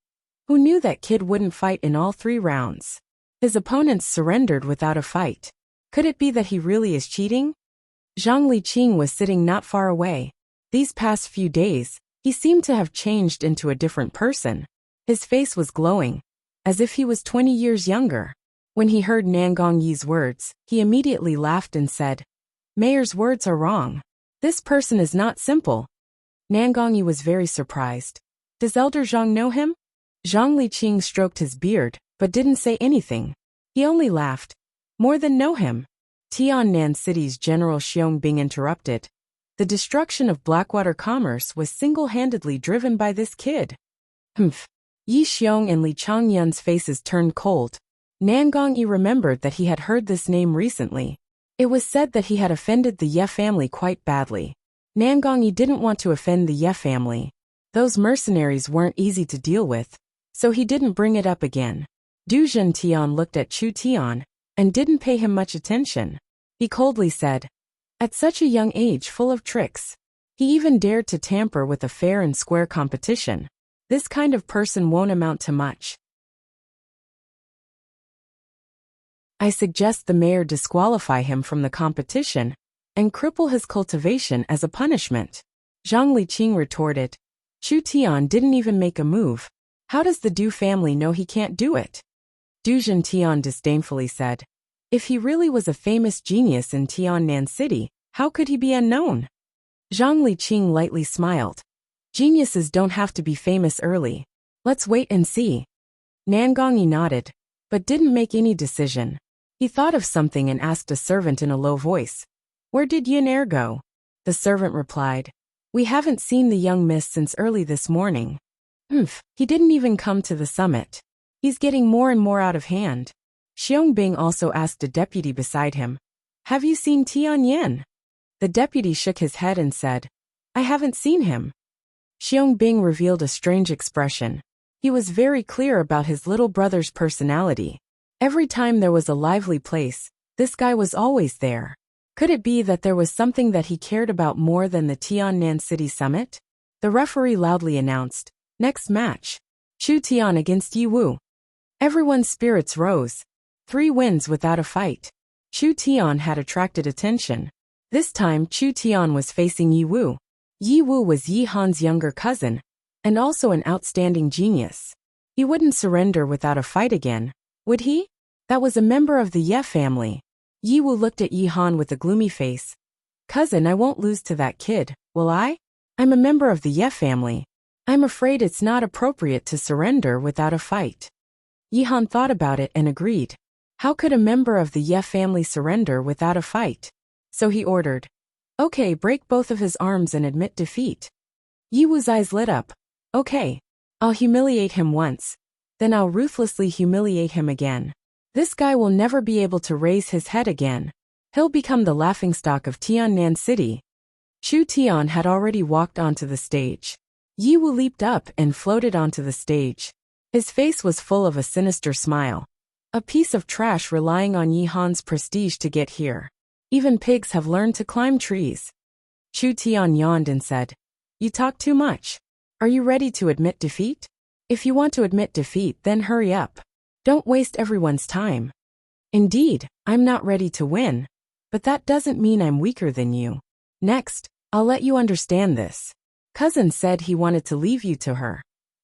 Who knew that kid wouldn't fight in all 3 rounds? His opponents surrendered without a fight. Could it be that he really is cheating? Zhang Liqing was sitting not far away. These past few days, he seemed to have changed into a different person. His face was glowing, as if he was 20 years younger. When he heard Nangong Yi's words, he immediately laughed and said, Mayor's words are wrong. This person is not simple. Nangong Yi was very surprised. Does Elder Zhang know him? Zhang Liqing stroked his beard, but didn't say anything. He only laughed. More than know him. Tiannan City's General Xiong Bing interrupted. The destruction of Blackwater commerce was single-handedly driven by this kid. Humph. Yi Xiong and Li Changyun's faces turned cold. Nangongyi remembered that he had heard this name recently. It was said that he had offended the Ye family quite badly. Nangongyi didn't want to offend the Ye family. Those mercenaries weren't easy to deal with, so he didn't bring it up again. Du Zhentian looked at Chu Tian and didn't pay him much attention. He coldly said, "At such a young age, full of tricks. He even dared to tamper with a fair and square competition. This kind of person won't amount to much. I suggest the mayor disqualify him from the competition and cripple his cultivation as a punishment." Zhang Liqing retorted. Chu Tian didn't even make a move. How does the Du family know he can't do it? Du Zhentian disdainfully said. If he really was a famous genius in Tiannan City, how could he be unknown? Zhang Liqing lightly smiled. Geniuses don't have to be famous early. Let's wait and see. Nangongyi nodded, but didn't make any decision. He thought of something and asked a servant in a low voice. Where did Yin Er go? The servant replied. We haven't seen the young miss since early this morning. He didn't even come to the summit. He's getting more and more out of hand. Xiong Bing also asked a deputy beside him. Have you seen Tian Yen? The deputy shook his head and said, I haven't seen him. Xiong Bing revealed a strange expression. He was very clear about his little brother's personality. Every time there was a lively place, this guy was always there. Could it be that there was something that he cared about more than the Tiannan City Summit? The referee loudly announced, Next match. Chu Tian against Yi Wu. Everyone's spirits rose. 3 wins without a fight. Chu Tian had attracted attention. This time Chu Tian was facing Yi Wu. Yi Wu was Yi Han's younger cousin, and also an outstanding genius. He wouldn't surrender without a fight again, would he? That was a member of the Ye family. Yi Wu looked at Yi Han with a gloomy face. Cousin, I won't lose to that kid, will I? I'm a member of the Ye family. I'm afraid it's not appropriate to surrender without a fight. Yi Han thought about it and agreed. How could a member of the Ye family surrender without a fight? So he ordered. Okay, break both of his arms and admit defeat. Yi Wu's eyes lit up. Okay. I'll humiliate him once. Then I'll ruthlessly humiliate him again. This guy will never be able to raise his head again. He'll become the laughingstock of Tiannan City. Chu Tian had already walked onto the stage. Yi Wu leaped up and floated onto the stage. His face was full of a sinister smile. A piece of trash relying on Yi Han's prestige to get here. Even pigs have learned to climb trees. Chu Tian yawned and said, You talk too much. Are you ready to admit defeat? If you want to admit defeat, then hurry up. Don't waste everyone's time. Indeed, I'm not ready to win. But that doesn't mean I'm weaker than you. Next, I'll let you understand this. Cousin said he wanted to leave you to her.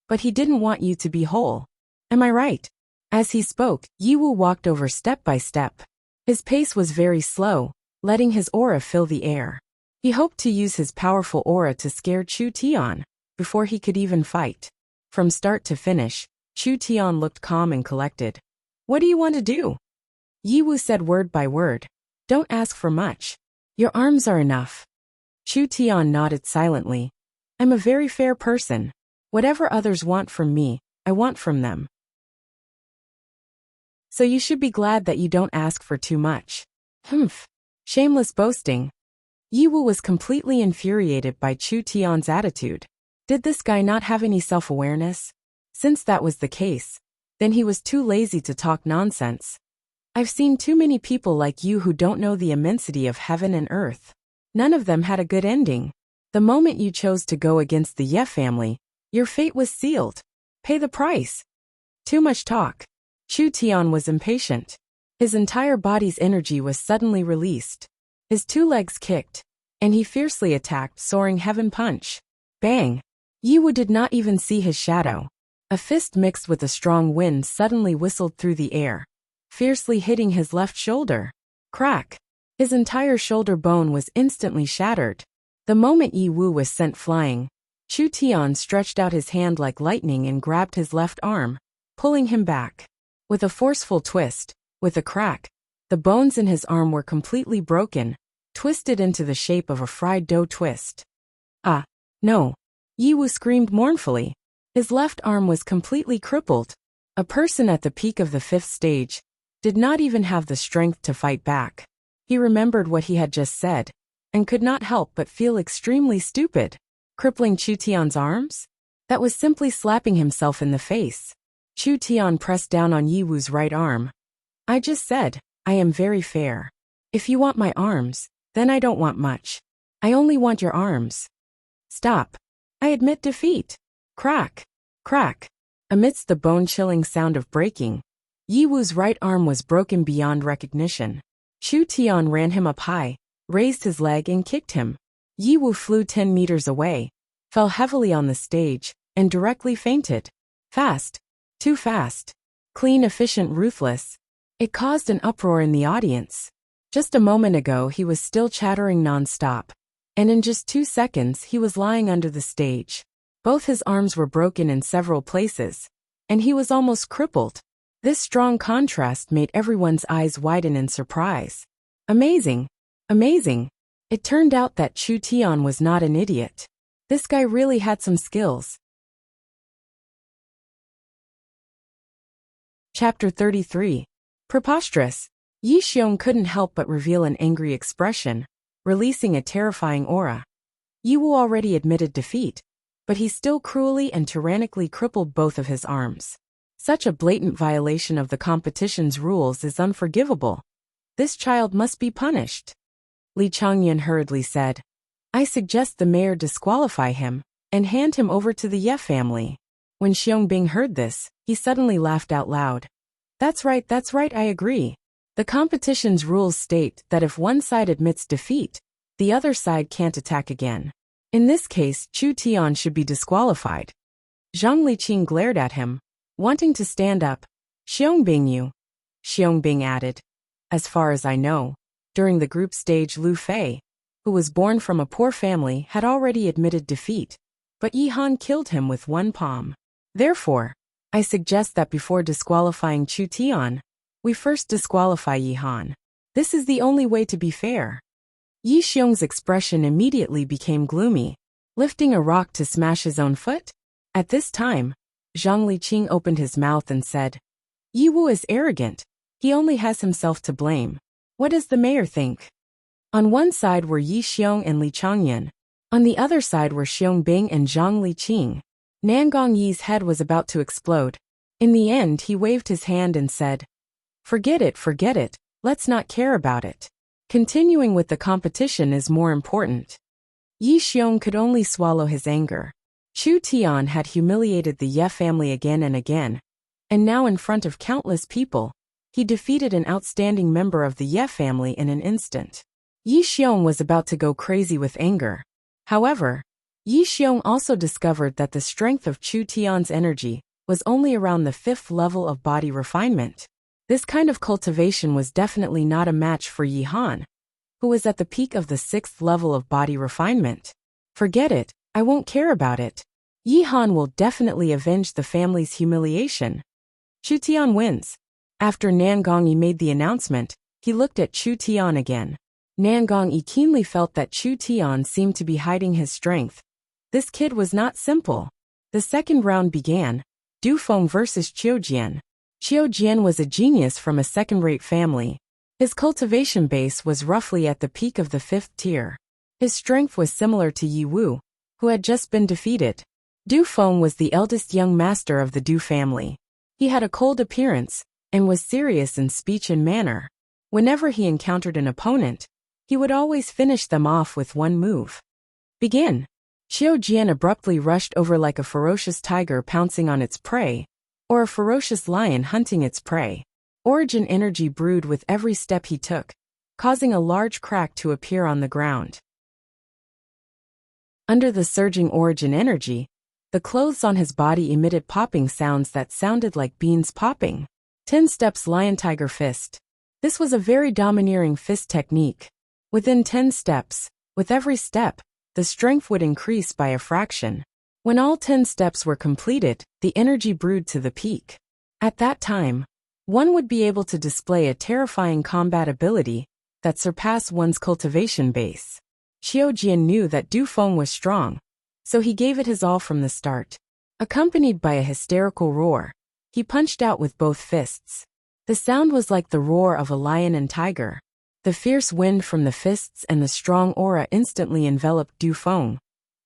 But he didn't want you to be whole. Am I right? As he spoke, Yi Wu walked over step by step. His pace was very slow, letting his aura fill the air. He hoped to use his powerful aura to scare Chu Tian before he could even fight. From start to finish, Chu Tian looked calm and collected. What do you want to do? Yi Wu said word by word. Don't ask for much. Your arms are enough. Chu Tian nodded silently. I'm a very fair person. Whatever others want from me, I want from them. So you should be glad that you don't ask for too much. Shameless boasting. Yi Wu was completely infuriated by Chu Tian's attitude. Did this guy not have any self-awareness? Since that was the case, then he was too lazy to talk nonsense. I've seen too many people like you who don't know the immensity of heaven and earth. None of them had a good ending. The moment you chose to go against the Ye family, your fate was sealed. Pay the price. Too much talk. Chu Tian was impatient. His entire body's energy was suddenly released. His 2 legs kicked, and he fiercely attacked Soaring Heaven Punch. Bang! Yi Wu did not even see his shadow. A fist mixed with a strong wind suddenly whistled through the air, fiercely hitting his left shoulder. Crack! His entire shoulder bone was instantly shattered. The moment Yi Wu was sent flying, Chu Tian stretched out his hand like lightning and grabbed his left arm, pulling him back. With a forceful twist, with a crack, the bones in his arm were completely broken, twisted into the shape of a fried dough twist. Ah, no! Yi Wu screamed mournfully. His left arm was completely crippled. A person at the peak of the 5th stage did not even have the strength to fight back. He remembered what he had just said, and could not help but feel extremely stupid. Crippling Chu Tian's arms? That was simply slapping himself in the face. Chu Tian pressed down on Yi Wu's right arm. I just said, I am very fair. If you want my arms, then I don't want much. I only want your arms. Stop. I admit defeat. Crack. Crack. Amidst the bone-chilling sound of breaking, Yi Wu's right arm was broken beyond recognition. Chu Tian ran him up high, raised his leg and kicked him. Yi Wu flew 10 meters away, fell heavily on the stage, and directly fainted. Fast. Too fast. Clean, efficient, ruthless. It caused an uproar in the audience. Just a moment ago he was still chattering non-stop, and in just 2 seconds he was lying under the stage. Both his arms were broken in several places, and he was almost crippled. This strong contrast made everyone's eyes widen in surprise. Amazing! Amazing! It turned out that Chu Tian was not an idiot. This guy really had some skills. Chapter 33. Preposterous. Yi Xiong couldn't help but reveal an angry expression, releasing a terrifying aura. Yi Wu already admitted defeat, but he still cruelly and tyrannically crippled both of his arms. Such a blatant violation of the competition's rules is unforgivable. This child must be punished. Li Changyan hurriedly said, I suggest the mayor disqualify him and hand him over to the Ye family. When Xiong heard this, he suddenly laughed out loud. That's right, I agree. The competition's rules state that if one side admits defeat, the other side can't attack again. In this case, Chu Tian should be disqualified. Zhang Liqing glared at him, wanting to stand up. Xiong Bing added. As far as I know, during the group stage Lu Fei, who was born from a poor family, had already admitted defeat, but Yi Han killed him with one palm. Therefore, I suggest that before disqualifying Chu Tian, we first disqualify Yi Han. This is the only way to be fair. Yi Xiong's expression immediately became gloomy, lifting a rock to smash his own foot. At this time, Zhang Liqing opened his mouth and said, Yi Wu is arrogant. He only has himself to blame. What does the mayor think? On one side were Yi Xiong and Li Changyan. On the other side were Xiong Bing and Zhang Liqing. Nangong Yi's head was about to explode. In the end, he waved his hand and said, forget it, let's not care about it. Continuing with the competition is more important. Yi Xiong could only swallow his anger. Chu Tian had humiliated the Ye family again and again, and now in front of countless people, he defeated an outstanding member of the Ye family in an instant. Yi Xiong was about to go crazy with anger. However, Yi Xiong also discovered that the strength of Chu Tian's energy was only around the 5th level of body refinement. This kind of cultivation was definitely not a match for Yi Han, who was at the peak of the 6th level of body refinement. Forget it, I won't care about it. Yi Han will definitely avenge the family's humiliation. Chu Tian wins. After Nangong Yi made the announcement, he looked at Chu Tian again. Nangong Yi keenly felt that Chu Tian seemed to be hiding his strength. This kid was not simple. The second round began. Du Feng versus Qiu Jian. Qiu Jian was a genius from a second-rate family. His cultivation base was roughly at the peak of the 5th tier. His strength was similar to Yi Wu, who had just been defeated. Du Feng was the eldest young master of the Du family. He had a cold appearance, and was serious in speech and manner. Whenever he encountered an opponent, he would always finish them off with one move. Begin. Qiu Jian abruptly rushed over like a ferocious tiger pouncing on its prey, or a ferocious lion hunting its prey. Origin energy brewed with every step he took, causing a large crack to appear on the ground. Under the surging origin energy, the clothes on his body emitted popping sounds that sounded like beans popping. 10 steps lion tiger fist. This was a very domineering fist technique. Within 10 steps, with every step, the strength would increase by a fraction. When all 10 steps were completed, the energy brewed to the peak. At that time, one would be able to display a terrifying combat ability that surpassed one's cultivation base. Qiu Jian knew that Du Feng was strong, so he gave it his all from the start. Accompanied by a hysterical roar, he punched out with both fists. The sound was like the roar of a lion and tiger. The fierce wind from the fists and the strong aura instantly enveloped Du Feng,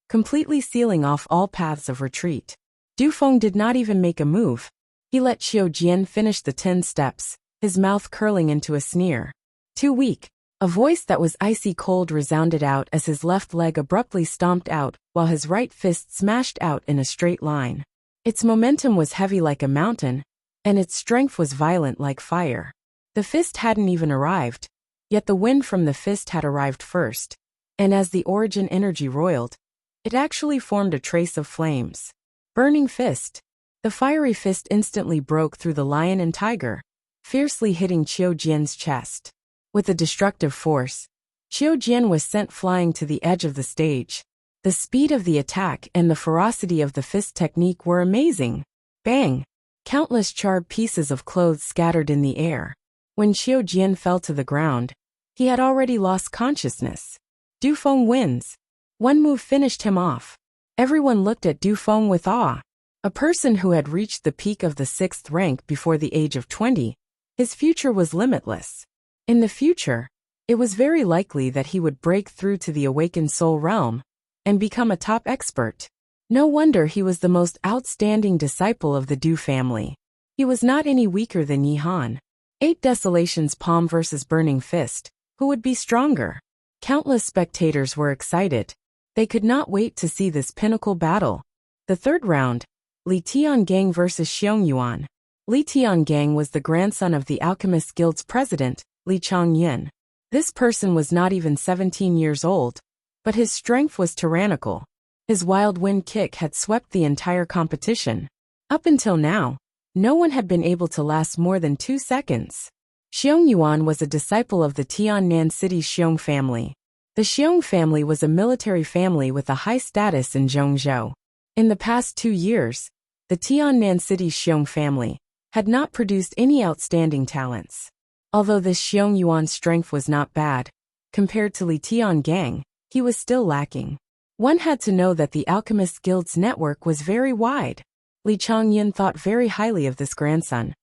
completely sealing off all paths of retreat. Du Feng did not even make a move. He let Qiu Jian finish the 10 steps, his mouth curling into a sneer. Too weak. A voice that was icy cold resounded out as his left leg abruptly stomped out, while his right fist smashed out in a straight line. Its momentum was heavy like a mountain, and its strength was violent like fire. The fist hadn't even arrived, yet the wind from the fist had arrived first, and as the origin energy roiled, it actually formed a trace of flames. Burning fist. The fiery fist instantly broke through the lion and tiger, fiercely hitting Qiu Jian's chest. With a destructive force, Qiu Jian was sent flying to the edge of the stage. The speed of the attack and the ferocity of the fist technique were amazing. Bang! Countless charred pieces of clothes scattered in the air. When Qiu Jian fell to the ground, he had already lost consciousness. Du Feng wins. One move finished him off. Everyone looked at Du Feng with awe. A person who had reached the peak of the 6th rank before the age of 20, his future was limitless. In the future, it was very likely that he would break through to the awakened soul realm and become a top expert. No wonder he was the most outstanding disciple of the Du family. He was not any weaker than Yi Han. 8 Desolation's palm versus Burning Fist. Who would be stronger? Countless spectators were excited. They could not wait to see this pinnacle battle. The 3rd round, Li Tiangang versus Xiong Yuan. Li Tiangang was the grandson of the Alchemist Guild's president, Li Changyin. This person was not even 17 years old, but his strength was tyrannical. His wild wind kick had swept the entire competition. Up until now, no one had been able to last more than 2 seconds. Xiong Yuan was a disciple of the Tiannan City's Xiong family. The Xiong family was a military family with a high status in Zhongzhou. In the past 2 years, the Tiannan City's Xiong family had not produced any outstanding talents. Although this Xiong Yuan's strength was not bad, compared to Li Tiangang, he was still lacking. One had to know that the Alchemist Guild's network was very wide. Li Changyin thought very highly of this grandson.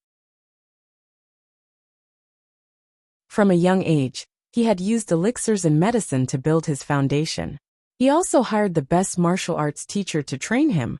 From a young age, he had used elixirs and medicine to build his foundation. He also hired the best martial arts teacher to train him,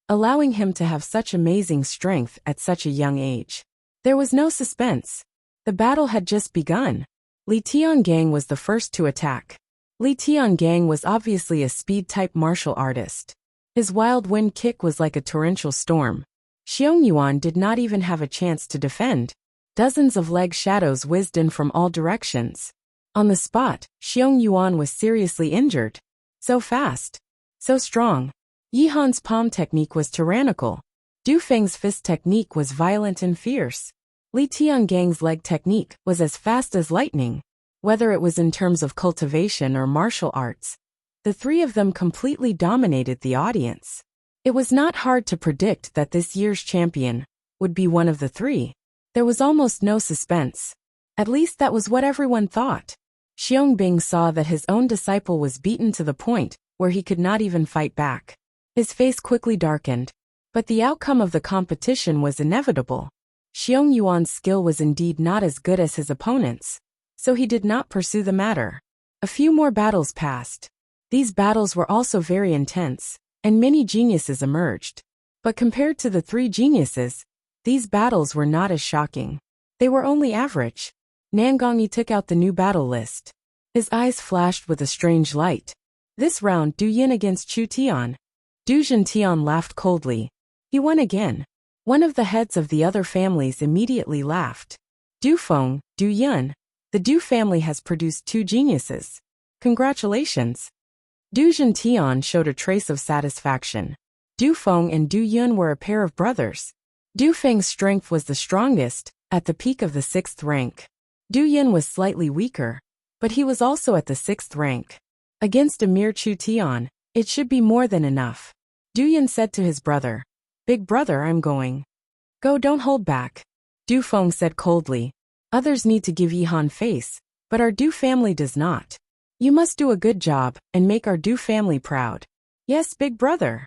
allowing him to have such amazing strength at such a young age. There was no suspense. The battle had just begun. Li Tiangang was the first to attack. Li Tiangang was obviously a speed-type martial artist. His wild wind kick was like a torrential storm. Xiong Yuan did not even have a chance to defend. Dozens of leg shadows whizzed in from all directions. On the spot, Xiong Yuan was seriously injured. So fast. So strong. Yi Han's palm technique was tyrannical. Du Feng's fist technique was violent and fierce. Li Tiangang's leg technique was as fast as lightning. Whether it was in terms of cultivation or martial arts, the 3 of them completely dominated the audience. It was not hard to predict that this year's champion would be one of the 3. There was almost no suspense. At least that was what everyone thought. Xiong Bing saw that his own disciple was beaten to the point where he could not even fight back. His face quickly darkened. But the outcome of the competition was inevitable. Xiong Yuan's skill was indeed not as good as his opponent's, so he did not pursue the matter. A few more battles passed. These battles were also very intense, and many geniuses emerged. But compared to the 3 geniuses, these battles were not as shocking. They were only average. Nangongyi took out the new battle list. His eyes flashed with a strange light. This round, Du Yin against Chu Tian. Du Zhentian laughed coldly. He won again. One of the heads of the other families immediately laughed. Du Feng, Du Yin. The Du family has produced 2 geniuses. Congratulations. Du Zhentian showed a trace of satisfaction. Du Feng and Du Yun were a pair of brothers. Du Feng's strength was the strongest, at the peak of the 6th rank. Du Yin was slightly weaker, but he was also at the 6th rank. Against a mere Chu Tian, it should be more than enough. Du Yin said to his brother, "Big brother, I'm going." "Go, don't hold back." Du Feng said coldly. "Others need to give Yi Han face, but our Du family does not. You must do a good job and make our Du family proud." "Yes, big brother."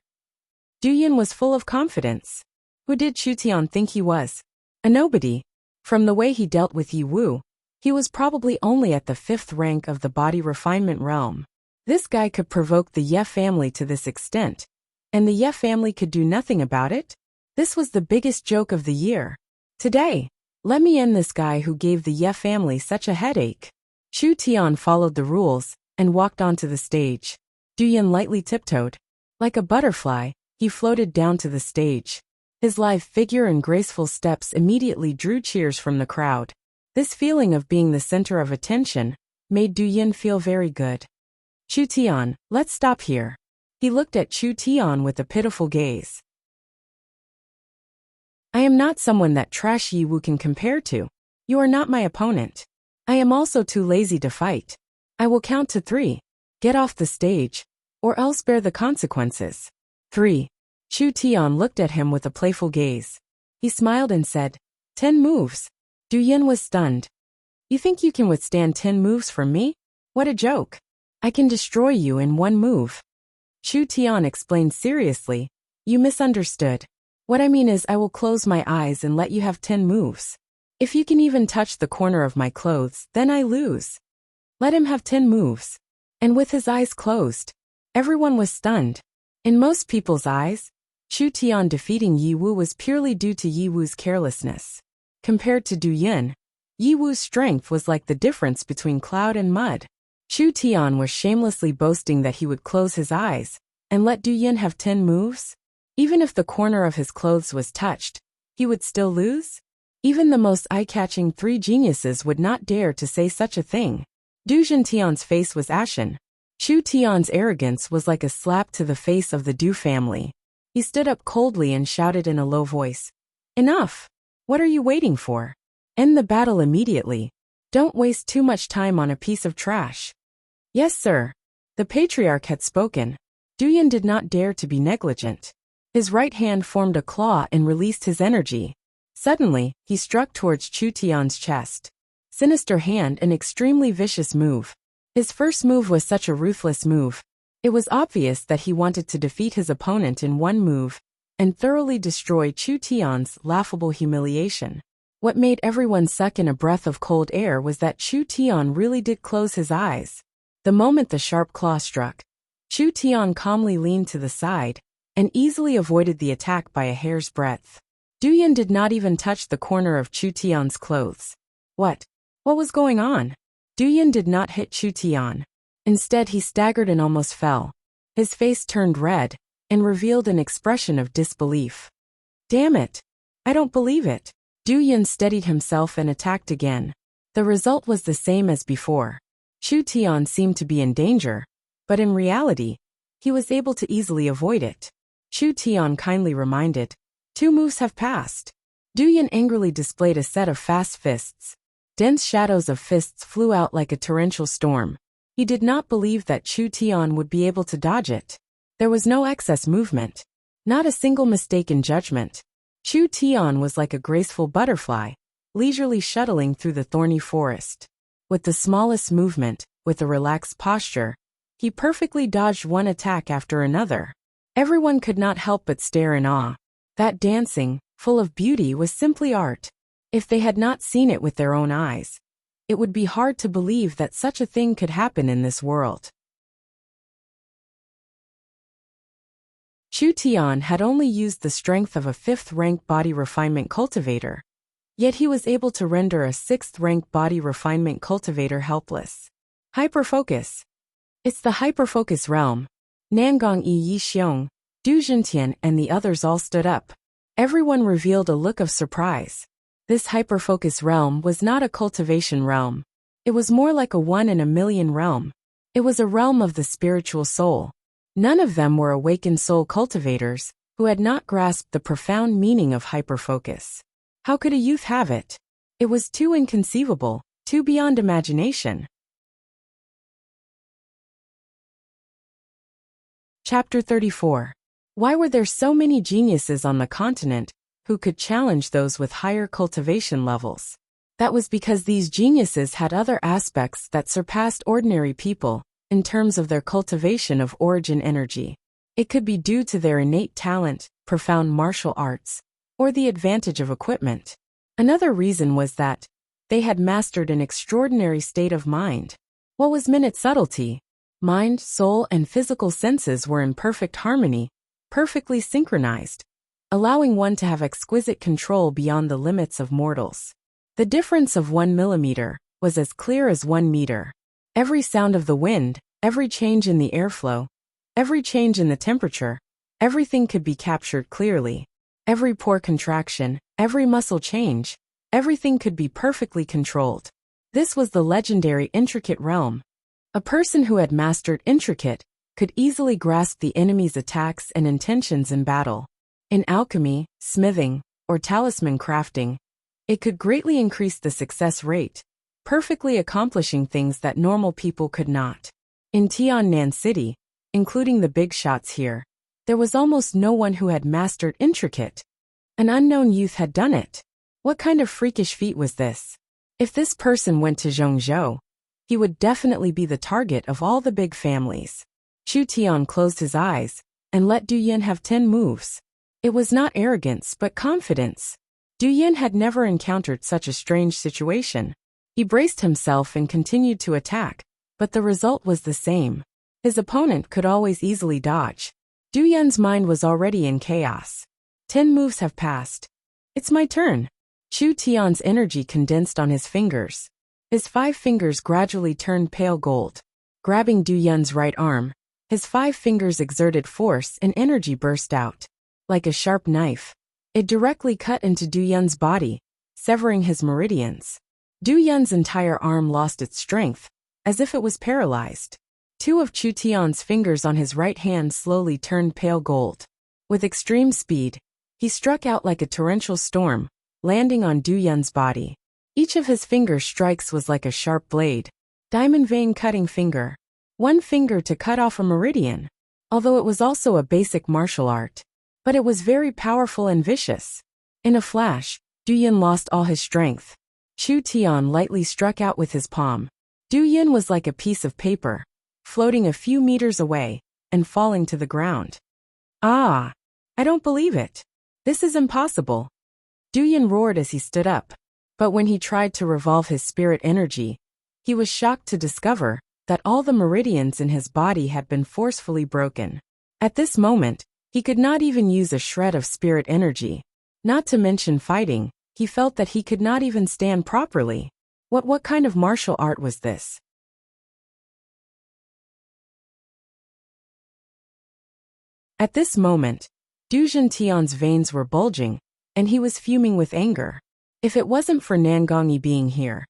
Duyan was full of confidence. Who did Chu Tian think he was? A nobody. From the way he dealt with Yi Wu, he was probably only at the 5th rank of the body refinement realm. This guy could provoke the Ye family to this extent, and the Ye family could do nothing about it? This was the biggest joke of the year. Today, let me end this guy who gave the Ye family such a headache. Chu Tian followed the rules and walked onto the stage. Duyan lightly tiptoed. Like a butterfly, he floated down to the stage. His lithe figure and graceful steps immediately drew cheers from the crowd. This feeling of being the center of attention made Duyan feel very good. Chu Tian, let's stop here. He looked at Chu Tian with a pitiful gaze. I am not someone that trash Yi Wu can compare to. You are not my opponent. I am also too lazy to fight. I will count to 3. Get off the stage, or else bear the consequences. 3. Chu Tian looked at him with a playful gaze. He smiled and said, 10 moves. Duyan was stunned. You think you can withstand 10 moves from me? What a joke. I can destroy you in 1 move. Chu Tian explained seriously, you misunderstood. What I mean is I will close my eyes and let you have 10 moves. If you can even touch the corner of my clothes, then I lose. Let him have 10 moves. And with his eyes closed, everyone was stunned. In most people's eyes, Chu Tian defeating Yi Wu was purely due to Yi Wu's carelessness. Compared to Duyan, Yi Wu's strength was like the difference between cloud and mud. Chu Tian was shamelessly boasting that he would close his eyes and let Duyan have 10 moves. Even if the corner of his clothes was touched, he would still lose? Even the most eye-catching 3 geniuses would not dare to say such a thing. Du Zhentian's face was ashen. Chu Tian's arrogance was like a slap to the face of the Du family. He stood up coldly and shouted in a low voice. Enough! What are you waiting for? End the battle immediately. Don't waste too much time on a piece of trash. Yes, sir. The patriarch had spoken. Duyan did not dare to be negligent. His right hand formed a claw and released his energy. Suddenly, he struck towards Chu Tian's chest. Sinister hand, an extremely vicious move. His first move was such a ruthless move. It was obvious that he wanted to defeat his opponent in 1 move and thoroughly destroy Chu Tian's laughable humiliation. What made everyone suck in a breath of cold air was that Chu Tian really did close his eyes. The moment the sharp claw struck, Chu Tian calmly leaned to the side and easily avoided the attack by a hair's breadth. Duyan did not even touch the corner of Chu Tian's clothes. What was going on? Duyan did not hit Chu Tian. Instead, he staggered and almost fell. His face turned red and revealed an expression of disbelief. Damn it! I don't believe it. Duyan steadied himself and attacked again. The result was the same as before. Chu Tian seemed to be in danger, but in reality, he was able to easily avoid it. Chu Tian kindly reminded, 2 moves have passed. Duyan angrily displayed a set of fast fists. Dense shadows of fists flew out like a torrential storm. He did not believe that Chu Tian would be able to dodge it. There was no excess movement. Not a single mistake in judgment. Chu Tian was like a graceful butterfly, leisurely shuttling through the thorny forest. With the smallest movement, with a relaxed posture, he perfectly dodged one attack after another. Everyone could not help but stare in awe. That dancing, full of beauty, was simply art. If they had not seen it with their own eyes, it would be hard to believe that such a thing could happen in this world. Chu Tian had only used the strength of a 5th-rank body refinement cultivator, yet he was able to render a 6th-rank body refinement cultivator helpless. Hyperfocus. It's the hyperfocus realm. Nangong Yi Xiong, Du Zhentian and the others all stood up. Everyone revealed a look of surprise. This hyperfocus realm was not a cultivation realm. It was more like a 1 in a million realm. It was a realm of the spiritual soul. None of them were awakened soul cultivators who had not grasped the profound meaning of hyperfocus. How could a youth have it? It was too inconceivable, too beyond imagination. Chapter 34. Why were there so many geniuses on the continent who could challenge those with higher cultivation levels? That was because these geniuses had other aspects that surpassed ordinary people in terms of their cultivation of origin energy. It could be due to their innate talent, profound martial arts, or the advantage of equipment. Another reason was that they had mastered an extraordinary state of mind. What was Minute subtlety? Mind, soul, and physical senses were in perfect harmony, perfectly synchronized, allowing one to have exquisite control beyond the limits of mortals. The difference of 1 millimeter was as clear as 1 meter. Every sound of the wind, every change in the airflow, every change in the temperature, everything could be captured clearly. Every pore contraction, every muscle change, everything could be perfectly controlled. This was the legendary intricate realm. A person who had mastered intricate could easily grasp the enemy's attacks and intentions in battle. In alchemy, smithing, or talisman crafting, it could greatly increase the success rate, perfectly accomplishing things that normal people could not. In Tiannan City, including the big shots here, there was almost no one who had mastered intricate. An unknown youth had done it. What kind of freakish feat was this? If this person went to Zhongzhou, he would definitely be the target of all the big families. Chu Tian closed his eyes and let Du Yin have 10 moves. It was not arrogance but confidence. Du Yin had never encountered such a strange situation. He braced himself and continued to attack, but the result was the same. His opponent could always easily dodge. Du Yin's mind was already in chaos. 10 moves have passed. It's my turn. Chu Tian's energy condensed on his fingers. His 5 fingers gradually turned pale gold. Grabbing Du Yin's right arm, his 5 fingers exerted force and energy burst out. Like a sharp knife, it directly cut into Du Yin's body, severing his meridians. Du Yin's entire arm lost its strength, as if it was paralyzed. 2 of Chu Tian's fingers on his right hand slowly turned pale gold. With extreme speed, he struck out like a torrential storm, landing on Du Yin's body. Each of his finger strikes was like a sharp blade. Diamond vein cutting finger. 1 finger to cut off a meridian. Although it was also a basic martial art. But it was very powerful and vicious. In a flash, Du Yin lost all his strength. Chu Tian lightly struck out with his palm. Du Yin was like a piece of paper, floating a few meters away, and falling to the ground. Ah! I don't believe it. This is impossible. Du Yin roared as he stood up. But when he tried to revolve his spirit energy, he was shocked to discover that all the meridians in his body had been forcefully broken. At this moment, he could not even use a shred of spirit energy. Not to mention fighting, he felt that he could not even stand properly. What kind of martial art was this? At this moment, Du Tian's veins were bulging, and he was fuming with anger. If it wasn't for Nangongyi being here,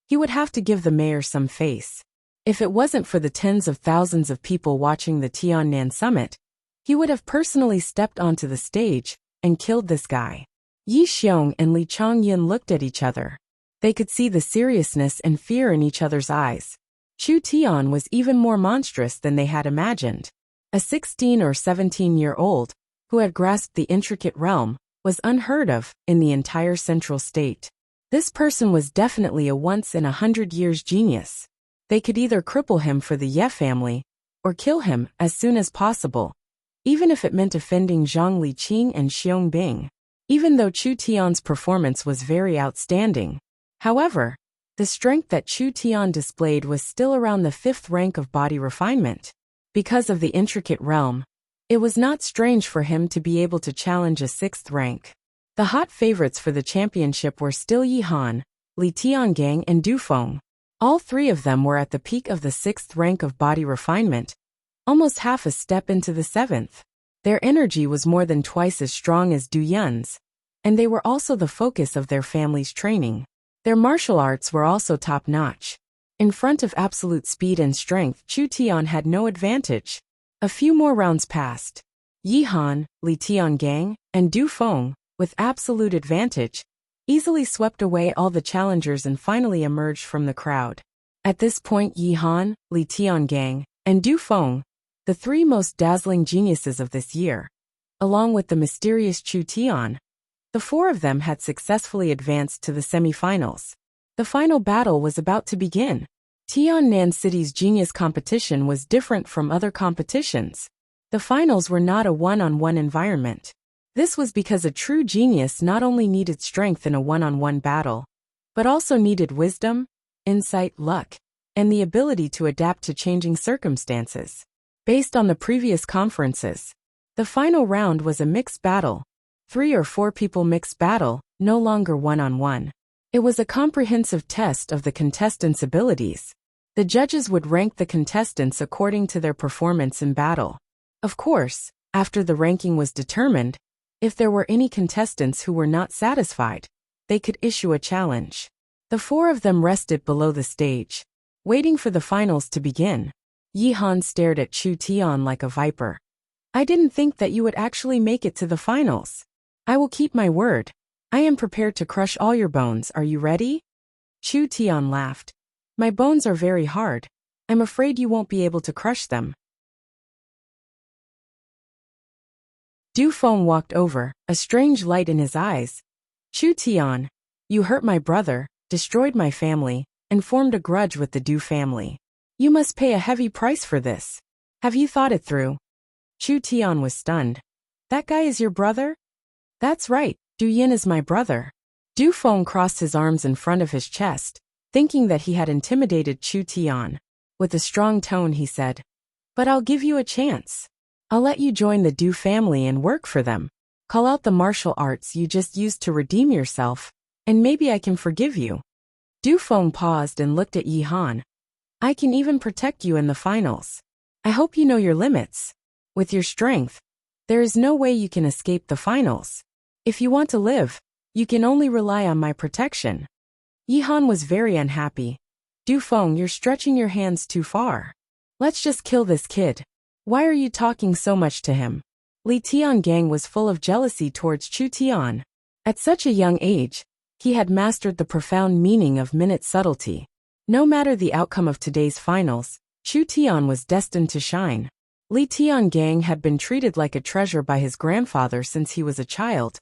he would have to give the mayor some face. If it wasn't for the tens of thousands of people watching the Tiannan summit, he would have personally stepped onto the stage and killed this guy. Yi Xiong and Li Changyin looked at each other. They could see the seriousness and fear in each other's eyes. Chu Tian was even more monstrous than they had imagined. A 16 or 17-year-old, who had grasped the intricate realm, was unheard of in the entire central state. This person was definitely a once-in-a-hundred-years genius. They could either cripple him for the Ye family, or kill him as soon as possible, even if it meant offending Zhang Liqing and Xiong Bing. Even though Chu Tian's performance was very outstanding. However, the strength that Chu Tian displayed was still around the 5th rank of body refinement. Because of the intricate realm, it was not strange for him to be able to challenge a 6th rank. The hot favorites for the championship were still Yi Han, Li Tiangang and Du Feng. All 3 of them were at the peak of the 6th rank of body refinement, almost half a step into the 7th. Their energy was more than twice as strong as Du Yin's, and they were also the focus of their family's training. Their martial arts were also top-notch. In front of absolute speed and strength, Chu Tian had no advantage. A few more rounds passed. Yi Han, Li Tiangang, and Du Feng, with absolute advantage, easily swept away all the challengers and finally emerged from the crowd. At this point, Yi Han, Li Tiangang, and Du Feng, the 3 most dazzling geniuses of this year, along with the mysterious Chu Tian, the 4 of them had successfully advanced to the semi-finals. The final battle was about to begin. Tiannan City's genius competition was different from other competitions. The The finals were not a one-on-one environment. This was because a true genius not only needed strength in a one-on-one battle, but also needed wisdom, insight, luck, and the ability to adapt to changing circumstances. Based on the previous conferences, the final round was a mixed battle. 3 or 4 people mixed battle, no longer one-on-one. It was a comprehensive test of the contestants' abilities. The judges would rank the contestants according to their performance in battle. Of course, after the ranking was determined, if there were any contestants who were not satisfied, they could issue a challenge. The 4 of them rested below the stage, waiting for the finals to begin. Yi Han stared at Chu Tian like a viper. I didn't think that you would actually make it to the finals. I will keep my word. I am prepared to crush all your bones. Are you ready? Chu Tian laughed. My bones are very hard. I'm afraid you won't be able to crush them. Du Feng walked over, a strange light in his eyes. Chu Tian, you hurt my brother, destroyed my family, and formed a grudge with the Du family. You must pay a heavy price for this. Have you thought it through? Chu Tian was stunned. That guy is your brother? That's right, Du Yin is my brother. Du Feng crossed his arms in front of his chest, thinking that he had intimidated Chu Tian. With a strong tone he said, but I'll give you a chance. I'll let you join the Du family and work for them. Call out the martial arts you just used to redeem yourself, and maybe I can forgive you. Du Feng paused and looked at Yi Han. I can even protect you in the finals. I hope you know your limits. With your strength, there is no way you can escape the finals. If you want to live, you can only rely on my protection. Yi Han was very unhappy. Du Feng, you're stretching your hands too far. Let's just kill this kid. Why are you talking so much to him? Li Tiangang was full of jealousy towards Chu Tian. At such a young age, he had mastered the profound meaning of minute subtlety. No matter the outcome of today's finals, Chu Tian was destined to shine. Li Tiangang had been treated like a treasure by his grandfather since he was a child,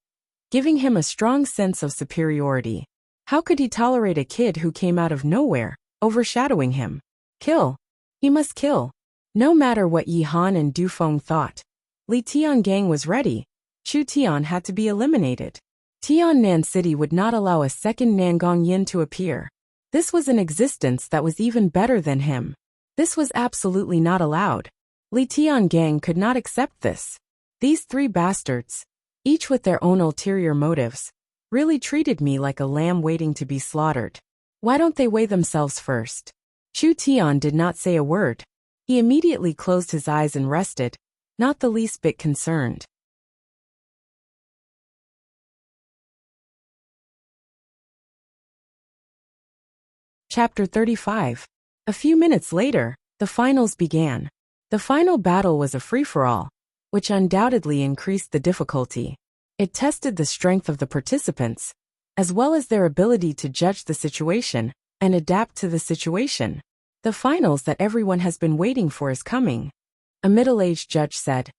giving him a strong sense of superiority. How could he tolerate a kid who came out of nowhere, overshadowing him? Kill. He must kill. No matter what Yi Han and Du Feng thought, Li Tiangang was ready. Chu Tian had to be eliminated. Tiannan City would not allow a second Nangong Yin to appear. This was an existence that was even better than him. This was absolutely not allowed. Li Tiangang could not accept this. These 3 bastards, each with their own ulterior motives, really treated me like a lamb waiting to be slaughtered. Why don't they weigh themselves first? Chu Tian did not say a word. He immediately closed his eyes and rested, not the least bit concerned. Chapter 35. A few minutes later, the finals began. The final battle was a free-for-all, which undoubtedly increased the difficulty. It tested the strength of the participants, as well as their ability to judge the situation and adapt to the situation. The finals that everyone has been waiting for is coming, a middle-aged judge said.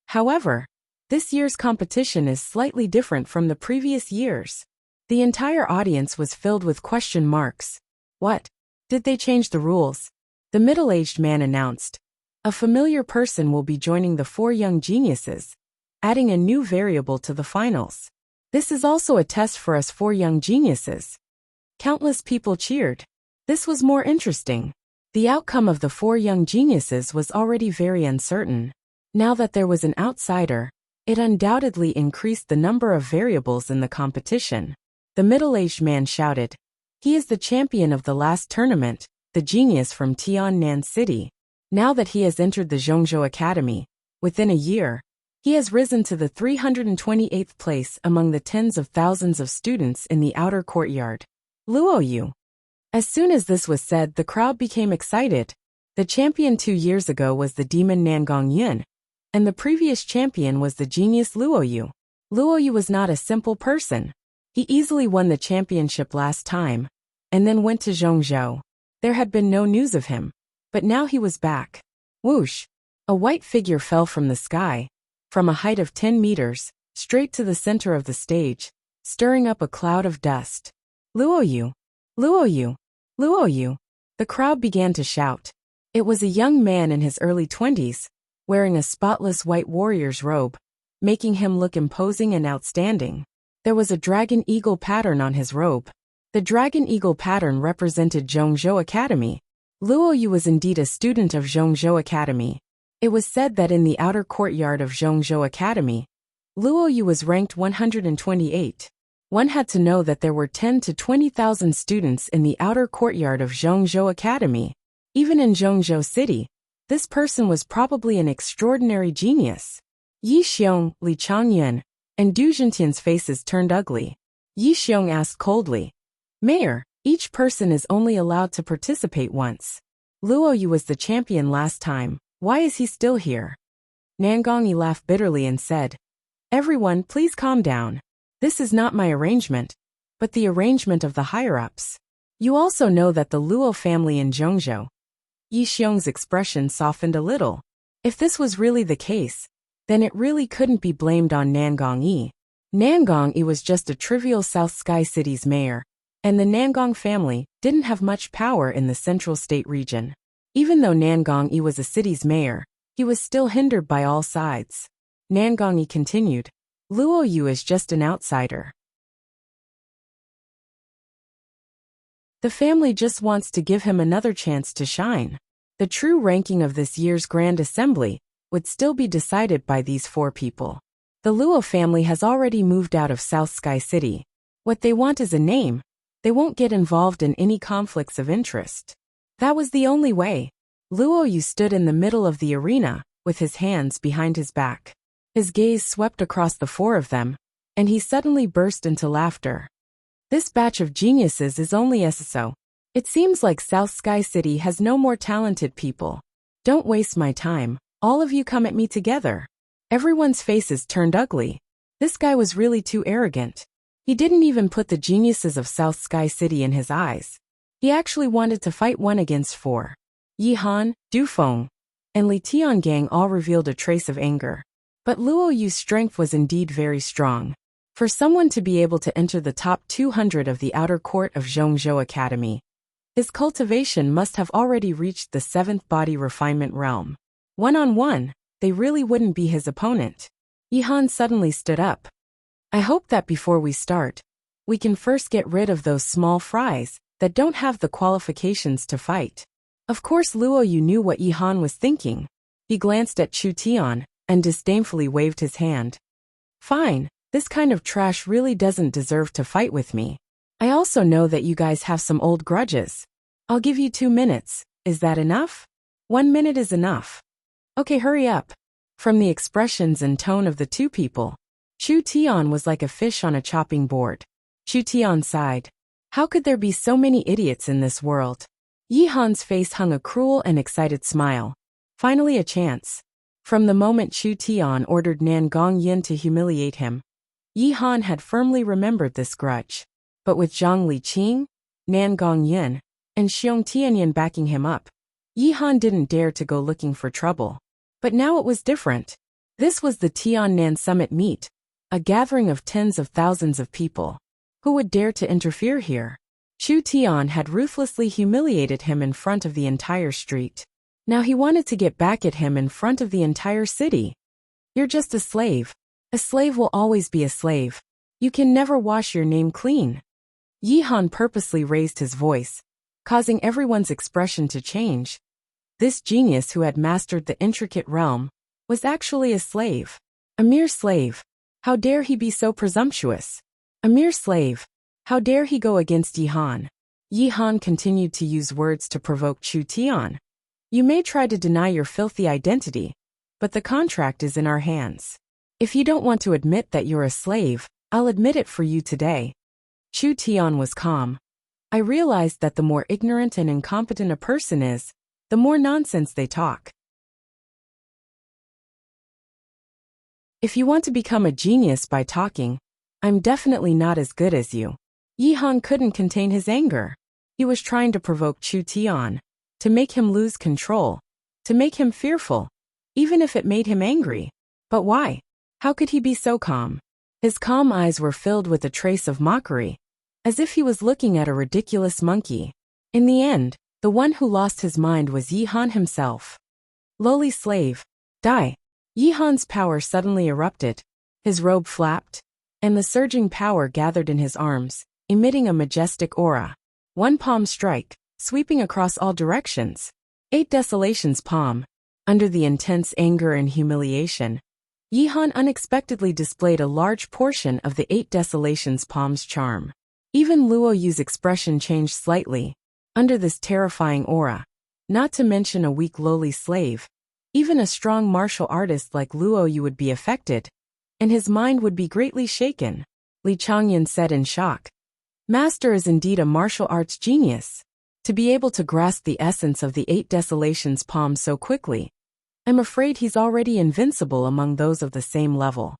However, this year's competition is slightly different from the previous years. The entire audience was filled with question marks. What? Did they change the rules? The middle-aged man announced. A familiar person will be joining the 4 young geniuses, adding a new variable to the finals. This is also a test for us 4 young geniuses. Countless people cheered. This was more interesting. The outcome of the 4 young geniuses was already very uncertain. Now that there was an outsider, it undoubtedly increased the number of variables in the competition. The middle-aged man shouted. He is the champion of the last tournament, the genius from Tiannan City. Now that he has entered the Zhongzhou Academy, within a year, he has risen to the 328th place among the tens of thousands of students in the outer courtyard. Luoyu. As soon as this was said, the crowd became excited. The champion 2 years ago was the demon Nangong Yin, and the previous champion was the genius Luoyu. Luoyu was not a simple person. He easily won the championship last time, and then went to Zhongzhou. There had been no news of him, but now he was back. Whoosh! A white figure fell from the sky, from a height of 10 meters, straight to the center of the stage, stirring up a cloud of dust. Luoyu! Luoyu! Luoyu! The crowd began to shout. It was a young man in his early 20s, wearing a spotless white warrior's robe, making him look imposing and outstanding. There was a dragon eagle pattern on his robe. The dragon eagle pattern represented Zhongzhou Academy. Luo Yu was indeed a student of Zhongzhou Academy. It was said that in the outer courtyard of Zhongzhou Academy, Luo Yu was ranked 128. One had to know that there were 10 to 20,000 students in the outer courtyard of Zhongzhou Academy. Even in Zhongzhou City, this person was probably an extraordinary genius. Yi Xiong, Li Changyan, and Du Zhentian's faces turned ugly. Yi Xiong asked coldly, "Mayor, each person is only allowed to participate once. Luo Yu was the champion last time. Why is he still here?" Nangongyi laughed bitterly and said, "Everyone, please calm down. This is not my arrangement, but the arrangement of the higher-ups. You also know that the Luo family in Zhongzhou." Yi Xiong's expression softened a little. If this was really the case, then it really couldn't be blamed on Nangongyi. Nangongyi was just a trivial South Sky City's mayor, and the Nangong family didn't have much power in the central state region. Even though Nangongyi was a city's mayor, he was still hindered by all sides. Nangongyi continued, "Luo Yu is just an outsider. The family just wants to give him another chance to shine. The true ranking of this year's Grand Assembly would still be decided by these 4 people. The Luo family has already moved out of South Sky City. What they want is a name. They won't get involved in any conflicts of interest." That was the only way. Luo Yu stood in the middle of the arena, with his hands behind his back. His gaze swept across the 4 of them, and he suddenly burst into laughter. "This batch of geniuses is only SSO. It seems like South Sky City has no more talented people. Don't waste my time. All of you come at me together." Everyone's faces turned ugly. This guy was really too arrogant. He didn't even put the geniuses of South Sky City in his eyes. He actually wanted to fight 1 against 4. Yi Han, Du Feng, and Li Tiangang all revealed a trace of anger. But Luo Yu's strength was indeed very strong. For someone to be able to enter the top 200 of the outer court of Zhongzhou Academy, his cultivation must have already reached the 7th body refinement realm. One-on-one, they really wouldn't be his opponent. Yi Han suddenly stood up. "I hope that before we start, we can first get rid of those small fries that don't have the qualifications to fight." Of course Luo Yu knew what Yi Han was thinking. He glanced at Chu Tian and disdainfully waved his hand. "Fine, this kind of trash really doesn't deserve to fight with me. I also know that you guys have some old grudges. I'll give you 2 minutes, is that enough?" "1 minute is enough." "Okay, hurry up." From the expressions and tone of the 2 people, Chu Tian was like a fish on a chopping board. Chu Tian sighed. How could there be so many idiots in this world? Yi Han's face hung a cruel and excited smile. Finally a chance. From the moment Chu Tian ordered Nan Gongyin to humiliate him, Yi Han had firmly remembered this grudge. But with Zhang Liqing, Nan Gongyin, and Xiong Tianyan backing him up, Yi Han didn't dare to go looking for trouble. But now it was different. This was the Tiannan Summit Meet, a gathering of tens of thousands of people. Who would dare to interfere here? Chu Tian had ruthlessly humiliated him in front of the entire street. Now he wanted to get back at him in front of the entire city. "You're just a slave. A slave will always be a slave. You can never wash your name clean." Yi Han purposely raised his voice, causing everyone's expression to change. This genius who had mastered the intricate realm was actually a slave. A mere slave. How dare he be so presumptuous? A mere slave. How dare he go against Yi Han? Yi Han continued to use words to provoke Chu Tian. "You may try to deny your filthy identity, but the contract is in our hands. If you don't want to admit that you're a slave, I'll admit it for you today." Chu Tian was calm. "I realized that the more ignorant and incompetent a person is, the more nonsense they talk. If you want to become a genius by talking, I'm definitely not as good as you." Yi Han couldn't contain his anger. He was trying to provoke Chu Tian, to make him lose control, to make him fearful, even if it made him angry. But why? How could he be so calm? His calm eyes were filled with a trace of mockery, as if he was looking at a ridiculous monkey. In the end, the one who lost his mind was Yi Han himself. "Lowly slave, Die! Yihan's power suddenly erupted. His robe flapped, and the surging power gathered in his arms, emitting a majestic aura. One palm strike, sweeping across all directions. 8 Desolation's palm. Under the intense anger and humiliation, Yihan unexpectedly displayed a large portion of the 8 Desolation's palm's charm. Even Luo Yu's expression changed slightly. Under this terrifying aura, not to mention a weak lowly slave, even a strong martial artist like Luo Yu would be affected, and his mind would be greatly shaken. Li Changyan said in shock. Master is indeed a martial arts genius. To be able to grasp the essence of the 8 Desolation's palm so quickly, I'm afraid he's already invincible among those of the same level.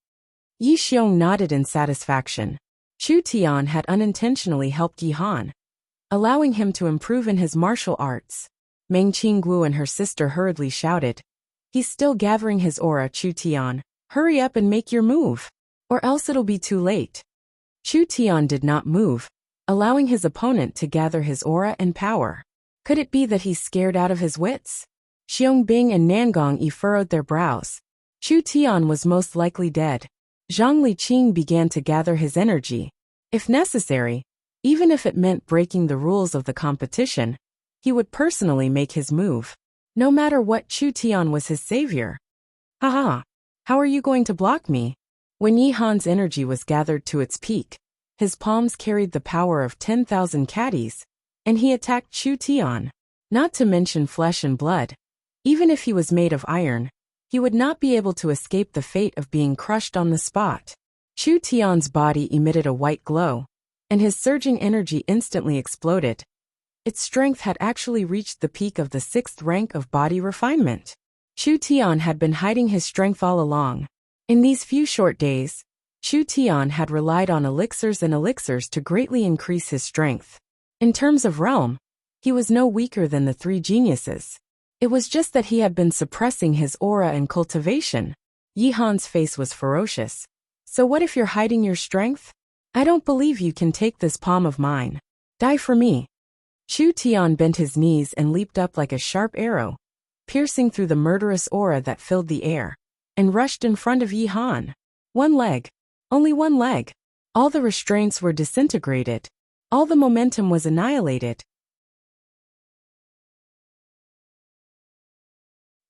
Yi Xiong nodded in satisfaction. Chu Tian had unintentionally helped Yihan, allowing him to improve in his martial arts. Meng Qingguo and her sister hurriedly shouted. He's still gathering his aura, Chu Tian. Hurry up and make your move, or else it'll be too late. Chu Tian did not move, allowing his opponent to gather his aura and power. Could it be that he's scared out of his wits? Xiong Bing and Nangong Yi furrowed their brows. Chu Tian was most likely dead. Zhang Liqing began to gather his energy. If necessary, even if it meant breaking the rules of the competition, he would personally make his move. No matter what, Chu Tian was his savior. Haha! How are you going to block me? When Yihan's energy was gathered to its peak, his palms carried the power of 10,000 caddies, and he attacked Chu Tian. Not to mention flesh and blood. Even if he was made of iron, he would not be able to escape the fate of being crushed on the spot. Chu Tian's body emitted a white glow, and his surging energy instantly exploded. Its strength had actually reached the peak of the 6th rank of body refinement. Chu Tian had been hiding his strength all along. In these few short days, Chu Tian had relied on elixirs to greatly increase his strength. In terms of realm, he was no weaker than the 3 geniuses. It was just that he had been suppressing his aura and cultivation. Yihan's face was ferocious. So what if you're hiding your strength? I don't believe you can take this palm of mine. Die for me. Chu Tian bent his knees and leaped up like a sharp arrow, piercing through the murderous aura that filled the air, and rushed in front of Yihan. One leg. Only one leg. All the restraints were disintegrated. All the momentum was annihilated.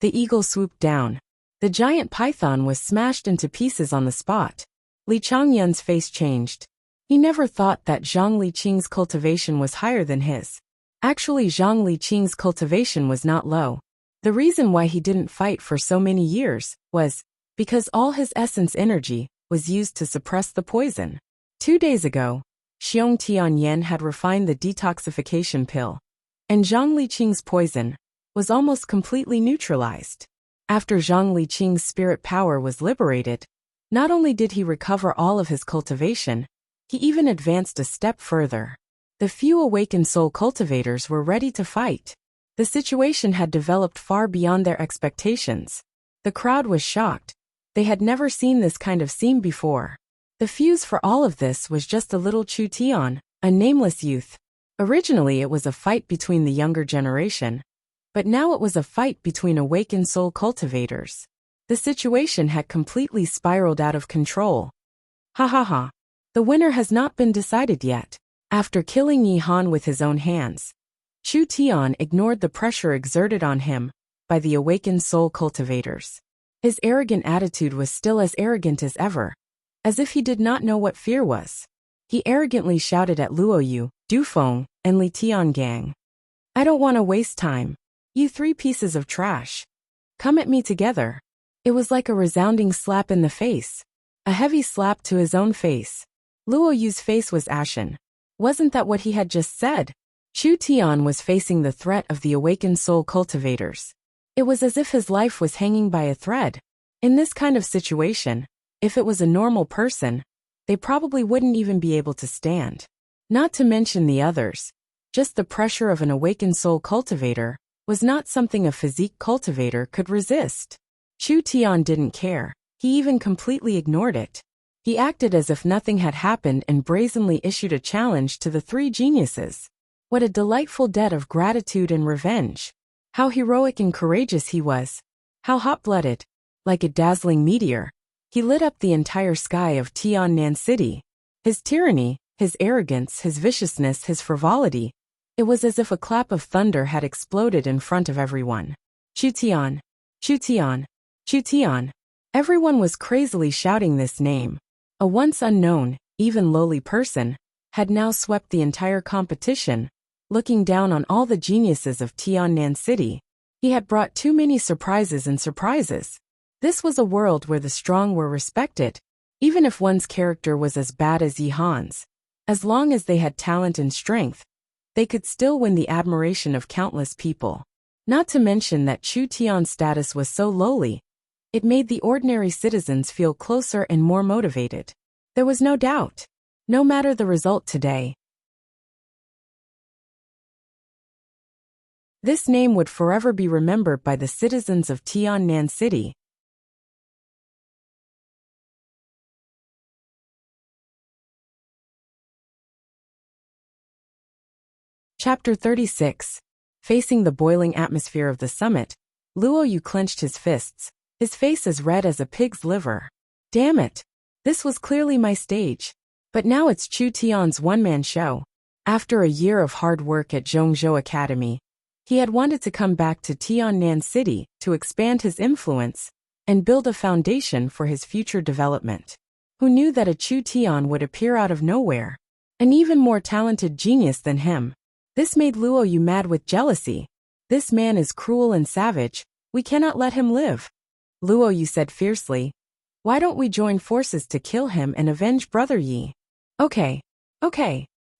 The eagle swooped down. The giant python was smashed into pieces on the spot. Li Changyan's face changed. He never thought that Zhang Liqing's cultivation was higher than his. Actually, Zhang Liqing's cultivation was not low. The reason why he didn't fight for so many years was because all his essence energy was used to suppress the poison. 2 days ago, Xiong Tianyan had refined the detoxification pill, and Zhang Liqing's poison was almost completely neutralized. After Zhang Liqing's spirit power was liberated, not only did he recover all of his cultivation, he even advanced a step further. The few awakened soul cultivators were ready to fight. The situation had developed far beyond their expectations. The crowd was shocked. They had never seen this kind of scene before. The fuse for all of this was just a little Chu Tian, a nameless youth. Originally it was a fight between the younger generation, but now it was a fight between awakened soul cultivators. The situation had completely spiraled out of control. Ha ha ha. The winner has not been decided yet. After killing Yihan with his own hands, Chu Tian ignored the pressure exerted on him by the awakened soul cultivators. His arrogant attitude was still as arrogant as ever, as if he did not know what fear was. He arrogantly shouted at Luo Yu, Dufeng, and Li Tiangang. I don't want to waste time. You 3 pieces of trash. Come at me together. It was like a resounding slap in the face. A heavy slap to his own face. Luo Yu's face was ashen. Wasn't that what he had just said? Chu Tian was facing the threat of the awakened soul cultivators. It was as if his life was hanging by a thread. In this kind of situation, if it was a normal person, they probably wouldn't even be able to stand. Not to mention the others. Just the pressure of an awakened soul cultivator was not something a physique cultivator could resist. Chu Tian didn't care. He even completely ignored it. He acted as if nothing had happened and brazenly issued a challenge to the 3 geniuses. What a delightful debt of gratitude and revenge. How heroic and courageous he was. How hot-blooded. Like a dazzling meteor, he lit up the entire sky of Tiannan City. His tyranny, his arrogance, his viciousness, his frivolity. It was as if a clap of thunder had exploded in front of everyone. Chu Tian! Chu Tian! Chu Tian! Everyone was crazily shouting this name. A once unknown, even lowly person, had now swept the entire competition, looking down on all the geniuses of Tiannan City. He had brought too many surprises and surprises. This was a world where the strong were respected, even if one's character was as bad as Yi Han's. As long as they had talent and strength, they could still win the admiration of countless people. Not to mention that Chu Tian's status was so lowly, it made the ordinary citizens feel closer and more motivated. There was no doubt. No matter the result today, this name would forever be remembered by the citizens of Tiannan City. Chapter 36. Facing the boiling atmosphere of the summit, Luo Yu clenched his fists, his face as red as a pig's liver. Damn it! This was clearly my stage. But now it's Chu Tian's one-man show. After a year of hard work at Zhongzhou Academy, he had wanted to come back to Tiannan City to expand his influence and build a foundation for his future development. Who knew that a Chu Tian would appear out of nowhere? An even more talented genius than him. This made Luo Yu mad with jealousy. This man is cruel and savage. We cannot let him live. Luo Yu said fiercely. Why don't we join forces to kill him and avenge Brother Yi? Okay.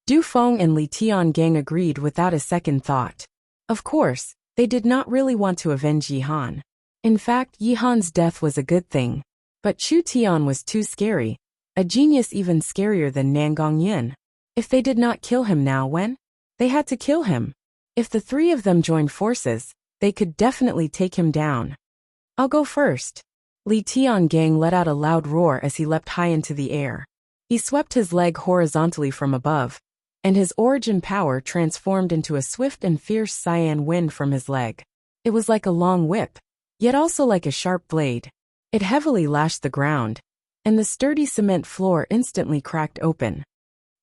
Du Feng and Li Tiangang agreed without a second thought. Of course, they did not really want to avenge Yi Han. In fact, Yi Han's death was a good thing. But Chu Tian was too scary. A genius even scarier than Nangang Yin. If they did not kill him now, when? They had to kill him. If the three of them joined forces, they could definitely take him down. I'll go first. Li Tiangang let out a loud roar as he leapt high into the air. He swept his leg horizontally from above, and his origin power transformed into a swift and fierce cyan wind from his leg. It was like a long whip, yet also like a sharp blade. It heavily lashed the ground, and the sturdy cement floor instantly cracked open.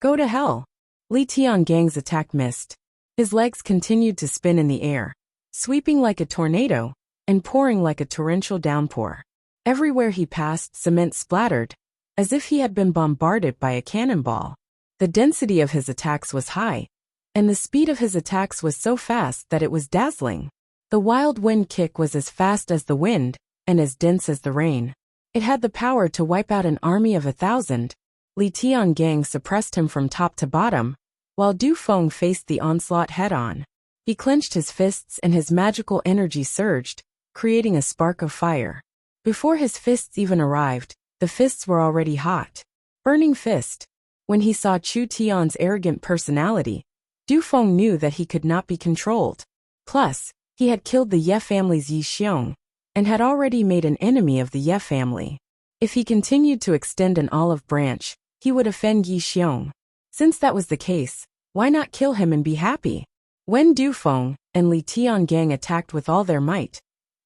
Go to hell! Li Tiangang's attack missed. His legs continued to spin in the air, sweeping like a tornado, and pouring like a torrential downpour. Everywhere he passed, cement splattered, as if he had been bombarded by a cannonball. The density of his attacks was high, and the speed of his attacks was so fast that it was dazzling. The wild wind kick was as fast as the wind, and as dense as the rain. It had the power to wipe out an army of 1,000. Li Tiangang suppressed him from top to bottom, while Du Feng faced the onslaught head-on. He clenched his fists and his magical energy surged, creating a spark of fire. Before his fists even arrived, the fists were already hot. Burning fist. When he saw Chu Tian's arrogant personality, Du Feng knew that he could not be controlled. Plus, he had killed the Ye family's Yi Xiong, and had already made an enemy of the Ye family. If he continued to extend an olive branch, he would offend Yi Xiong. Since that was the case, why not kill him and be happy? When Du Feng and Li Tiangang attacked with all their might,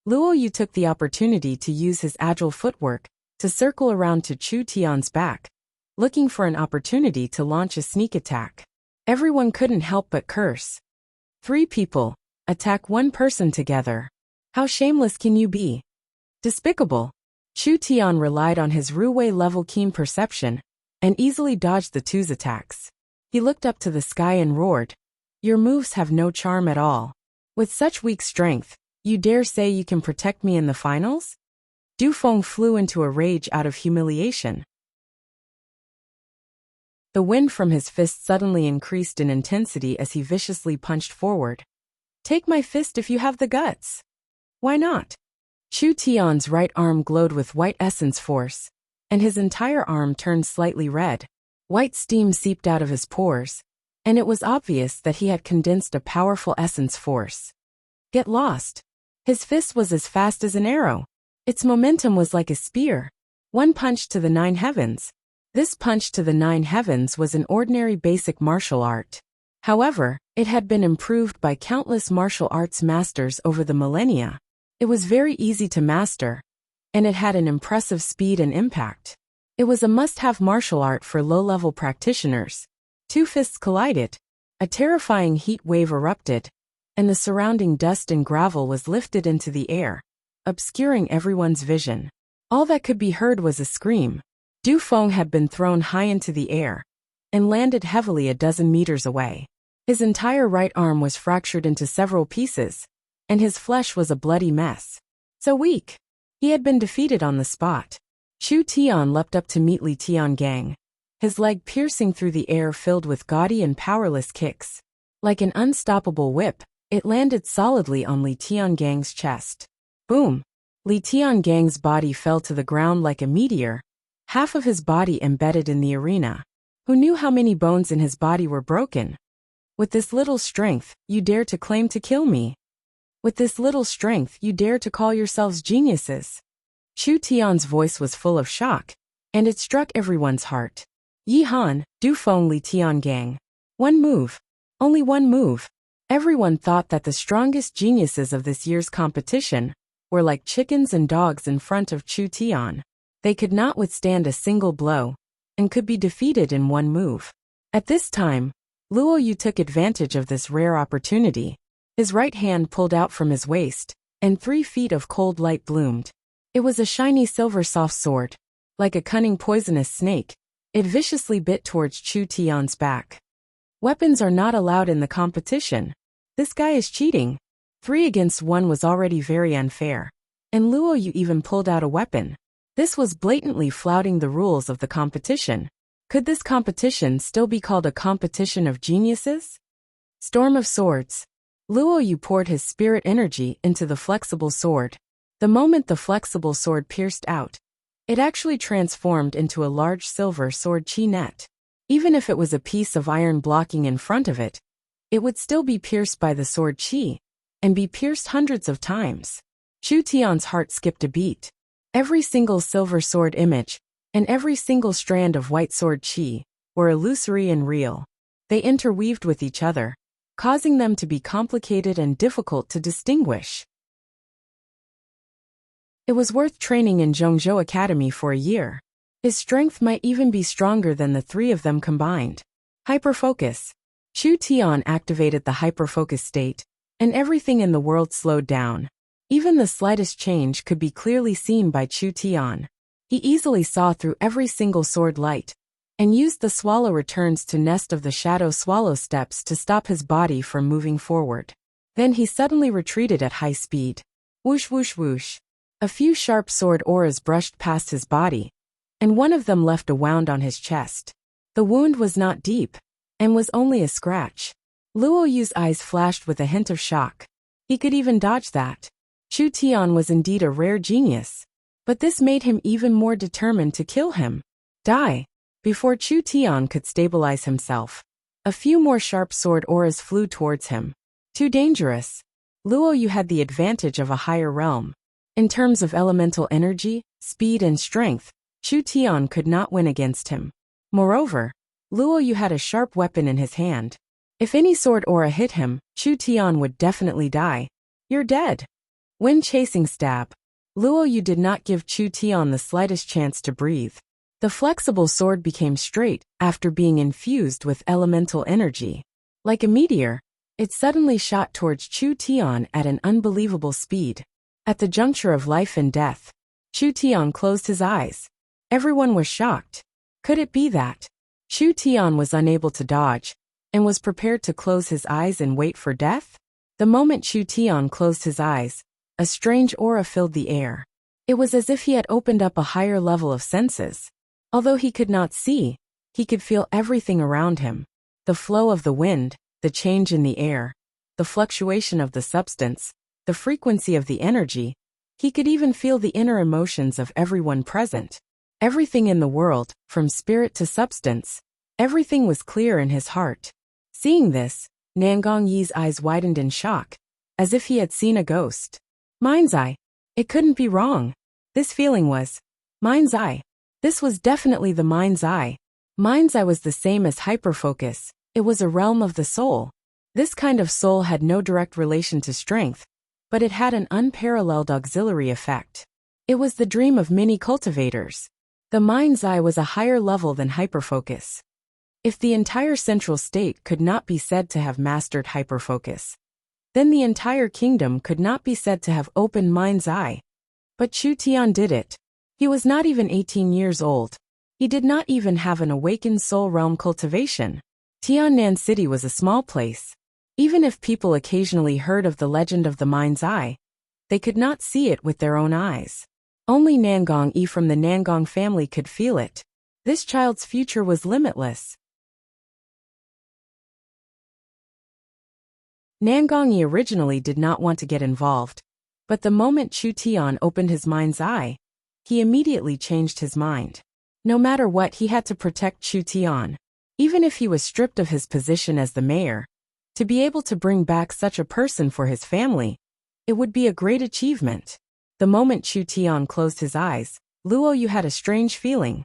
Luo Yu took the opportunity to use his agile footwork to circle around to Chu Tian's back, looking for an opportunity to launch a sneak attack. Everyone couldn't help but curse. 3 people attack 1 person together. How shameless can you be? Despicable. Chu Tian relied on his Ruwei-level keen perception and easily dodged the two's attacks. He looked up to the sky and roared, "Your moves have no charm at all. With such weak strength, you dare say you can protect me in the finals?" Du Feng flew into a rage out of humiliation. The wind from his fist suddenly increased in intensity as he viciously punched forward. "Take my fist if you have the guts." "Why not?" Chu Tian's right arm glowed with white essence force, and his entire arm turned slightly red. White steam seeped out of his pores, and it was obvious that he had condensed a powerful essence force. Get lost. His fist was as fast as an arrow. Its momentum was like a spear. 1 punch to the 9 heavens. This punch to the 9 heavens was an ordinary basic martial art. However, it had been improved by countless martial arts masters over the millennia. It was very easy to master, and it had an impressive speed and impact. It was a must-have martial art for low-level practitioners. Two fists collided, a terrifying heat wave erupted, and the surrounding dust and gravel was lifted into the air, obscuring everyone's vision. All that could be heard was a scream. Du Feng had been thrown high into the air and landed heavily a dozen meters away. His entire right arm was fractured into several pieces, and his flesh was a bloody mess. So weak. He had been defeated on the spot. Chu Tian leapt up to meet Li Tiangang, his leg piercing through the air filled with gaudy and powerless kicks. Like an unstoppable whip, it landed solidly on Li Tiangang's chest. Boom! Li Tiangang's body fell to the ground like a meteor, half of his body embedded in the arena. Who knew how many bones in his body were broken? With this little strength, you dare to claim to kill me? With this little strength, you dare to call yourselves geniuses? Chu Tian's voice was full of shock, and it struck everyone's heart. Yi Han, Du Feng, Li Tiangang. One move. Only one move. Everyone thought that the strongest geniuses of this year's competition were like chickens and dogs in front of Chu Tian. They could not withstand a single blow, and could be defeated in one move. At this time, Luo Yu took advantage of this rare opportunity. His right hand pulled out from his waist, and 3 feet of cold light bloomed. It was a shiny silver soft sword. Like a cunning poisonous snake, it viciously bit towards Chu Tian's back. Weapons are not allowed in the competition. This guy is cheating. 3 against 1 was already very unfair. And Luo Yu even pulled out a weapon. This was blatantly flouting the rules of the competition. Could this competition still be called a competition of geniuses? Storm of swords. Luo Yu poured his spirit energy into the flexible sword. The moment the flexible sword pierced out, it actually transformed into a large silver sword chi net. Even if it was a piece of iron blocking in front of it, it would still be pierced by the sword chi, and be pierced hundreds of times. Chu Tian's heart skipped a beat. Every single silver sword image, and every single strand of white sword chi, were illusory and real. They interweaved with each other, causing them to be complicated and difficult to distinguish. It was worth training in Zhongzhou Academy for a year. His strength might even be stronger than the 3 of them combined. Hyperfocus. Chu Tian activated the hyperfocus state, and everything in the world slowed down. Even the slightest change could be clearly seen by Chu Tian. He easily saw through every single sword light, and used the swallow returns to nest of the shadow swallow steps to stop his body from moving forward. Then he suddenly retreated at high speed. Whoosh whoosh whoosh. A few sharp sword auras brushed past his body, and one of them left a wound on his chest. The wound was not deep, and was only a scratch. Luo Yu's eyes flashed with a hint of shock. He could even dodge that. Chu Tian was indeed a rare genius, but this made him even more determined to kill him. Die! Before Chu Tian could stabilize himself, a few more sharp sword auras flew towards him. Too dangerous. Luo Yu had the advantage of a higher realm. In terms of elemental energy, speed and strength, Chu Tian could not win against him. Moreover, Luo Yu had a sharp weapon in his hand. If any sword aura hit him, Chu Tian would definitely die. You're dead. Wind chasing stab. Luo Yu did not give Chu Tian the slightest chance to breathe. The flexible sword became straight after being infused with elemental energy. Like a meteor, it suddenly shot towards Chu Tian at an unbelievable speed. At the juncture of life and death, Chu Tian closed his eyes. Everyone was shocked. Could it be that Chu Tian was unable to dodge, and was prepared to close his eyes and wait for death? The moment Chu Tian closed his eyes, a strange aura filled the air. It was as if he had opened up a higher level of senses. Although he could not see, he could feel everything around him. The flow of the wind, the change in the air, the fluctuation of the substance, the frequency of the energy. He could even feel the inner emotions of everyone present. Everything in the world, from spirit to substance, everything was clear in his heart. Seeing this, Nangong Yi's eyes widened in shock, as if he had seen a ghost. Mind's eye. It couldn't be wrong. This feeling was mind's eye. This was definitely the mind's eye. Mind's eye was the same as hyperfocus. It was a realm of the soul. This kind of soul had no direct relation to strength, but it had an unparalleled auxiliary effect. It was the dream of many cultivators. The mind's eye was a higher level than hyperfocus. If the entire central state could not be said to have mastered hyperfocus, then the entire kingdom could not be said to have opened mind's eye. But Chu Tian did it. He was not even 18 years old. He did not even have an awakened soul realm cultivation. Tiannan City was a small place. Even if people occasionally heard of the legend of the mind's eye, they could not see it with their own eyes. Only Nangong Yi from the Nangong family could feel it. This child's future was limitless. Nangong Yi originally did not want to get involved, but the moment Chu Tian opened his mind's eye, he immediately changed his mind. No matter what, he had to protect Chu Tian. Even if he was stripped of his position as the mayor, to be able to bring back such a person for his family, it would be a great achievement. The moment Chu Tian closed his eyes, Luo Yu had a strange feeling.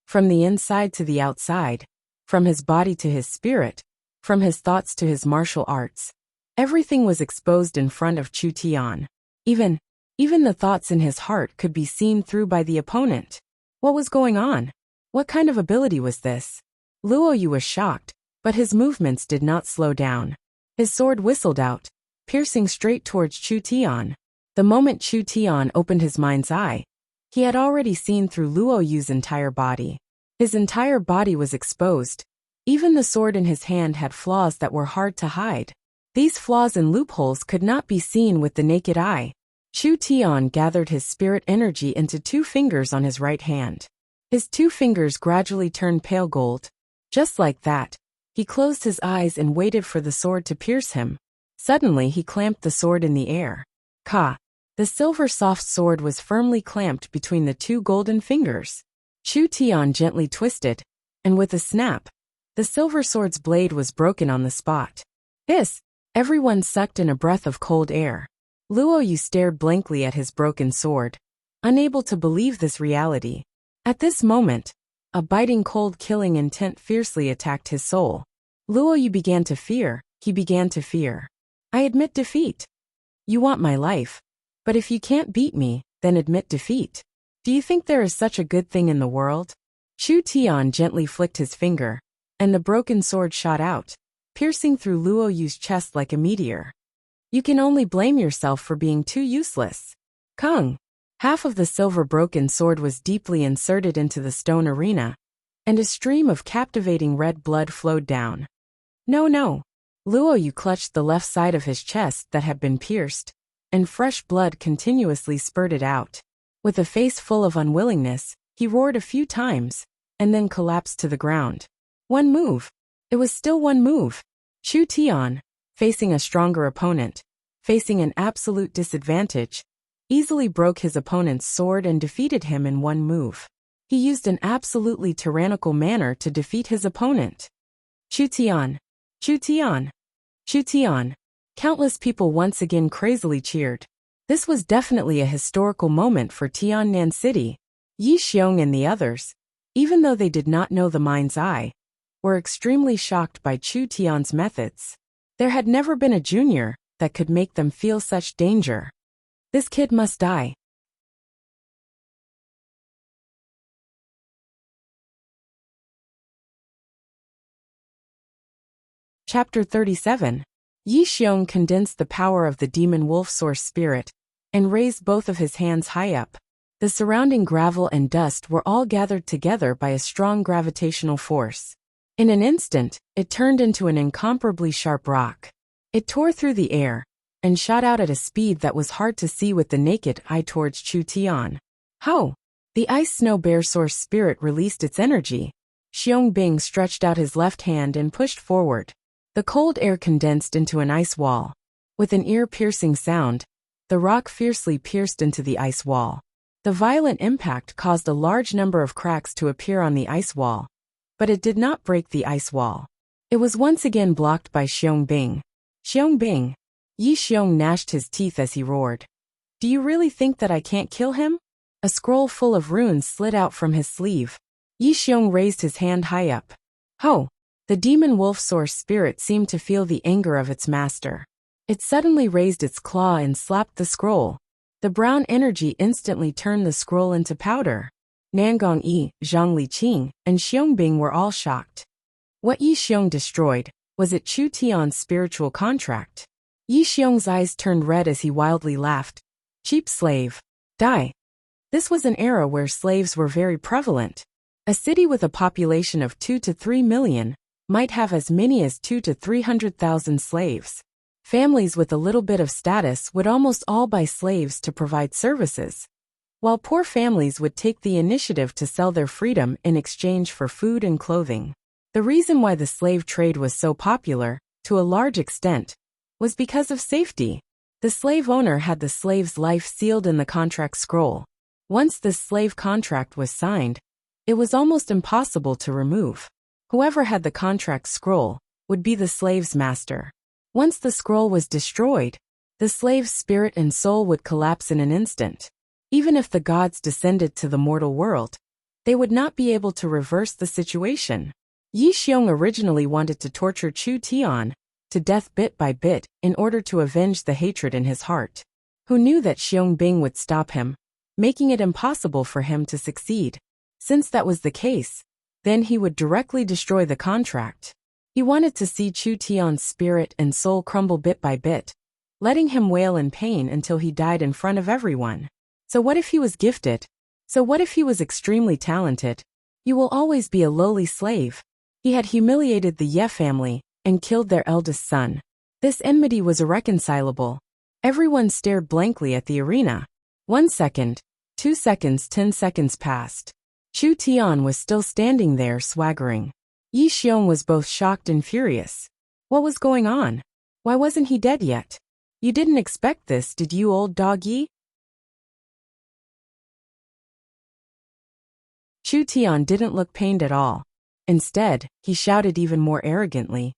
From the inside to the outside, from his body to his spirit, from his thoughts to his martial arts, everything was exposed in front of Chu Tian. Even the thoughts in his heart could be seen through by the opponent. What was going on? What kind of ability was this? Luo Yu was shocked, but his movements did not slow down. His sword whistled out, piercing straight towards Chu Tian. The moment Chu Tian opened his mind's eye, he had already seen through Luo Yu's entire body. His entire body was exposed. Even the sword in his hand had flaws that were hard to hide. These flaws and loopholes could not be seen with the naked eye. Chu Tian gathered his spirit energy into 2 fingers on his right hand. His 2 fingers gradually turned pale gold. Just like that, he closed his eyes and waited for the sword to pierce him. Suddenly he clamped the sword in the air. Ka! The silver soft sword was firmly clamped between the 2 golden fingers. Chu Tian gently twisted, and with a snap, the silver sword's blade was broken on the spot. Hiss! Everyone sucked in a breath of cold air. Luo Yu stared blankly at his broken sword, unable to believe this reality. At this moment, a biting cold killing intent fiercely attacked his soul. Luo Yu began to fear. He began to fear. I admit defeat. You want my life. But if you can't beat me, then admit defeat. Do you think there is such a good thing in the world? Chu Tian gently flicked his finger, and the broken sword shot out, piercing through Luo Yu's chest like a meteor. You can only blame yourself for being too useless. Kung! Half of the silver broken sword was deeply inserted into the stone arena, and a stream of captivating red blood flowed down. No. Luo Yu clutched the left side of his chest that had been pierced, and fresh blood continuously spurted out. With a face full of unwillingness, he roared a few times, and then collapsed to the ground. One move. It was still one move. Chu Tian, facing a stronger opponent, facing an absolute disadvantage, easily broke his opponent's sword and defeated him in one move. He used an absolutely tyrannical manner to defeat his opponent. Chu Tian! Chu Tian! Chu Tian! Countless people once again crazily cheered. This was definitely a historical moment for Tiannan City. Yi Xiong and the others, even though they did not know the mind's eye, were extremely shocked by Chu Tian's methods. There had never been a junior that could make them feel such danger. This kid must die. Chapter 37. Yi Xiong condensed the power of the demon wolf source spirit and raised both of his hands high up. The surrounding gravel and dust were all gathered together by a strong gravitational force. In an instant, it turned into an incomparably sharp rock. It tore through the air and shot out at a speed that was hard to see with the naked eye towards Chu Tian. How? The ice snow bear source spirit released its energy. Xiong Bing stretched out his left hand and pushed forward. The cold air condensed into an ice wall. With an ear-piercing sound, the rock fiercely pierced into the ice wall. The violent impact caused a large number of cracks to appear on the ice wall, but it did not break the ice wall. It was once again blocked by Xiong Bing. Xiong Bing! Yi Xiong gnashed his teeth as he roared. Do you really think that I can't kill him? A scroll full of runes slid out from his sleeve. Yi Xiong raised his hand high up. Ho! The demon wolf source spirit seemed to feel the anger of its master. It suddenly raised its claw and slapped the scroll. The brown energy instantly turned the scroll into powder. Nangong Yi, Zhang Liqing, and Xiongbing were all shocked. What Yi Xiong destroyed, was it Chu Tian's spiritual contract? Yi Xiong's eyes turned red as he wildly laughed. Cheap slave. Die. This was an era where slaves were very prevalent. A city with a population of 2 to 3 million might have as many as 2 to 300,000 slaves. Families with a little bit of status would almost all buy slaves to provide services, while poor families would take the initiative to sell their freedom in exchange for food and clothing. The reason why the slave trade was so popular, to a large extent, was because of safety. The slave owner had the slave's life sealed in the contract scroll. Once this slave contract was signed, it was almost impossible to remove. Whoever had the contract scroll would be the slave's master. Once the scroll was destroyed, the slave's spirit and soul would collapse in an instant. Even if the gods descended to the mortal world, they would not be able to reverse the situation. Yi Xiong originally wanted to torture Chu Tian to death bit by bit in order to avenge the hatred in his heart. Who knew that Xiongbing would stop him, making it impossible for him to succeed? Since that was the case, then he would directly destroy the contract. He wanted to see Chu Tian's spirit and soul crumble bit by bit, letting him wail in pain until he died in front of everyone. So what if he was gifted? So what if he was extremely talented? You will always be a lowly slave. He had humiliated the Ye family and killed their eldest son. This enmity was irreconcilable. Everyone stared blankly at the arena. 1 second, 2 seconds, 10 seconds passed. Chu Tian was still standing there swaggering. Yi Xiong was both shocked and furious. What was going on? Why wasn't he dead yet? You didn't expect this, did you, old dog Yi? Chu Tian didn't look pained at all. Instead, he shouted even more arrogantly.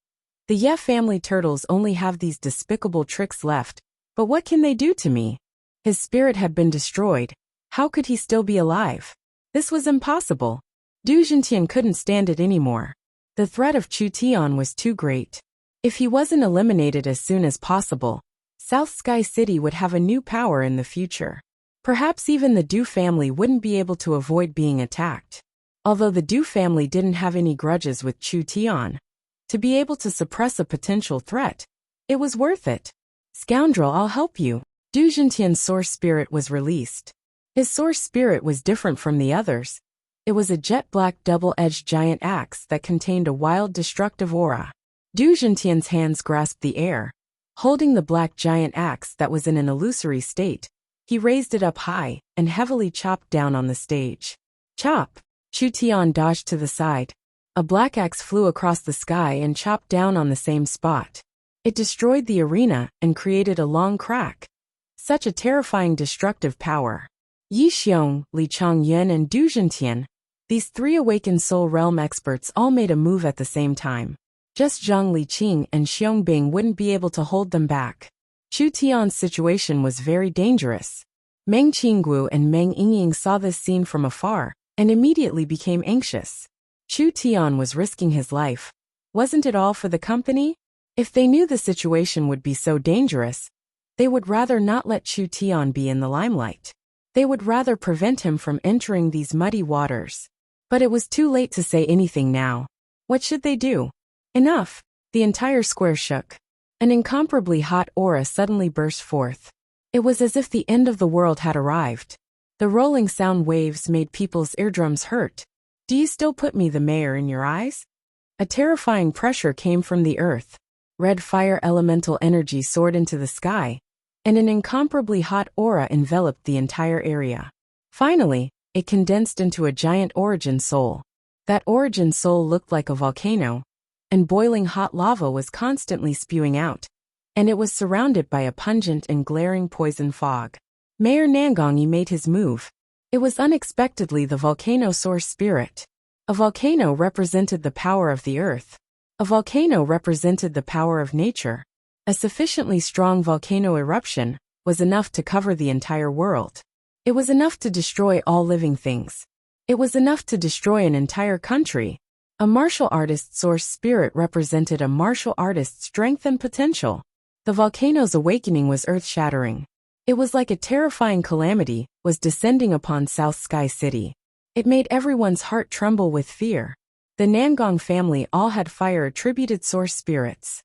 The Ye family turtles only have these despicable tricks left, but what can they do to me? His spirit had been destroyed. How could he still be alive? This was impossible. Du Jintian couldn't stand it anymore. The threat of Chu Tian was too great. If he wasn't eliminated as soon as possible, South Sky City would have a new power in the future. Perhaps even the Du family wouldn't be able to avoid being attacked. Although the Du family didn't have any grudges with Chu Tian, to be able to suppress a potential threat, it was worth it. Scoundrel, I'll help you. Du Jintian's source spirit was released. His source spirit was different from the others. It was a jet-black double-edged giant axe that contained a wild destructive aura. Du Jintian's hands grasped the air. Holding the black giant axe that was in an illusory state, he raised it up high and heavily chopped down on the stage. Chop! Chu Tian dodged to the side. A black axe flew across the sky and chopped down on the same spot. It destroyed the arena and created a long crack. Such a terrifying destructive power. Yi Xiong, Li Chongyuan and Du Jintian, these three awakened soul realm experts all made a move at the same time. Just Zhang Liqing and Xiongbing wouldn't be able to hold them back. Chu Tian's situation was very dangerous. Meng Qingguo and Meng Yingying saw this scene from afar and immediately became anxious. Chu Tian was risking his life. Wasn't it all for the company? If they knew the situation would be so dangerous, they would rather not let Chu Tian be in the limelight. They would rather prevent him from entering these muddy waters. But it was too late to say anything now. What should they do? Enough! The entire square shook. An incomparably hot aura suddenly burst forth. It was as if the end of the world had arrived. The rolling sound waves made people's eardrums hurt. Do you still put me, the mayor, in your eyes? A terrifying pressure came from the earth. Red fire elemental energy soared into the sky, and an incomparably hot aura enveloped the entire area. Finally, it condensed into a giant origin soul. That origin soul looked like a volcano, and boiling hot lava was constantly spewing out, and it was surrounded by a pungent and glaring poison fog. Mayor Nangongyi made his move. It was unexpectedly the volcano source spirit. A volcano represented the power of the earth. A volcano represented the power of nature. A sufficiently strong volcano eruption was enough to cover the entire world. It was enough to destroy all living things. It was enough to destroy an entire country. A martial artist's source spirit represented a martial artist's strength and potential. The volcano's awakening was earth-shattering. It was like a terrifying calamity was descending upon South Sky City. It made everyone's heart tremble with fear. The Nangong family all had fire-attributed source spirits.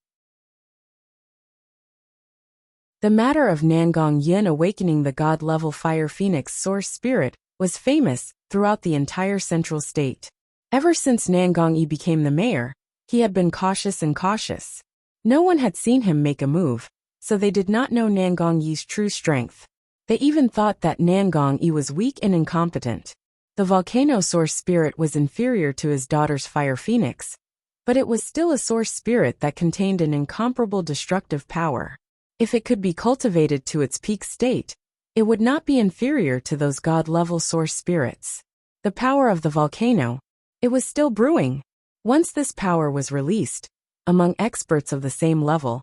The matter of Nangong Yin awakening the god-level fire phoenix source spirit was famous throughout the entire central state. Ever since Nangong Yi became the mayor, he had been cautious and cautious. No one had seen him make a move, so they did not know Nangong Yi's true strength. They even thought that Nangong Yi was weak and incompetent. The volcano source spirit was inferior to his daughter's fire phoenix, but it was still a source spirit that contained an incomparable destructive power. If it could be cultivated to its peak state, it would not be inferior to those god-level source spirits. The power of the volcano, it was still brewing. Once this power was released, among experts of the same level,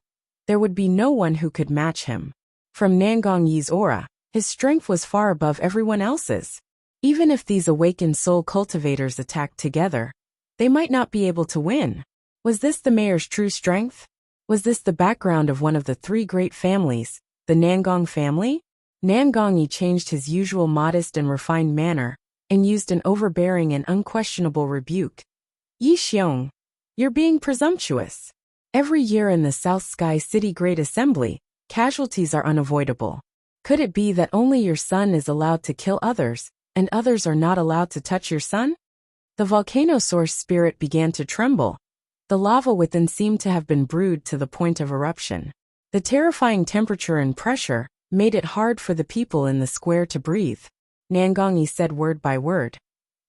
there would be no one who could match him. From Nangong Yi's aura, his strength was far above everyone else's. Even if these awakened soul cultivators attacked together, they might not be able to win. Was this the mayor's true strength? Was this the background of one of the three great families, the Nangong family? Nangong Yi changed his usual modest and refined manner, and used an overbearing and unquestionable rebuke. Yi Xiong, you're being presumptuous. Every year in the South Sky City Great Assembly, casualties are unavoidable. Could it be that only your son is allowed to kill others, and others are not allowed to touch your son? The volcano source spirit began to tremble. The lava within seemed to have been brewed to the point of eruption. The terrifying temperature and pressure made it hard for the people in the square to breathe. Nangong Yi said word by word,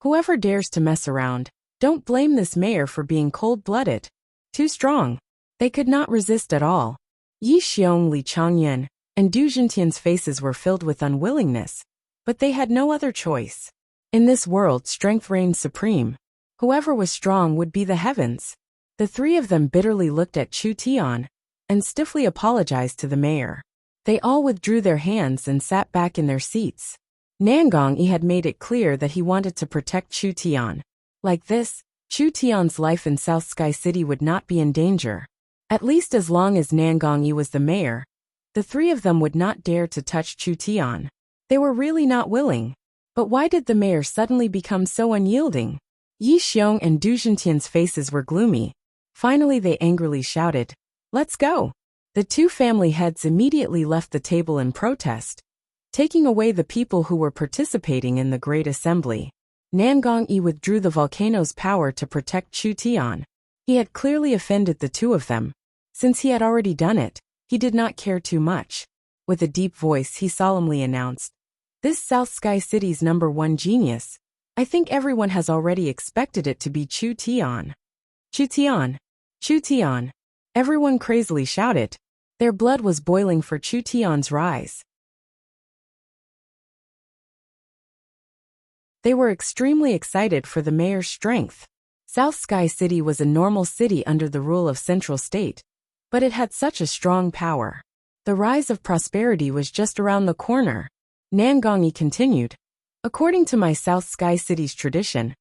"Whoever dares to mess around, don't blame this mayor for being cold-blooded. Too strong." They could not resist at all. Yi Xiong, Li Changyan, and Du Jintian's faces were filled with unwillingness, but they had no other choice. In this world, strength reigned supreme. Whoever was strong would be the heavens. The three of them bitterly looked at Chu Tian and stiffly apologized to the mayor. They all withdrew their hands and sat back in their seats. Nangong Yi had made it clear that he wanted to protect Chu Tian. Like this, Chu Tian's life in South Sky City would not be in danger. At least as long as Nangong Yi was the mayor, the three of them would not dare to touch Chu Tian. They were really not willing. But why did the mayor suddenly become so unyielding? Yi Xiong and Du Jintian's faces were gloomy. Finally they angrily shouted, "Let's go!" The two family heads immediately left the table in protest, taking away the people who were participating in the Great Assembly. Nangong Yi withdrew the volcano's power to protect Chu Tian. He had clearly offended the two of them. Since he had already done it, he did not care too much. With a deep voice he solemnly announced, "This South Sky City's #1 genius. I think everyone has already expected it to be Chu Tian." "Chu Tian! Chu Tian!" Everyone crazily shouted. Their blood was boiling for Chu Tian's rise. They were extremely excited for the mayor's strength. South Sky City was a normal city under the rule of Central State, but it had such a strong power. The rise of prosperity was just around the corner. Nangong Yi continued, "According to my South Sky City's tradition,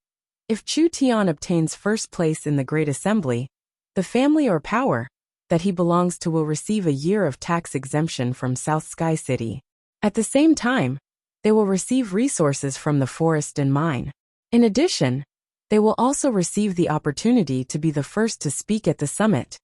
if Chu Tian obtains first place in the Great Assembly, the family or power that he belongs to will receive a year of tax exemption from South Sky City. At the same time, they will receive resources from the forest and mine. In addition, they will also receive the opportunity to be the first to speak at the summit."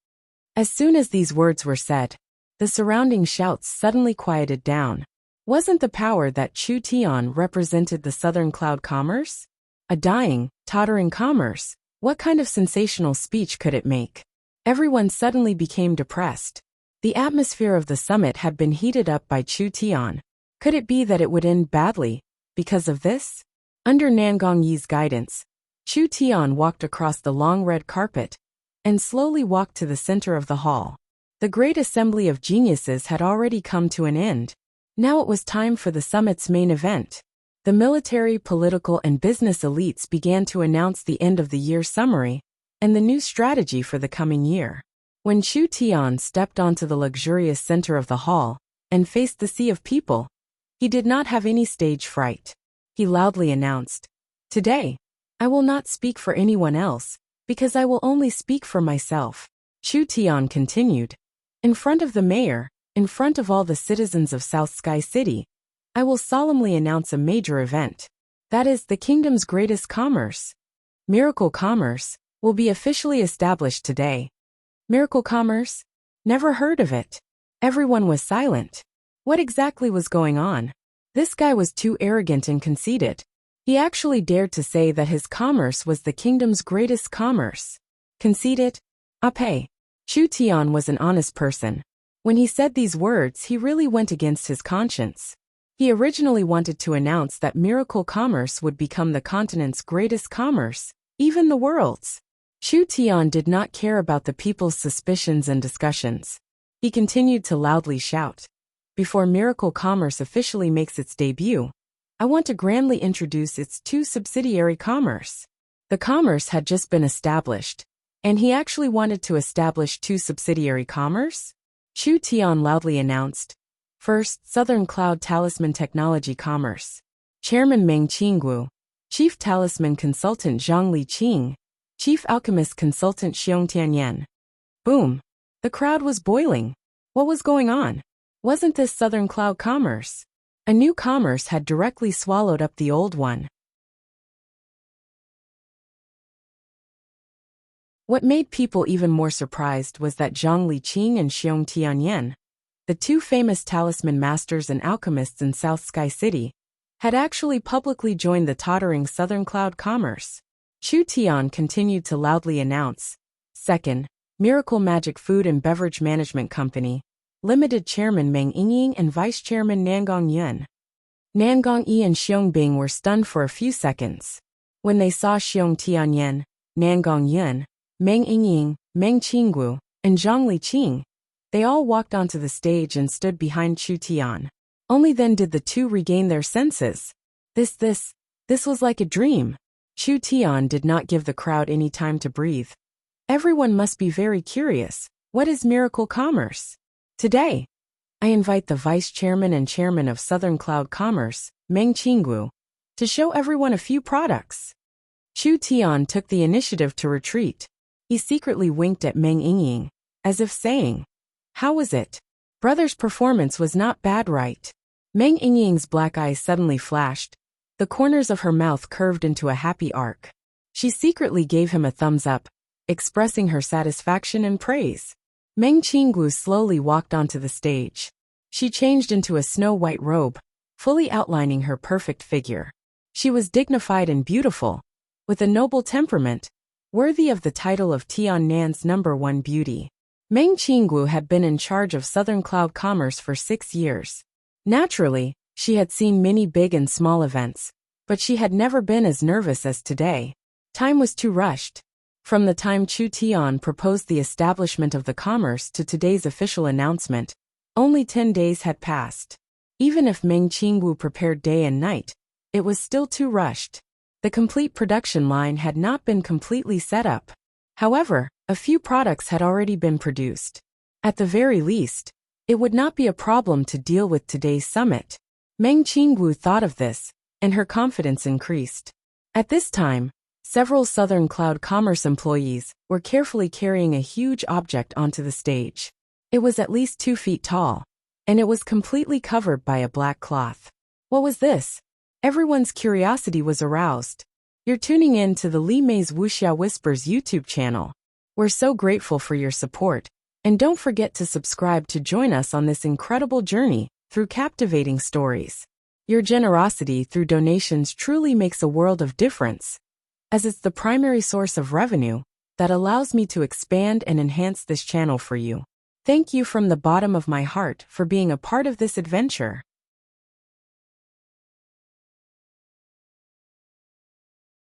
As soon as these words were said, the surrounding shouts suddenly quieted down. Wasn't the power that Chu Tian represented the Southern Cloud Commerce? A dying, tottering commerce. What kind of sensational speech could it make? Everyone suddenly became depressed. The atmosphere of the summit had been heated up by Chu Tian. Could it be that it would end badly because of this? Under Nangong Yi's guidance, Chu Tian walked across the long red carpet and slowly walked to the center of the hall. The Great Assembly of Geniuses had already come to an end. Now it was time for the summit's main event. The military, political, and business elites began to announce the end of the year summary and the new strategy for the coming year. When Chu Tian stepped onto the luxurious center of the hall and faced the sea of people, he did not have any stage fright. He loudly announced, "Today, I will not speak for anyone else, because I will only speak for myself." Chu Tian continued, "In front of the mayor, in front of all the citizens of South Sky City, I will solemnly announce a major event. That is, the kingdom's greatest commerce, Miracle Commerce, will be officially established today. Miracle Commerce? Never heard of it. Everyone was silent. What exactly was going on? This guy was too arrogant and conceited. He actually dared to say that his commerce was the kingdom's greatest commerce. Conceited? Ape. Chu Tian was an honest person. When he said these words, he really went against his conscience. He originally wanted to announce that Miracle Commerce would become the continent's greatest commerce, even the world's. Chu Tian did not care about the people's suspicions and discussions. He continued to loudly shout, "Before Miracle Commerce officially makes its debut, I want to grandly introduce its two subsidiary commerce." The commerce had just been established, and he actually wanted to establish two subsidiary commerce? Chu Tian loudly announced, "First, Southern Cloud Talisman Technology Commerce. Chairman Meng Qinggu, Chief Talisman Consultant Zhang Liqing, Chief Alchemist Consultant Xiong Tianyan." Boom! The crowd was boiling. What was going on? Wasn't this Southern Cloud Commerce? A new commerce had directly swallowed up the old one. What made people even more surprised was that Zhang Liqing and Xiong Tianyan, the two famous talisman masters and alchemists in South Sky City, had actually publicly joined the tottering Southern Cloud Commerce. Chu Tian continued to loudly announce, "Second, Miracle Magic Food and Beverage Management Company, Limited Chairman Meng Yingying and Vice Chairman Nangong Yun." Nangong Yi and Xiong Bing were stunned for a few seconds. When they saw Xiong Tianyan, Nangong Yun, Meng Yingying, Meng Qinggu, and Zhang Liqing, they all walked onto the stage and stood behind Chu Tian. Only then did the two regain their senses. This was like a dream. Chu Tian did not give the crowd any time to breathe. Everyone must be very curious. What is Miracle Commerce? Today, I invite the Vice Chairman and Chairman of Southern Cloud Commerce, Meng Qinggu, to show everyone a few products. Chu Tian took the initiative to retreat. He secretly winked at Meng Yingying, as if saying, "How was it? Brother's performance was not bad, right?" Meng Yingying's black eyes suddenly flashed. The corners of her mouth curved into a happy arc. She secretly gave him a thumbs up, expressing her satisfaction and praise. Meng Qinggu slowly walked onto the stage. She changed into a snow-white robe, fully outlining her perfect figure. She was dignified and beautiful, with a noble temperament, worthy of the title of Tiannan's #1 beauty. Meng Qinggu had been in charge of Southern Cloud Commerce for 6 years. Naturally, she had seen many big and small events, but she had never been as nervous as today. Time was too rushed. From the time Chu Tian proposed the establishment of the commerce to today's official announcement, only 10 days had passed. Even if Meng Qinggu prepared day and night, it was still too rushed. The complete production line had not been completely set up. However, a few products had already been produced. At the very least, it would not be a problem to deal with today's summit. Meng Qinggu thought of this, and her confidence increased. At this time, several Southern Cloud Commerce employees were carefully carrying a huge object onto the stage. It was at least 2 feet tall, and it was completely covered by a black cloth. What was this? Everyone's curiosity was aroused. You're tuning in to the Li Mei's Wuxia Whispers YouTube channel. We're so grateful for your support, and don't forget to subscribe to join us on this incredible journey through captivating stories. Your generosity through donations truly makes a world of difference, as it's the primary source of revenue that allows me to expand and enhance this channel for you. Thank you from the bottom of my heart for being a part of this adventure.